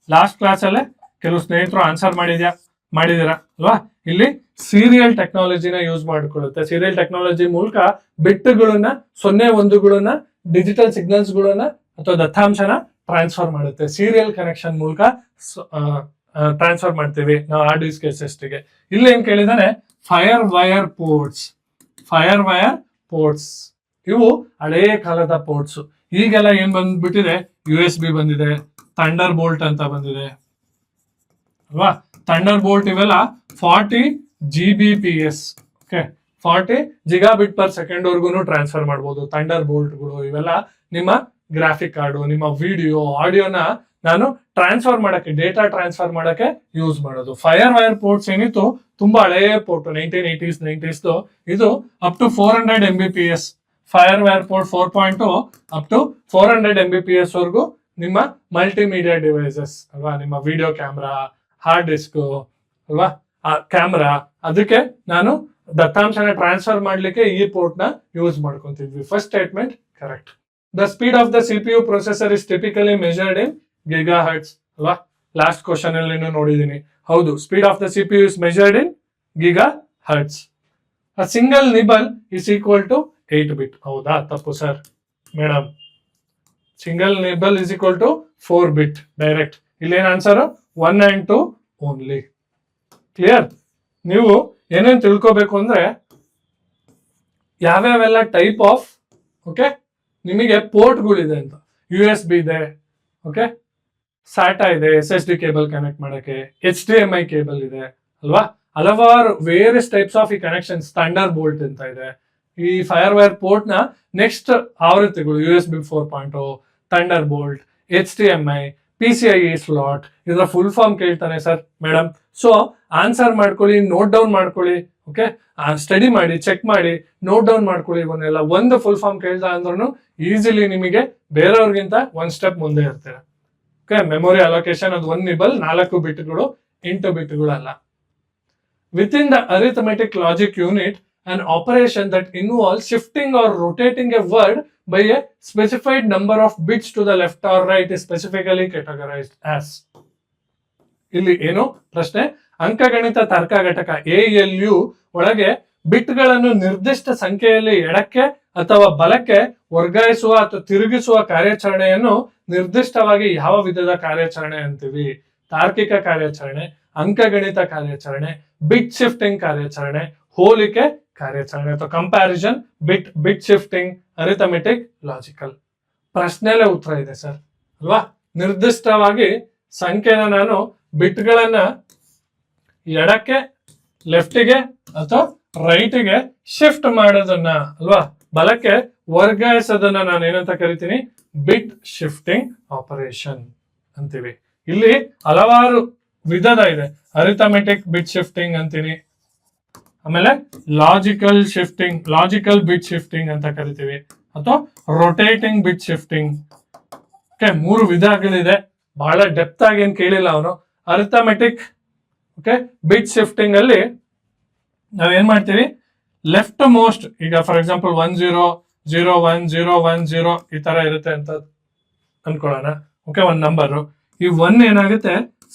ಲಾಸ್ಟ್ ಕ್ಲಾಸ್ ಅಲ್ಲೇ ಕೆಲವು ಸ್ನೇಹಿತರು ಆನ್ಸರ್ ಮಾಡಿದೀರಾ ಅಲ್ವಾ. ಇಲ್ಲಿ ಸೀರಿಯಲ್ ಟೆಕ್ನಾಲಜಿನ ಯೂಸ್ ಮಾಡ್ಕೊಳ್ಳುತ್ತೆ. ಸೀರಿಯಲ್ ಟೆಕ್ನಾಲಜಿ ಮೂಲಕ ಬಿಟ್ಗಳನ್ನ, 0-1ಗಳನ್ನ, ಡಿಜಿಟಲ್ ಸಿಗ್ನಲ್ಸ್ ಗಳನ್ನ ಅಥವಾ ದತ್ತಾಂಶನ ಟ್ರಾನ್ಸ್ಫರ್ ಮಾಡುತ್ತೆ. ಸೀರಿಯಲ್ ಕನೆಕ್ಷನ್ ಮೂಲಕ ಟ್ರಾನ್ಸ್ಫರ್ ಮಾಡ್ತೀವಿ ನಾವು ಹಾರ್ಡ್ ಡಿಸ್ಕ್ SSD ಗೆ. ಇಲ್ಲಿ ಏನ್ ಕೇಳಿದಾನೆ, ಫೈರ್ ವೈರ್ ಪೋರ್ಟ್ಸ್ ಇವು ಹಳೇ ಕಾಲದ ಪೋರ್ಟ್ಸ್. ಈಗೆಲ್ಲ ಏನ್ ಬಂದ್ಬಿಟ್ಟಿದೆ, USB ಬಂದಿದೆ, ಥಂಡರ್ ಬೋಲ್ಟ್ ಅಂತ ಬಂದಿದೆ ಅಲ್ವಾ. ಥಂಡರ್ ಬೋಲ್ಟ್ ಇವೆಲ್ಲ 40 Gbps, okay, 40 gigabit per second ವರ್ಗು ಟ್ರಾನ್ಸ್ಫರ್ ಮಾಡ್ಬೋದು. ಥಂಡರ್ ಬೋಲ್ಟ್ಗಳು ಇವೆಲ್ಲ ನಿಮ್ಮ ಗ್ರಾಫಿಕ್ ಕಾರ್ಡು, ನಿಮ್ಮ ವಿಡಿಯೋ, ಆಡಿಯೋನ ನಾನು ಟ್ರಾನ್ಸ್ಫರ್ ಮಾಡಕ್ಕೆ, ಡೇಟಾ ಟ್ರಾನ್ಸ್ಫರ್ ಮಾಡಕ್ಕೆ ಯೂಸ್ ಮಾಡೋದು. ಫೈರ್ ವೈರ್ ಪೋರ್ಟ್ಸ್ ಏನಿತ್ತು ತುಂಬಾ ಹಳೆಯ ಪೋರ್ಟ್, 1980s 90s. ಇದು up to 400 Mbps. FireWire port 4.2 up to 400 Mbps ವರ್ಗು ನಿಮ್ಮ ಮಲ್ಟಿಮೀಡಿಯಾ ಡಿವೈಸಸ್ ಅಲ್ವಾ. ನಿಮ್ಮ ವಿಡಿಯೋ ಕ್ಯಾಮ್ರಾ, ಹಾರ್ಡ್ ಡಿಸ್ಕ್ ಅಲ್ವಾ, ಕ್ಯಾಮ್ರಾ, ಅದಕ್ಕೆ ನಾನು ದತ್ತಾಂಶನ ಟ್ರಾನ್ಸ್ಫರ್ ಮಾಡ್ಲಿಕ್ಕೆ ಈ ಪೋರ್ಟ್ ನ ಯೂಸ್ ಮಾಡ್ಕೊಂತಿದ್ವಿ. First statement correct. The speed of the CPU processor is typically measured in gigahertz ಅಲ್ವಾ. ಲಾಸ್ಟ್ ಕ್ವಶನ್ ಅಲ್ಲಿ ನೋಡಿದೀನಿ, ಹೌದು, speed of the CPU is measured in gigahertz. A single nibble is equal to 8 bit. ಹೌದಾ, ತಪ್ಪು sir madam. Single nibble is equal to 4 bit direct. ಇಲ್ಲೇನ್ answer 1 and 2 only. Clear? ನೀವು ಏನೇನ್ ತಿಳ್ಕೋಬೇಕು ಅಂದ್ರೆ ಯಾವ್ಯಾವೆಲ್ಲ ಟೈಪ್ ಆಫ್, ಓಕೆ, ನಿಮಗೆ ಪೋರ್ಟ್ಗಳಿದೆ ಅಂತ. USB ಇದೆ, ಓಕೆ, SATA ಇದೆ, SSD ಕೇಬಲ್ ಕನೆಕ್ಟ್ ಮಾಡಕ್ಕೆ, HDMI ಕೇಬಲ್ ಇದೆ ಅಲ್ವಾ. ಹಲವಾರು ವೇರಿಯಸ್ ಟೈಪ್ಸ್ ಆಫ್ ಈ ಕನೆಕ್ಷನ್ಸ್. ಥಂಡರ್ ಬೋಲ್ಟ್ ಅಂತ ಇದೆ. ಈ ಫೈರ್ ವೈರ್ ಪೋರ್ಟ್ ನ ನೆಕ್ಸ್ಟ್ ಆವೃತ್ತಿಗಳು USB 4.0, Thunderbolt, HDMI, PCIe slot. ಇದರ ಫುಲ್ ಫಾರ್ಮ್ ಕೇಳ್ತಾನೆ ಸರ್ ಮೇಡಮ್. ಸೊ ಆನ್ಸರ್ ಮಾಡ್ಕೊಳ್ಳಿ, ನೋಟ್ ಡೌನ್ ಮಾಡ್ಕೊಳ್ಳಿ, ಓಕೆ, ಸ್ಟಡಿ ಮಾಡಿ, ಚೆಕ್ ಮಾಡಿ, ನೋಟ್ ಡೌನ್ ಮಾಡ್ಕೊಳ್ಳಿ. ಇವನ್ನೆಲ್ಲ ಒಂದು ಫುಲ್ ಫಾರ್ಮ್ ಕೇಳ್ತಾ ಅಂದ್ರೂ ಈಸಿಲಿ ನಿಮಗೆ ಬೇರೆಯವ್ರಿಗಿಂತ 1 ಸ್ಟೆಪ್ ಮುಂದೆ ಇರ್ತೀರ. ಓಕೆ, ಮೆಮೊರಿ ಅಲೋಕೇಶನ್ ಅದು 1 ನಿಬಲ್ 4 ಬಿಟ್ಗಳು 8 ಬಿಟ್ಗಳು ಅಲ್ಲ. Within the arithmetic logic unit, an operation that involves shifting or rotating a word by a specified number of bits to the left or right is specifically categorized as. ಇಲ್ಲಿ ಏನು ಪ್ರಶ್ನೆ, ಅಂಕಗಣಿತ ತರ್ಕ ಘಟಕ ALU ಒಳಗೆ ಬಿಟ್ಗಳನ್ನು ನಿರ್ದಿಷ್ಟ ಸಂಖ್ಯೆಯಲ್ಲಿ ಎಡಕ್ಕೆ ಅಥವಾ ಬಲಕ್ಕೆ ವರ್ಗಾಯಿಸುವ ಅಥವಾ ತಿರುಗಿಸುವ ಕಾರ್ಯಾಚರಣೆಯನ್ನು ನಿರ್ದಿಷ್ಟವಾಗಿ ಯಾವ ವಿಧದ ಕಾರ್ಯಾಚರಣೆ ಅಂತೀವಿ? ತಾರ್ಕಿಕ ಕಾರ್ಯಾಚರಣೆ, ಅಂಕಗಣಿತ ಕಾರ್ಯಾಚರಣೆ, ಬಿಟ್ ಶಿಫ್ಟಿಂಗ್ ಕಾರ್ಯಾಚರಣೆ, ಹೋಲಿಕೆ ಕಾರ್ಯಾಚರಣೆ ಅಥವಾ ಕಂಪ್ಯಾರಿಸನ್, ಬಿಟ್ ಶಿಫ್ಟಿಂಗ್, ಅರಿಥಮೆಟಿಕ್, ಲಾಜಿಕಲ್. ಪ್ರಶ್ನೆಯಲ್ಲೇ ಉತ್ತರ ಇದೆ ಸರ್ ಅಲ್ವಾ. ನಿರ್ದಿಷ್ಟವಾಗಿ ಸಂಖ್ಯೆನ ನಾನು ಬಿಟ್ಗಳನ್ನ ಎಡಕ್ಕೆ, ಲೆಫ್ಟಿಗೆ ಅಥವಾ ರೈಟಿಗೆ ಶಿಫ್ಟ್ ಮಾಡೋದನ್ನ ಅಲ್ವಾ, ಬಲಕ್ಕೆ ವರ್ಗಾಯಿಸೋದನ್ನ ನಾನು ಏನಂತ ಕರಿತೀನಿ? ಬಿಟ್ ಶಿಫ್ಟಿಂಗ್ ಆಪರೇಷನ್ ಅಂತೀವಿ. ಇಲ್ಲಿ ಹಲವಾರು ವಿಧದ ಇದೆ. ಅರಿಥಮೆಟಿಕ್ ಬಿಟ್ ಶಿಫ್ಟಿಂಗ್ ಅಂತೀನಿ, ಆಮೇಲೆ ಲಾಜಿಕಲ್ ಶಿಫ್ಟಿಂಗ್, ಲಾಜಿಕಲ್ ಬಿಟ್ ಶಿಫ್ಟಿಂಗ್ ಅಂತ ಕರಿತೀವಿ, ಅಥವಾ ರೊಟೇಟಿಂಗ್ ಬಿಟ್ ಶಿಫ್ಟಿಂಗ್. ಓಕೆ, 3 ವಿಧಗಳಿದೆ. ಬಹಳ ಡೆಪ್ತ್ ಆಗಿ ಏನ್ ಕೇಳಿಲ್ಲ ಅವನು. ಅರಿಥಮೆಟಿಕ್ ಓಕೆ ಬಿಟ್ ಶಿಫ್ಟಿಂಗ್ ಅಲ್ಲಿ ನಾವೇನ್ ಮಾಡ್ತೀವಿ? ಲೆಫ್ಟ್ ಮೋಸ್ಟ್, ಈಗ ಫಾರ್ ಎಕ್ಸಾಂಪಲ್ 1 0 0 1 0 1 0 ಈ ತರ ಇರುತ್ತೆ ಅಂತ ಅನ್ಕೊಳ್ಳೋಣ. ಓಕೆ, ಒಂದು ನಂಬರ್, ಈ 1 ಏನಾಗುತ್ತೆ?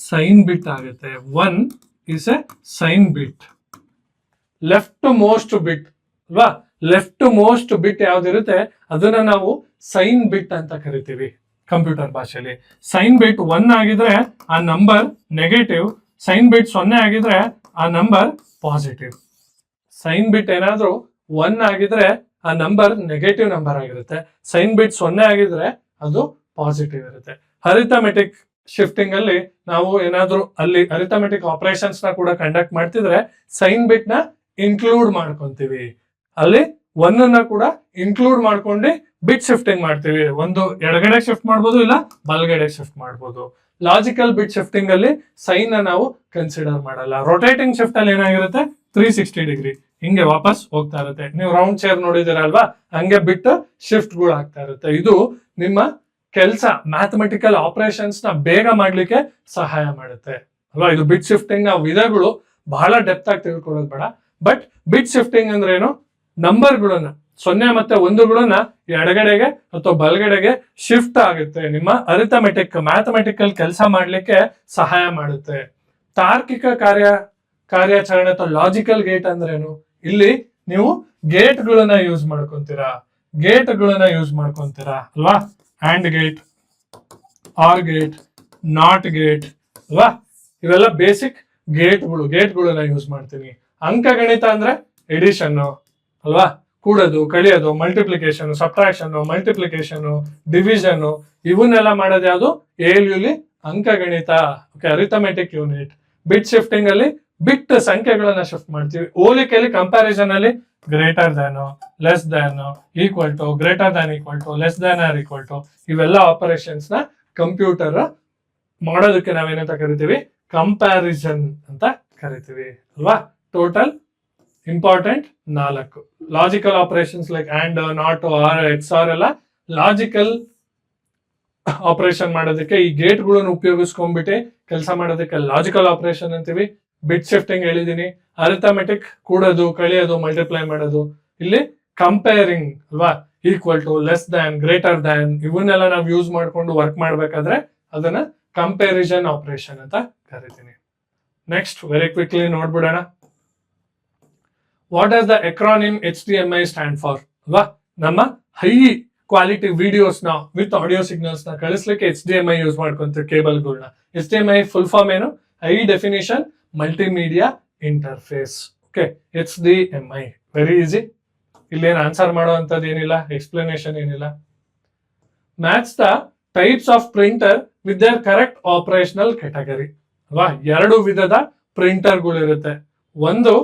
ಸೈನ್ ಬಿಟ್ ಆಗುತ್ತೆ. 1 is a sign bit. Leftmost bit ಅಲ್ವಾ, ಲೆಫ್ಟ್ ಮೋಸ್ಟ್ ಬಿಟ್ ಯಾವ್ದಿರುತ್ತೆ ಅದನ್ನ ನಾವು ಸೈನ್ ಬಿಟ್ ಅಂತ ಕರಿತೀವಿ ಕಂಪ್ಯೂಟರ್ ಭಾಷೆಯಲ್ಲಿ. ಸೈನ್ ಬಿಟ್ 1 ಆಗಿದ್ರೆ ಆ ನಂಬರ್ ನೆಗೆಟಿವ್, ಸೈನ್ ಬಿಟ್ 0 ಆಗಿದ್ರೆ ಆ ನಂಬರ್ ಪಾಸಿಟಿವ್. ಸೈನ್ ಬಿಟ್ ಏನಾದ್ರೂ 1 ಆಗಿದ್ರೆ ಆ ನಂಬರ್ ನೆಗೆಟಿವ್ ನಂಬರ್ ಆಗಿರುತ್ತೆ, ಸೈನ್ ಬಿಟ್ 0 ಆಗಿದ್ರೆ ಅದು ಪಾಸಿಟಿವ್ ಇರುತ್ತೆ. ಅರಿಥಮೆಟಿಕ್ ಶಿಫ್ಟಿಂಗ್ ಅಲ್ಲಿ ನಾವು ಏನಾದ್ರೂ ಅಲ್ಲಿ ಅರಿಥಮೆಟಿಕ್ ಆಪರೇಷನ್ಸ್ ನ ಕೂಡ ಕಂಡಕ್ಟ್ ಮಾಡ್ತಿದ್ರೆ ಸೈನ್ ಬಿಟ್ ನ ಇನ್ಕ್ಲೂಡ್ ಮಾಡ್ಕೊಂತೀವಿ, ಅಲ್ಲಿ 1 ಅನ್ನ ಕೂಡ ಇನ್ಕ್ಲೂಡ್ ಮಾಡ್ಕೊಂಡು ಬಿಟ್ ಶಿಫ್ಟಿಂಗ್ ಮಾಡ್ತೀವಿ. ಒಂದು ಎಡಗಡೆ ಶಿಫ್ಟ್ ಮಾಡ್ಬೋದು, ಇಲ್ಲ ಬಲಗಡೆ ಶಿಫ್ಟ್ ಮಾಡ್ಬೋದು. ಲಾಜಿಕಲ್ ಬಿಟ್ ಶಿಫ್ಟಿಂಗ್ ಅಲ್ಲಿ ಸೈನ್ ನಾವು ಕನ್ಸಿಡರ್ ಮಾಡಲ್ಲ. ರೊಟೇಟಿಂಗ್ ಶಿಫ್ಟ್ ಅಲ್ಲಿ ಏನಾಗಿರುತ್ತೆ? 360 ಡಿಗ್ರಿ ಹಿಂಗೆ ವಾಪಸ್ ಹೋಗ್ತಾ ಇರುತ್ತೆ. ನೀವು ರೌಂಡ್ ಚೇರ್ ನೋಡಿದಿರಲ್ವಾ, ಹಂಗೆ ಬಿಟ್ಟು ಶಿಫ್ಟ್ ಗಳು ಆಗ್ತಾ ಇರುತ್ತೆ. ಇದು ನಿಮ್ಮ ಕೆಲಸ, ಮ್ಯಾಥಮೆಟಿಕಲ್ ಆಪರೇಷನ್ಸ್ ನ ಬೇಗ ಮಾಡ್ಲಿಕ್ಕೆ ಸಹಾಯ ಮಾಡುತ್ತೆ ಅಲ್ವಾ. ಇದು ಬಿಟ್ ಶಿಫ್ಟಿಂಗ್ ನ ವಿಧಗಳು ಬಹಳ ಡೆಪ್ತ್ ಆಗಿ ತಿಳ್ಕೊಳ್ಳೋದು ಬೇಡ. ಬಟ್ ಬಿಟ್ ಶಿಫ್ಟಿಂಗ್ ಅಂದ್ರೆ ಏನು? ನಂಬರ್ಗಳನ್ನ 0 ಮತ್ತೆ 1ಗಳನ್ನ ಎಡಗಡೆಗೆ ಅಥವಾ ಬಲಗಡೆಗೆ ಶಿಫ್ಟ್ ಆಗುತ್ತೆ. ನಿಮ್ಮ ಅರಿಥಮೆಟಿಕ್ ಮ್ಯಾಥಮೆಟಿಕಲ್ ಕೆಲಸ ಮಾಡ್ಲಿಕ್ಕೆ ಸಹಾಯ ಮಾಡುತ್ತೆ. ತಾರ್ಕಿಕ ಕಾರ್ಯಾಚರಣೆ ಅಥವಾ ಲಾಜಿಕಲ್ ಗೇಟ್ ಅಂದ್ರೇನು? ಇಲ್ಲಿ ನೀವು ಗೇಟ್ಗಳನ್ನ ಯೂಸ್ ಮಾಡ್ಕೊಂತೀರಾ, ಅಲ್ವಾ. And gate, R gate, not gate ಅಲ್ವಾ, ಇವೆಲ್ಲ ಬೇಸಿಕ್ ಗೇಟ್ಗಳನ್ನ ಯೂಸ್ ಮಾಡ್ತೀನಿ. ಅಂಕಗಣಿತ ಅಂದ್ರೆ ಎಡಿಷನ್ ಅಲ್ವಾ, ಕೂಡೋದು, ಕಳಿಯೋದು, ಮಲ್ಟಿಪ್ಲಿಕೇಶನ್, ಸಬ್ಟ್ರಾಕ್ಷನ್, ಮಲ್ಟಿಪ್ಲಿಕೇಶನ್, ಡಿವಿಷನ್, ಇವನ್ನೆಲ್ಲ ಮಾಡೋದು ಯಾವುದು? ALU ಅಂಕಗಣಿತ. Okay, arithmetic unit. Bit shifting ಅಲ್ಲಿ ಬಿಟ್ ಸಂಖ್ಯೆಗಳನ್ನ ಶಿಫ್ಟ್ ಮಾಡ್ತೀವಿ. ಹೋಲಿಕೆಯಲ್ಲಿ ಕಂಪ್ಯಾರಿಸನ್ ಅಲ್ಲಿ greater than, less than, equal to, greater than equal to, less than or equal to, ಇವೆಲ್ಲ ಆಪರೇಷನ್ಸ್ ನ ಕಂಪ್ಯೂಟರ್ ಮಾಡೋದಕ್ಕೆ ನಾವೇನಂತ ಕರಿತೀವಿ? ಕಂಪ್ಯಾರಿಸನ್ ಅಂತ ಕರಿತೀವಿ ಅಲ್ವಾ. Total important 4 logical operations like and, not, or, XOR ಎಲ್ಲ ಲಾಜಿಕಲ್ ಆಪರೇಷನ್ ಮಾಡೋದಕ್ಕೆ ಈ ಗೇಟ್ಗಳನ್ನು ಉಪಯೋಗಿಸ್ಕೊಂಡ್ಬಿಟ್ಟು ಕೆಲಸ ಮಾಡೋದಕ್ಕೆ ಲಾಜಿಕಲ್ ಆಪರೇಷನ್ ಅಂತೀವಿ. ಬಿಟ್ ಶಿಫ್ಟಿಂಗ್ ಹೇಳಿದೀನಿ. ಅರಿಥಮೆಟಿಕ್ ಕೂಡೋದು, ಕಳಿಯೋದು, ಮಲ್ಟಿಪ್ಲೈ ಮಾಡೋದು. ಇಲ್ಲಿ ಕಂಪೇರಿಂಗ್ ಅಲ್ವಾ, equal to, less than, greater than, ಇವನ್ನೆಲ್ಲ ನಾವು ಯೂಸ್ ಮಾಡ್ಕೊಂಡು ವರ್ಕ್ ಮಾಡ್ಬೇಕಾದ್ರೆ ಅದನ್ನ ಕಂಪ್ಯಾರಿಸನ್ ಆಪರೇಷನ್ ಅಂತ ಕರಿತೀನಿ. ನೆಕ್ಸ್ಟ್ ವೆರಿ ಕ್ವಿಕ್ಲಿ ನೋಡ್ಬಿಡೋಣ. What does the acronym HDMI stand for ಅಲ್ವಾ. ನಮ್ಮ ಹೈ ಕ್ವಾಲಿಟಿ ವಿಡಿಯೋಸ್ ನ ವಿತ್ ಆಡಿಯೋ ಸಿಗ್ನಲ್ಸ್ ನ ಕಳಿಸ್ಲಿಕ್ಕೆ HDMI ಯೂಸ್ ಮಾಡ್ಕೊಂತೀವಿ ಕೇಬಲ್ಗಳನ್ನ. HDMI ಫುಲ್ ಫಾರ್ಮ್ ಏನು? High definition multimedia interface. Okay, HDMI very easy. ಇಲ್ಲೇನು ಆನ್ಸರ್ ಮಾಡುವಂತದ್ದು ಏನಿಲ್ಲ, ಎಕ್ಸ್ಪ್ಲನೇಷನ್ ಏನಿಲ್ಲ. Match the types of printer with their correct operational category ಅಲ್ವಾ. 2 ವಿಧದ ಪ್ರಿಂಟರ್ಗಳು ಇರುತ್ತೆ. ಒಂದು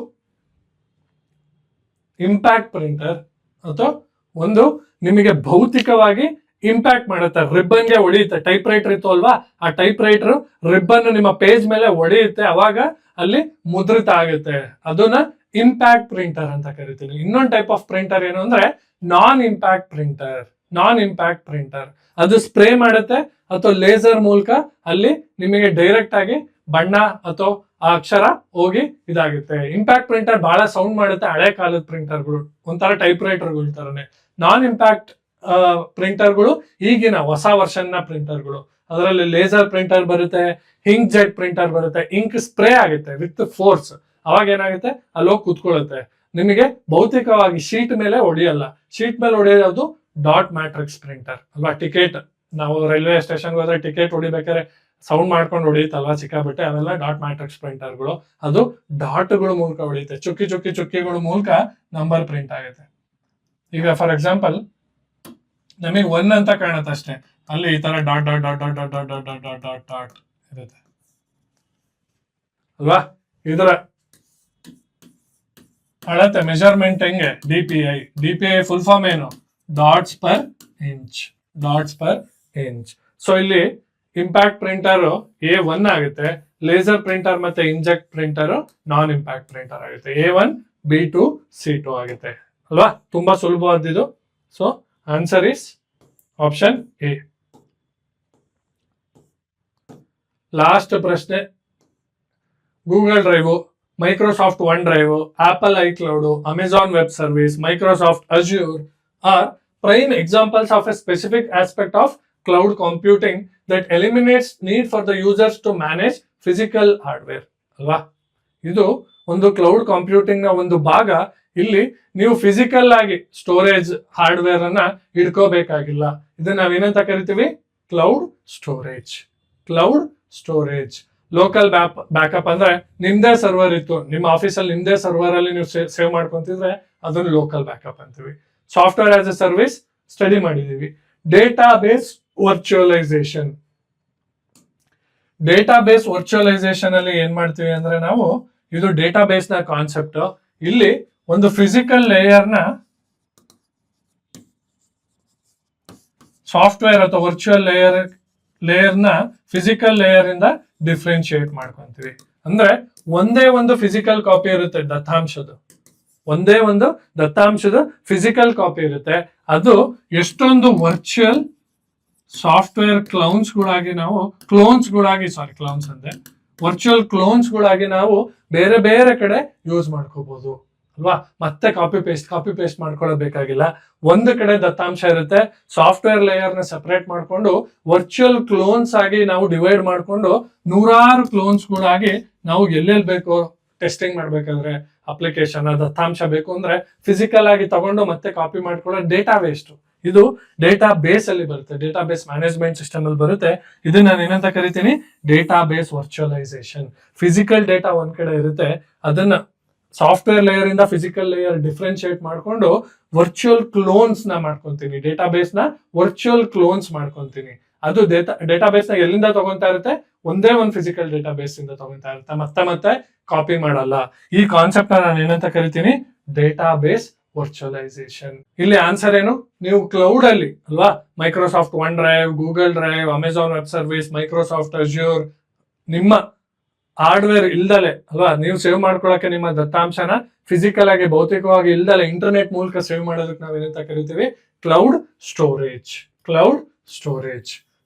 ಇಂಪ್ಯಾಕ್ಟ್ ಪ್ರಿಂಟರ್ ಅಥವಾ ಒಂದು ನಿಮಗೆ ಭೌತಿಕವಾಗಿ ಇಂಪ್ಯಾಕ್ಟ್ ಮಾಡುತ್ತೆ, ರಿಬ್ಬನ್ಗೆ ಹೊಡೆಯುತ್ತೆ. ಟೈಪ್ ರೈಟರ್ ಇತ್ತು ಅಲ್ವಾ, ಆ ಟೈಪ್ ರೈಟರ್ ರಿಬ್ಬನ್ ನಿಮ್ಮ ಪೇಜ್ ಮೇಲೆ ಹೊಡೆಯುತ್ತೆ, ಅವಾಗ ಅಲ್ಲಿ ಮುದ್ರಿತ ಆಗುತ್ತೆ. ಅದನ್ನ ಇಂಪ್ಯಾಕ್ಟ್ ಪ್ರಿಂಟರ್ ಅಂತ ಕರಿತೀನಿ. ಇನ್ನೊಂದು ಟೈಪ್ ಆಫ್ ಪ್ರಿಂಟರ್ ಏನು ಅಂದ್ರೆ ನಾನ್ ಇಂಪ್ಯಾಕ್ಟ್ ಪ್ರಿಂಟರ್. ಅದು ಸ್ಪ್ರೇ ಮಾಡುತ್ತೆ ಅಥವಾ ಲೇಸರ್ ಮೂಲಕ ಅಲ್ಲಿ ನಿಮಗೆ ಡೈರೆಕ್ಟ್ ಆಗಿ ಬಣ್ಣ ಅಥವಾ ಆ ಅಕ್ಷರ ಹೋಗಿ ಇದಾಗುತ್ತೆ. ಇಂಪ್ಯಾಕ್ಟ್ ಪ್ರಿಂಟರ್ ಬಹಳ ಸೌಂಡ್ ಮಾಡುತ್ತೆ, ಹಳೆ ಕಾಲದ ಪ್ರಿಂಟರ್ಗಳು ಒಂಥರ ಟೈಪ್ ರೈಟರ್ಗಳು ತರನೇ. ನಾನ್ ಇಂಪ್ಯಾಕ್ಟ್ ಪ್ರಿಂಟರ್ಗಳು ಈಗಿನ ಹೊಸ ವರ್ಷನ್ ನ ಪ್ರಿಂಟರ್ಗಳು. ಅದರಲ್ಲಿ ಲೇಸರ್ ಪ್ರಿಂಟರ್ ಬರುತ್ತೆ, ಇಂಕ್ ಜೆಟ್ ಪ್ರಿಂಟರ್ ಬರುತ್ತೆ, ಇಂಕ್ ಸ್ಪ್ರೇ ಆಗುತ್ತೆ ವಿತ್ ಫೋರ್ಸ್. ಅವಾಗ ಏನಾಗುತ್ತೆ, ಅಲ್ಲೋಗಿ ಕೂತ್ಕೊಳ್ಳುತ್ತೆ. ನಿಮಗೆ ಭೌತಿಕವಾಗಿ ಶೀಟ್ ಮೇಲೆ ಹೊಡೆಯಲ್ಲ. ಶೀಟ್ ಮೇಲೆ ಹೊಡೆಯೋದು ಡಾಟ್ ಮ್ಯಾಟ್ರಿಕ್ಸ್ ಪ್ರಿಂಟರ್ ಅಲ್ವಾ. ಟಿಕೆಟ್ ನಾವು ರೈಲ್ವೆ ಸ್ಟೇಷನ್ಗೆ ಹೋದ್ರೆ ಟಿಕೆಟ್ ಹೊಡಿಬೇಕಾದ್ರೆ ಸೌಂಡ್ ಮಾಡ್ಕೊಂಡು ಹೊಡಿಯುತ್ತಲ್ವಾ ಸಿಕ್ಕಾಬಿಟ್ಟೆ, ಅವೆಲ್ಲ ಡಾಟ್ ಮ್ಯಾಟ್ರಿಕ್ಸ್ ಪ್ರಿಂಟರ್ಗಳು. ಅದು ಡಾಟ್ಗಳ ಮೂಲಕ ಹೊಡೆಯುತ್ತೆ, ಚುಕ್ಕಿಗಳ ಮೂಲಕ ನಂಬರ್ ಪ್ರಿಂಟ್ ಆಗುತ್ತೆ. ಈಗ ಫಾರ್ ಎಕ್ಸಾಂಪಲ್ ನಮಗೆ 1 ಅಂತ ಕಾಣುತ್ತೆ ಅಷ್ಟೇ, ಅಲ್ಲಿ ಈ ತರ dot dot dot dot dot dot dot dot dot dot ಇರುತ್ತೆ ಅಲ್ವಾ. ಇದರ ಅಳತೆ ಮೆಜರ್ಮೆಂಟ್ ಹೆಂಗೆ, ಡಿಪಿಐ ಫುಲ್ ಫಾರ್ಮ್ ಏನು, ಡಾಟ್ಸ್ ಪರ್ ಇಂಚ್. ಸೊ ಇಲ್ಲಿ ಇಂಪ್ಯಾಕ್ಟ್ ಪ್ರಿಂಟರ್ A1 ಆಗುತ್ತೆ, ಲೇಸರ್ ಪ್ರಿಂಟರ್ ಮತ್ತೆ inkjet printer non impact printer ಆಗುತ್ತೆ. A1 B2 C2 ಆಗುತ್ತೆ ಅಲ್ವಾ. ತುಂಬಾ ಸುಲಭವಾದಿದು. So answer is option A. Last ಪ್ರಶ್ನೆ, Google Drive, Microsoft OneDrive, Apple iCloud, Amazon Web Service, Microsoft Azure or prime examples of a specific aspect of cloud computing that eliminates need for the users to manage physical hardware ಅಲ್ವಾ. ಇದು ಒಂದು cloud computing ನ ಒಂದು ಭಾಗ. ಇಲ್ಲಿ ನೀವು physical ಆಗಿ storage hardware ಅನ್ನ ಇಡ್ಕೋಬೇಕಾಗಿಲ್ಲ. ಇದನ್ನ ನಾವೇನಂತ ಕರಿತೀವಿ, ಕ್ಲೌಡ್ ಸ್ಟೋರೇಜ್. ಲೋಕಲ್ ಬ್ಯಾಕಪ್ ಅಂದ್ರೆ ನಿಮ್ದೇ ಸರ್ವರ್ ಇತ್ತು, ನಿಮ್ಮ ಆಫೀಸಲ್ಲಿ ನಿಮ್ದೇ ಸರ್ವರ್ ಅಲ್ಲಿ ನೀವು ಸೇವ್ ಮಾಡ್ಕೊಂತಿದ್ರೆ ಅದನ್ನು ಲೋಕಲ್ ಬ್ಯಾಕಪ್ ಅಂತೀವಿ. Software as a service study ಮಾಡಿದೀವಿ. ಡೇಟಾಬೇಸ್ ವರ್ಚುವಲೈಸೇಷನ್ ಅಲ್ಲಿ ಏನ್ ಮಾಡ್ತೀವಿ ಅಂದ್ರೆ ನಾವು, ಇದು ಡೇಟಾಬೇಸ್ ನ ಕಾನ್ಸೆಪ್ಟ್. ಇಲ್ಲಿ ಒಂದು ಫಿಸಿಕಲ್ ಲೇಯರ್ ನ ಸಾಫ್ಟ್ವೇರ್ ಅಥವಾ ವರ್ಚುವಲ್ ಲೇಯರ್ ನ ಫಿಸಿಕಲ್ ಲೇಯರ್ ಇಂದ ಡಿಫ್ರೆನ್ಶಿಯೇಟ್ ಮಾಡ್ಕೊಂತೀವಿ. ಅಂದ್ರೆ ಒಂದೇ ಒಂದು ಫಿಸಿಕಲ್ ಕಾಪಿ ಇರುತ್ತೆ ದತ್ತಾಂಶದ ಫಿಸಿಕಲ್ ಕಾಪಿ ಇರುತ್ತೆ. ಅದು ಎಷ್ಟೊಂದು ವರ್ಚುವಲ್ ಸಾಫ್ಟ್ವೇರ್ ವರ್ಚುವಲ್ ಕ್ಲೋನ್ಸ್ಗಳಾಗಿ ನಾವು ಬೇರೆ ಬೇರೆ ಕಡೆ ಯೂಸ್ ಮಾಡ್ಕೋಬಹುದು ಅಲ್ವಾ. ಮತ್ತೆ ಕಾಪಿ ಪೇಸ್ಟ್ ಮಾಡ್ಕೊಳ್ಳಬೇಕಾಗಿಲ್ಲ. ಒಂದು ಕಡೆ ದತ್ತಾಂಶ ಇರುತ್ತೆ, ಸಾಫ್ಟ್ವೇರ್ ಲೇಯರ್ ನ ಸೆಪರೇಟ್ ಮಾಡ್ಕೊಂಡು ವರ್ಚುವಲ್ ಕ್ಲೋನ್ಸ್ ಆಗಿ ನಾವು ಡಿವೈಡ್ ಮಾಡ್ಕೊಂಡು ನೂರಾರು ಕ್ಲೋನ್ಸ್ಗಳಾಗಿ ನಾವು ಎಲ್ಲೆಲ್ಲಿ ಬೇಕೋ ಟೆಸ್ಟಿಂಗ್ ಮಾಡ್ಬೇಕಾದ್ರೆ ಅಪ್ಲಿಕೇಶನ್ ದತ್ತಾಂಶ ಬೇಕು ಅಂದ್ರೆ ಫಿಸಿಕಲ್ ಆಗಿ ತಗೊಂಡು ಮತ್ತೆ ಕಾಪಿ ಮಾಡ್ಕೊಳ್ಳೋ ಡೇಟಾ ವೇಸ್ಟ್. ಇದು ಡೇಟಾ ಬೇಸ್ ಅಲ್ಲಿ ಬರುತ್ತೆ, ಡೇಟಾ ಬೇಸ್ ಮ್ಯಾನೇಜ್ಮೆಂಟ್ ಸಿಸ್ಟಮ್ ಅಲ್ಲಿ ಬರುತ್ತೆ. ಇದನ್ನ ನಾನು ಏನಂತ ಕರಿತೀನಿ, data base virtualisation. Physical data ಒಂದ್ ಕಡೆ ಇರುತ್ತೆ, ಅದನ್ನ ಸಾಫ್ಟ್ವೇರ್ ಲೇಯರ್ ಇಂದ ಫಿಸಿಕಲ್ ಲೇಯರ್ ಡಿಫ್ರೆನ್ಶಿಯೇಟ್ ಮಾಡ್ಕೊಂಡು ವರ್ಚುವಲ್ ಕ್ಲೋನ್ಸ್ ನ ಮಾಡ್ಕೊಂತೀನಿ, ಡೇಟಾ ಬೇಸ್ ನ ವರ್ಚುವಲ್ ಕ್ಲೋನ್ಸ್ ಮಾಡ್ಕೊಂತೀನಿ. ಅದು ಡೇಟಾ ಬೇಸ್ ನ ಎಲ್ಲಿಂದ ತಗೊಂತಾ ಇರುತ್ತೆ, ಒಂದೇ ಒಂದು ಫಿಸಿಕಲ್ ಡೇಟಾ ಬೇಸ್ ಇಂದ ತಗೊಂತಾ ಇರುತ್ತೆ, ಮತ್ತೆ ಕಾಪಿ ಮಾಡಲ್ಲ. ಈ ಕಾನ್ಸೆಪ್ಟ್ ನಾನು ಏನಂತ ಕರಿತೀನಿ, ಡೇಟಾ ಬೇಸ್ ವರ್ಚುವಲೈಸೇಷನ್. ಇಲ್ಲಿ ಆನ್ಸರ್ ಏನು, ನೀವು ಕ್ಲೌಡ್ ಅಲ್ಲಿ ಅಲ್ವಾ, Microsoft one drive, Google drive, Amazon Web Service, Microsoft Azure, ನಿಮ್ಮ ಹಾರ್ಡ್ವೇರ್ ಇಲ್ದಲೆ ಅಲ್ವಾ, ನೀವು ಸೇವ್ ಮಾಡ್ಕೊಳಕ್ಕೆ ನಿಮ್ಮ ದತ್ತಾಂಶನ ಫಿಸಿಕಲ್ ಆಗಿ ಭೌತಿಕವಾಗಿ ಇಲ್ದಲೆ ಇಂಟರ್ನೆಟ್ ಮೂಲಕ ಸೇವ್ ಮಾಡೋದಕ್ಕೆ ನಾವೇನಂತ ಕರಿತೀವಿ, cloud storage.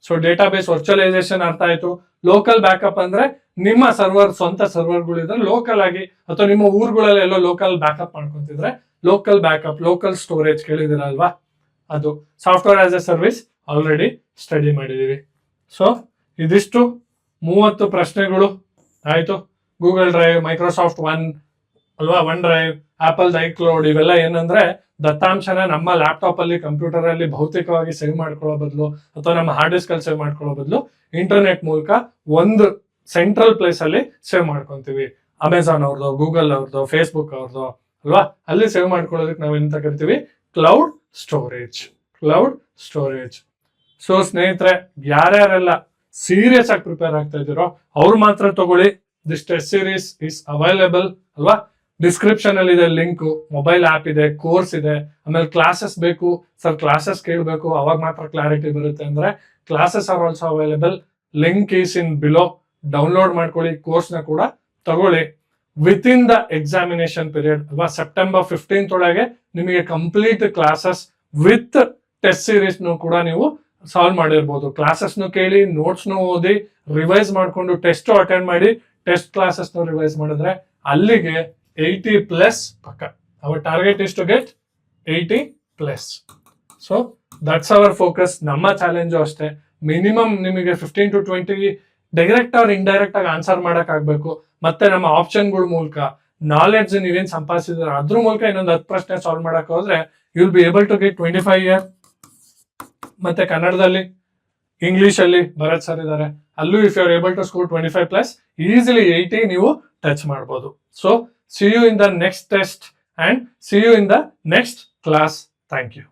So database virtualisation ಅರ್ಥ ಆಯ್ತು. ಲೋಕಲ್ ಬ್ಯಾಕಪ್ ಅಂದ್ರೆ ನಿಮ್ಮ ಸ್ವಂತ ಸರ್ವರ್ಗಳಿದ್ರೆ ಲೋಕಲ್ ಆಗಿ, ಅಥವಾ ನಿಮ್ಮ ಊರುಗಳಲ್ಲಿ ಎಲ್ಲೋ ಲೋಕಲ್ ಬ್ಯಾಕಪ್ ಮಾಡ್ಕೊಂತಿದ್ರೆ ಲೋಕಲ್ ಸ್ಟೋರೇಜ್ ಕೇಳಿದಿರಲ್ವಾ, ಅದು. Software as a service already study ಮಾಡಿದೀವಿ. ಸೊ ಇದಿಷ್ಟು 30 ಪ್ರಶ್ನೆಗಳು ಆಯ್ತು. Google Drive, Microsoft OneDrive, Apple iCloud, ಇವೆಲ್ಲ ಏನಂದ್ರೆ ದತ್ತಾಂಶನ ನಮ್ಮ ಲ್ಯಾಪ್ಟಾಪ್ ಅಲ್ಲಿ, ಕಂಪ್ಯೂಟರ್ ಅಲ್ಲಿ ಭೌತಿಕವಾಗಿ ಸೇವ್ ಮಾಡ್ಕೊಳ್ಳೋ ಬದಲು ಅಥವಾ ನಮ್ಮ ಹಾರ್ಡ್ ಡಿಸ್ಕ್ ಅಲ್ಲಿ ಸೇವ್ ಮಾಡ್ಕೊಳ್ಳೋ ಬದಲು ಇಂಟರ್ನೆಟ್ ಮೂಲಕ ಒಂದು ಸೆಂಟ್ರಲ್ ಪ್ಲೇಸ್ ಅಲ್ಲಿ ಸೇವ್ ಮಾಡ್ಕೊಂತೀವಿ. ಅಮೆಜಾನ್ ಅವ್ರದ್ದು, ಗೂಗಲ್ ಅವ್ರದ್ದು, ಫೇಸ್ಬುಕ್ ಅವ್ರದ್ದು ಅಲ್ವಾ, ಅಲ್ಲಿ ಸೇವ್ ಮಾಡ್ಕೊಳ್ಳೋದಕ್ಕೆ ನಾವೇನಂತ ಕರಿತೀವಿ, ಕ್ಲೌಡ್ ಸ್ಟೋರೇಜ್. ಸೊ ಸ್ನೇಹಿತರೆ, ಯಾರ್ಯಾರೆಲ್ಲ ಸೀರಿಯಸ್ ಆಗಿ ಪ್ರಿಪೇರ್ ಆಗ್ತಾ ಇದ್ದೀರೋ ಅವ್ರು ಮಾತ್ರ ತಗೊಳ್ಳಿ. This test series is available ಅಲ್ವಾ. ಡಿಸ್ಕ್ರಿಪ್ಷನ್ ಅಲ್ಲಿ ಇದೆ ಲಿಂಕ್, ಮೊಬೈಲ್ ಆಪ್ ಇದೆ, ಕೋರ್ಸ್ ಇದೆ, ಆಮೇಲೆ ಕ್ಲಾಸಸ್ ಬೇಕು ಸರ್, ಕ್ಲಾಸಸ್ ಕೇಳಬೇಕು ಅವಾಗ ಮಾತ್ರ ಕ್ಲಾರಿಟಿ ಬರುತ್ತೆ ಅಂದ್ರೆ classes are also available. Link is in below. Download ಮಾಡ್ಕೊಳ್ಳಿ, ಕೋರ್ಸ್ ನ ಕೂಡ ತಗೊಳ್ಳಿ. With in the examination period ಅಲ್ವಾ, September 15th ಒಳಗೆ ನಿಮಗೆ complete classes with test series ಕೂಡ ನೀವು ಸಾಲ್ವ್ ಮಾಡಿರ್ಬೋದು. ಕ್ಲಾಸಸ್ನು ಕೇಳಿ, ನೋಟ್ಸ್ನು ಓದಿ, ರಿವೈಸ್ ಮಾಡಿಕೊಂಡು ಟೆಸ್ಟ್ ಅಟೆಂಡ್ ಮಾಡಿ, ಟೆಸ್ಟ್ ಕ್ಲಾಸಸ್ನು ರಿವೈಸ್ ಮಾಡಿದ್ರೆ ಅಲ್ಲಿಗೆ 80+ ಪಕ್ಕ. Our target is to get 80+. So that's our focus. ನಮ್ಮ ಚಾಲೆಂಜು ಅಷ್ಟೇ, ಮಿನಿಮಮ್ ನಿಮಗೆ 15 to 20 ಡೈರೆಕ್ಟ್ ಆರ್ ಇಂಡೈರೆಕ್ಟ್ ಆಗಿ ಆನ್ಸರ್ ಮಾಡಕ್ ಆಗ್ಬೇಕು. ಮತ್ತೆ ನಮ್ಮ ಆಪ್ಷನ್ಗಳ ಮೂಲಕ ನಾಲೆಡ್ಜ್ ನೀವೇನ್ ಸಂಪಾದಿಸಿದ್ರೆ ಅದ್ರ ಮೂಲಕ ಇನ್ನೊಂದು 10 ಪ್ರಶ್ನೆ ಸಾಲ್ವ್ ಮಾಡಕ್ ಹೋದ್ರೆ you will be able to get 25 year. ಮತ್ತೆ ಕನ್ನಡದಲ್ಲಿ, ಇಂಗ್ಲಿಷ್ ಅಲ್ಲಿ ಭರತ್ ಸರ್ ಇದ್ದಾರೆ, ಅಲ್ಲೂ if you are able to score 25+, easily 80 ನೀವು ಟಚ್ ಮಾಡ್ಬೋದು. So see you in the next test and see you in the next class. Thank you.